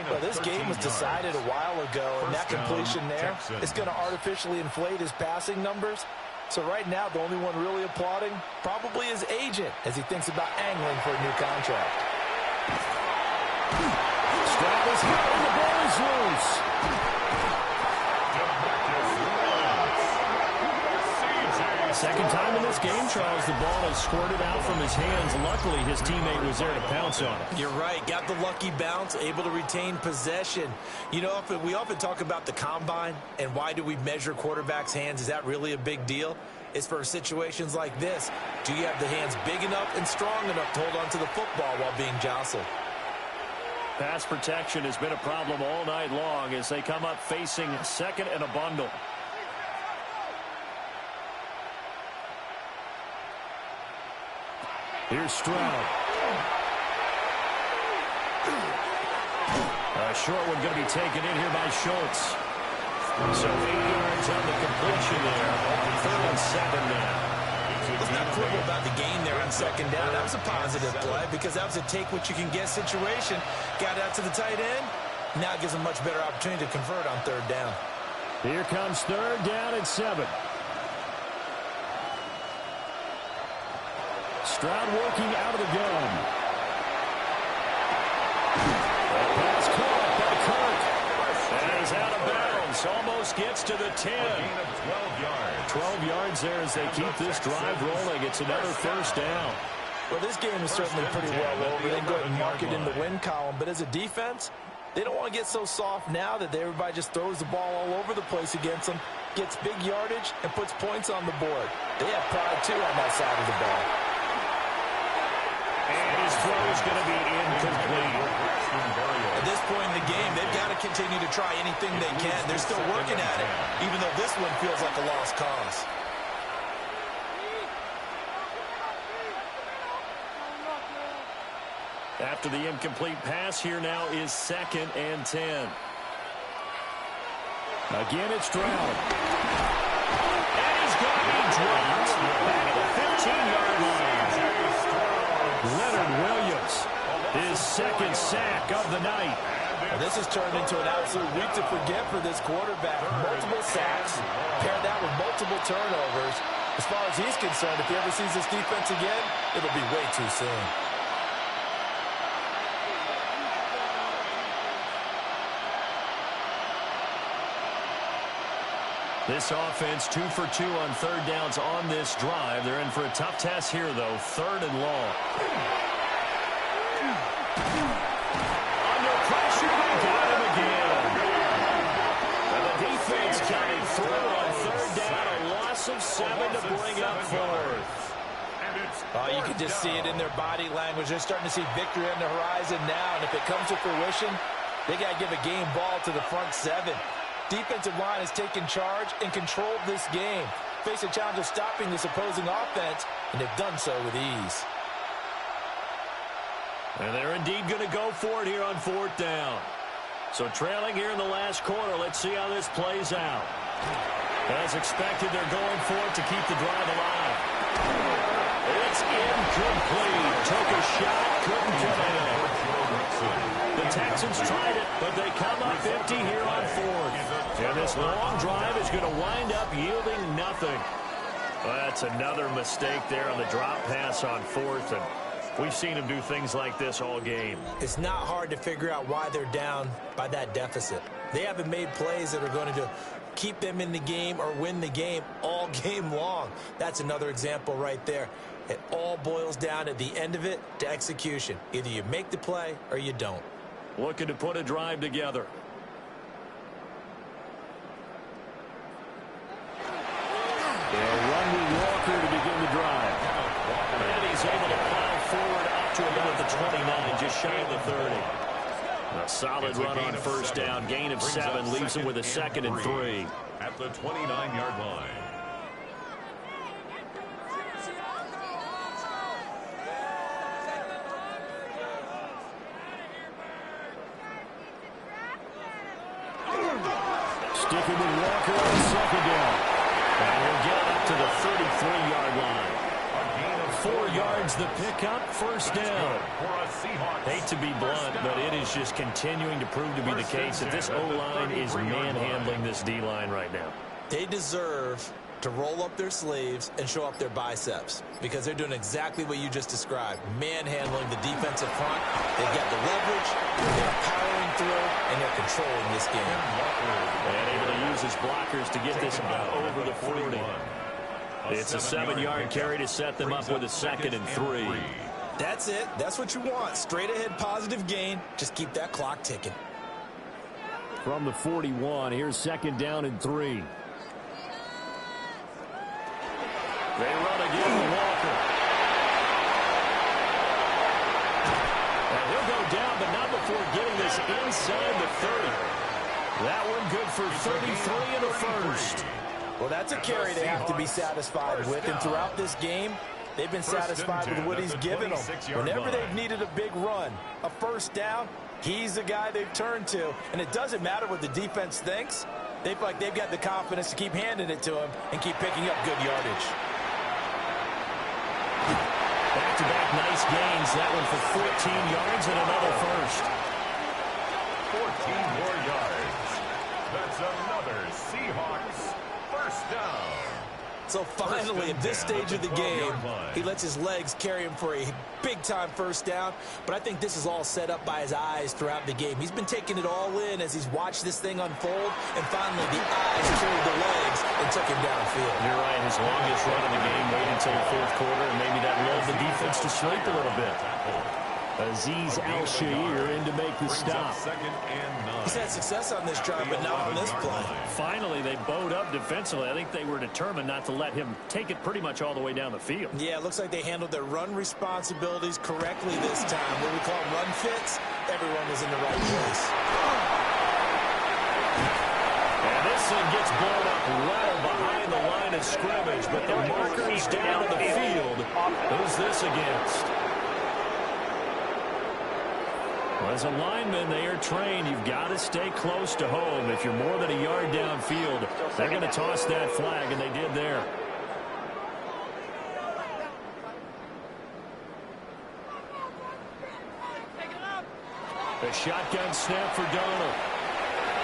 Well, this game was decided a while ago, and that completion there is going to artificially inflate his passing numbers. So right now, the only one really applauding probably his agent as he thinks about angling for a new contract. Stroud is hit, and the ball is loose. Second time in this game, Charles, the ball has squirted out from his hands. Luckily, his teammate was there to pounce on it. You're right. Got the lucky bounce, able to retain possession. You know, we often talk about the combine and why do we measure quarterbacks' hands. Is that really a big deal? It's for situations like this. Do you have the hands big enough and strong enough to hold on to the football while being jostled? Pass protection has been a problem all night long as they come up facing second and a bundle. Here's Stroud. A short one going to be taken in here by Schultz. So 8 yards on the completion there. 3rd and 7 now. Let's not quibble about the gain there on second down. That was a positive play because that was a take-what-you-can-get situation. Got out to the tight end. Now it gives them a much better opportunity to convert on 3rd down. Here comes 3rd down and 7. Stroud working out of the gun. Pass caught by Kirk. That is out of bounds. Almost gets to the 10. 12 yards there as they keep this drive rolling. It's another first down. Well, this game is certainly pretty well over. They can go ahead and mark it in the win column. But as a defense, they don't want to get so soft now that everybody just throws the ball all over the place against them, gets big yardage, and puts points on the board. They have pride, too, on that side of the ball. And his throw is going to be incomplete. At this point in the game, they've got to continue to try anything they can. They're still working at it, even though this one feels like a lost cause. After the incomplete pass, here now is 2nd and 10. Again, it's Stroud. And he's going to be dropped back at the 15-yard line. Leonard Williams, his 2nd sack of the night. Well, this has turned into an absolute week to forget for this quarterback. Multiple sacks, paired that with multiple turnovers. As far as he's concerned, if he ever sees this defense again, it'll be way too soon. This offense 2 for 2 on 3rd downs on this drive. They're in for a tough test here, though. 3rd and long. Under pressure, they got him again. And the defense carried through on 3rd down. A loss of 7 to bring up 4th. Oh, you can just see it in their body language. They're starting to see victory on the horizon now. And if it comes to fruition, they got to give a game ball to the front 7. Defensive line has taken charge and controlled this game. Face a challenge of stopping this opposing offense, and they've done so with ease. And they're indeed going to go for it here on 4th down. So trailing here in the last quarter. Let's see how this plays out. As expected, they're going for it to keep the drive alive. It's incomplete. Took a shot, couldn't get it. The Texans tried it, but they come up empty here on 4th. And this long drive is going to wind up yielding nothing. Well, that's another mistake there on the drop pass on 4th. And we've seen him do things like this all game. It's not hard to figure out why they're down by that deficit. They haven't made plays that are going to keep them in the game or win the game all game long. That's another example right there. It all boils down at the end of it to execution. Either you make the play or you don't. Looking to put a drive together. They'll run with Walker to begin the drive. And he's able to plow forward up to about the 29, just shy of the 30. A solid run on 1st down. Gain of 7 leaves him with a 2nd and 3. At the 29-yard line. Sticking with Walker on 2nd down. And he'll get up to the 33-yard line. 4 yards the pickup, 1st down. Hate to be blunt, but it is just continuing to prove to be the case that this O-line is manhandling this D-line right now. They deserve to roll up their sleeves and show up their biceps because they're doing exactly what you just described, manhandling the defensive front. They've got the leverage, they're powering through, and they're controlling this game. And able to use his blockers to get this over the 40. It's a 7-yard carry to set them up with a 2nd and 3. That's it. That's what you want. Straight ahead positive gain. Just keep that clock ticking. From the 41, here's 2nd down and 3. They run again with Walker. And he'll go down, but not before getting this inside the 30. That one good for 33 in the 1st. Well, that's a carry they have to be satisfied with. And throughout this game, they've been satisfied with what he's given them. Whenever they've needed a big run, a 1st down, he's the guy they've turned to. And it doesn't matter what the defense thinks. They feel like they've got the confidence to keep handing it to him and keep picking up good yardage. Back-to-back nice gains. That one for 14 yards and another 1st. 14 more yards. That's another Seahawks 1st down. So finally, at this stage of the game, he lets his legs carry him for a big-time 1st down. But I think this is all set up by his eyes throughout the game. He's been taking it all in as he's watched this thing unfold. And finally, the eyes carried the legs and took him downfield. You're right. His longest run of the game waited until the 4th quarter, and maybe that lulled the defense to sleep a little bit. Azeez Al-Shaair in to make the stop. He's had success on this drive, but not on this play. Finally, they bowed up defensively. I think they were determined not to let him take it pretty much all the way down the field. Yeah, it looks like they handled their run responsibilities correctly this time. What we call run fits, everyone was in the right place. And this thing gets blown up well behind the line of scrimmage, but the marker's down the field. Who's this against? Well, as a lineman, they are trained. You've got to stay close to home. If you're more than a yard downfield, they're going to toss that flag, and they did there. The shotgun snap for Donald.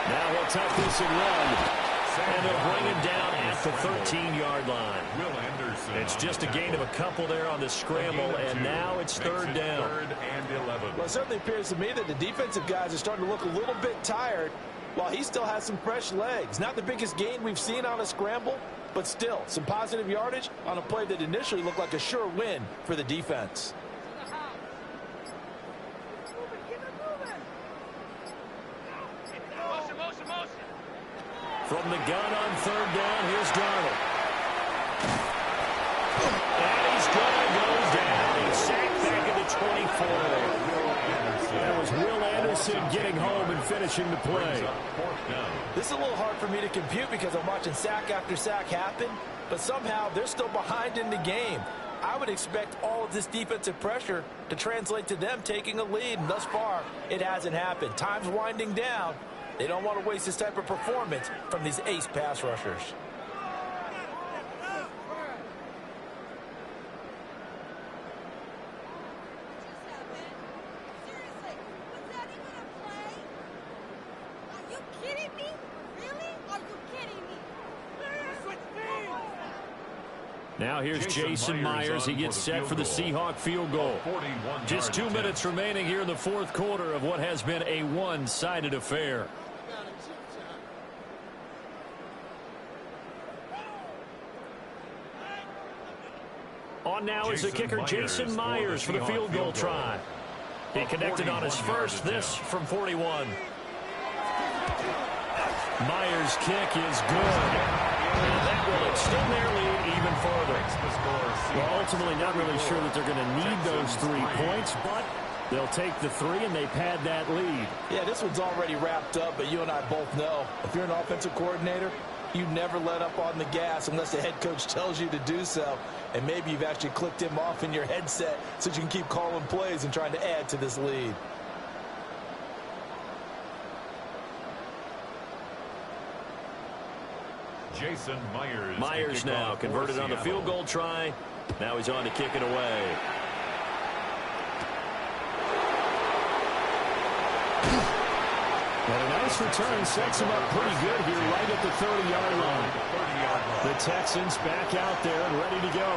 Now he'll tuck this and run. And they'll bring him down at the 13-yard line. It's just a gain of a couple there on the scramble, and now it's third down. Well, it certainly appears to me that the defensive guys are starting to look a little bit tired while he still has some fresh legs. Not the biggest gain we've seen on a scramble, but still some positive yardage on a play that initially looked like a sure win for the defense. From the gun on third down, here's Darnold. And he's going to go down. He's sacked back at the 24. That was Will Anderson getting home and finishing the play. This is a little hard for me to compute because I'm watching sack after sack happen, but somehow they're still behind in the game. I would expect all of this defensive pressure to translate to them taking a lead, and thus far, it hasn't happened. Time's winding down. They don't want to waste this type of performance from these ace pass rushers. Now here's Jason Myers. He gets set for the Seahawk field goal. Just 2 minutes remaining here in the fourth quarter of what has been a one-sided affair. On now is the kicker, Jason Myers, for the field goal try. He connected on his first, this from 41. Myers' kick is good. And that will extend their lead even further. Well, ultimately not really sure that they're going to need those 3 points, but they'll take the 3 and they pad that lead. Yeah, this one's already wrapped up, but you and I both know if you're an offensive coordinator, you never let up on the gas unless the head coach tells you to do so. And maybe you've actually clicked him off in your headset so you can keep calling plays and trying to add to this lead. Jason Myers. Myers now converted on the field goal try. Now he's on to kick it away. And a nice return sets him up pretty good here right at the 30-yard line. The Texans back out there and ready to go.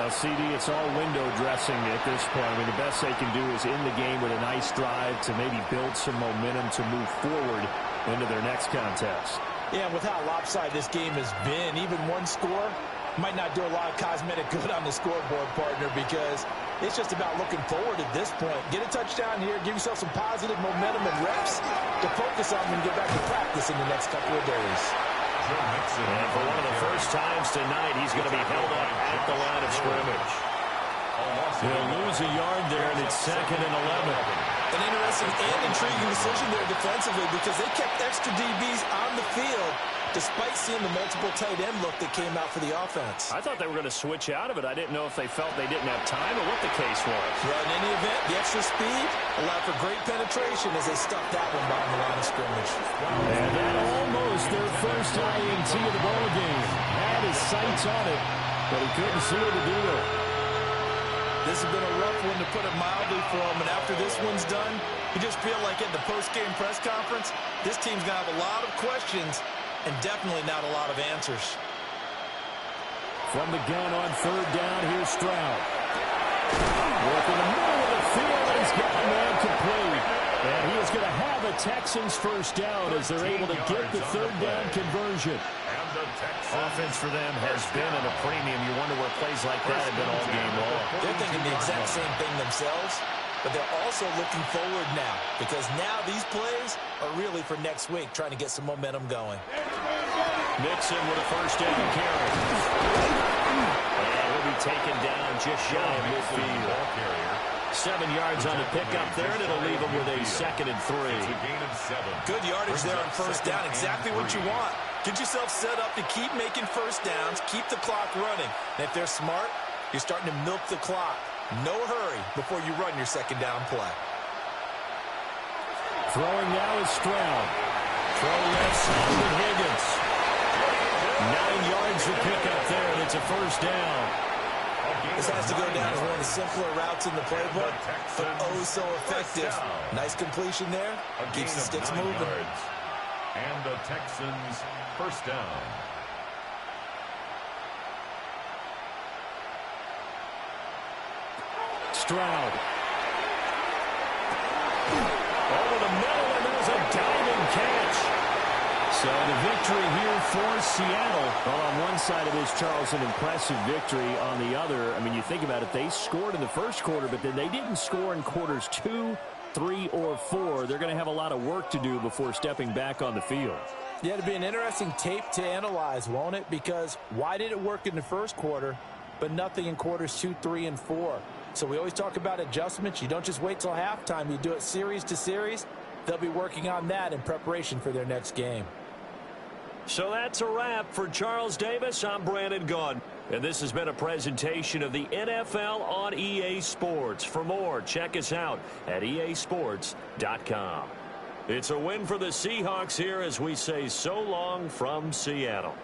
CD, it's all window dressing at this point. I mean, the best they can do is end the game with a nice drive to maybe build some momentum to move forward into their next contest. Yeah, with how lopsided this game has been, even one score might not do a lot of cosmetic good on the scoreboard, partner, because it's just about looking forward at this point. Get a touchdown here, give yourself some positive momentum and reps to focus on and get back to practice in the next couple of days. And for one of the first times tonight, he's going to be held up at the line of scrimmage. He'll lose a yard there, and it's 2nd and 11. An interesting and intriguing decision there defensively because they kept extra DBs on the field despite seeing the multiple tight end look that came out for the offense. I thought they were going to switch out of it. I didn't know if they felt they didn't have time or what the case was. Well, in any event, the extra speed allowed for great penetration as they stuffed that one behind the line of scrimmage. And that almost their first INT of the ball game. Had his sights on it, but he couldn't seal the deal. This has been a rough one, to put it mildly, for him. And after this one's done, you just feel like at the post-game press conference, this team's going to have a lot of questions and definitely not a lot of answers. From the gun on third down, here's Stroud. Working the middle of the field, and he's got a man complete. And he is going to have a Texans first down as they're able to get the third down conversion. Offense for them has been at a premium. You wonder where plays like that have been all game long. They're thinking the exact same thing themselves, but they're also looking forward now because now these plays are really for next week, trying to get some momentum going. Mixon with a first down carry. And he'll be taken down just shy of midfield. 7 yards on the pickup there, and it'll leave him with a 2nd and 3. Good yardage there on first down. Exactly what you want. Get yourself set up to keep making first downs, keep the clock running. And if they're smart, you're starting to milk the clock. No hurry before you run your second down play. Throwing now is Stroud. Throw left side with Higgins. 9 yards to pick up there, and it's a first down. This has to go down as one of the simpler routes in the playbook, but oh so effective. Nice completion there. Keeps the sticks moving. And the Texans first down. Stroud. Over the middle, and there's a diving catch. So the victory here for Seattle. Well, on one side of this, Charles, an impressive victory. On the other, I mean, you think about it, they scored in the first quarter, but then they didn't score in quarters 2, 3, or 4. They're going to have a lot of work to do before stepping back on the field. Yeah, it'll be an interesting tape to analyze, won't it? Because why did it work in the first quarter, but nothing in quarters 2, 3, and 4? So we always talk about adjustments. You don't just wait till halftime. You do it series to series. They'll be working on that in preparation for their next game. So that's a wrap for Charles Davis. I'm Brandon Gaudin. And this has been a presentation of the NFL on EA Sports. For more, check us out at easports.com. It's a win for the Seahawks here as we say so long from Seattle.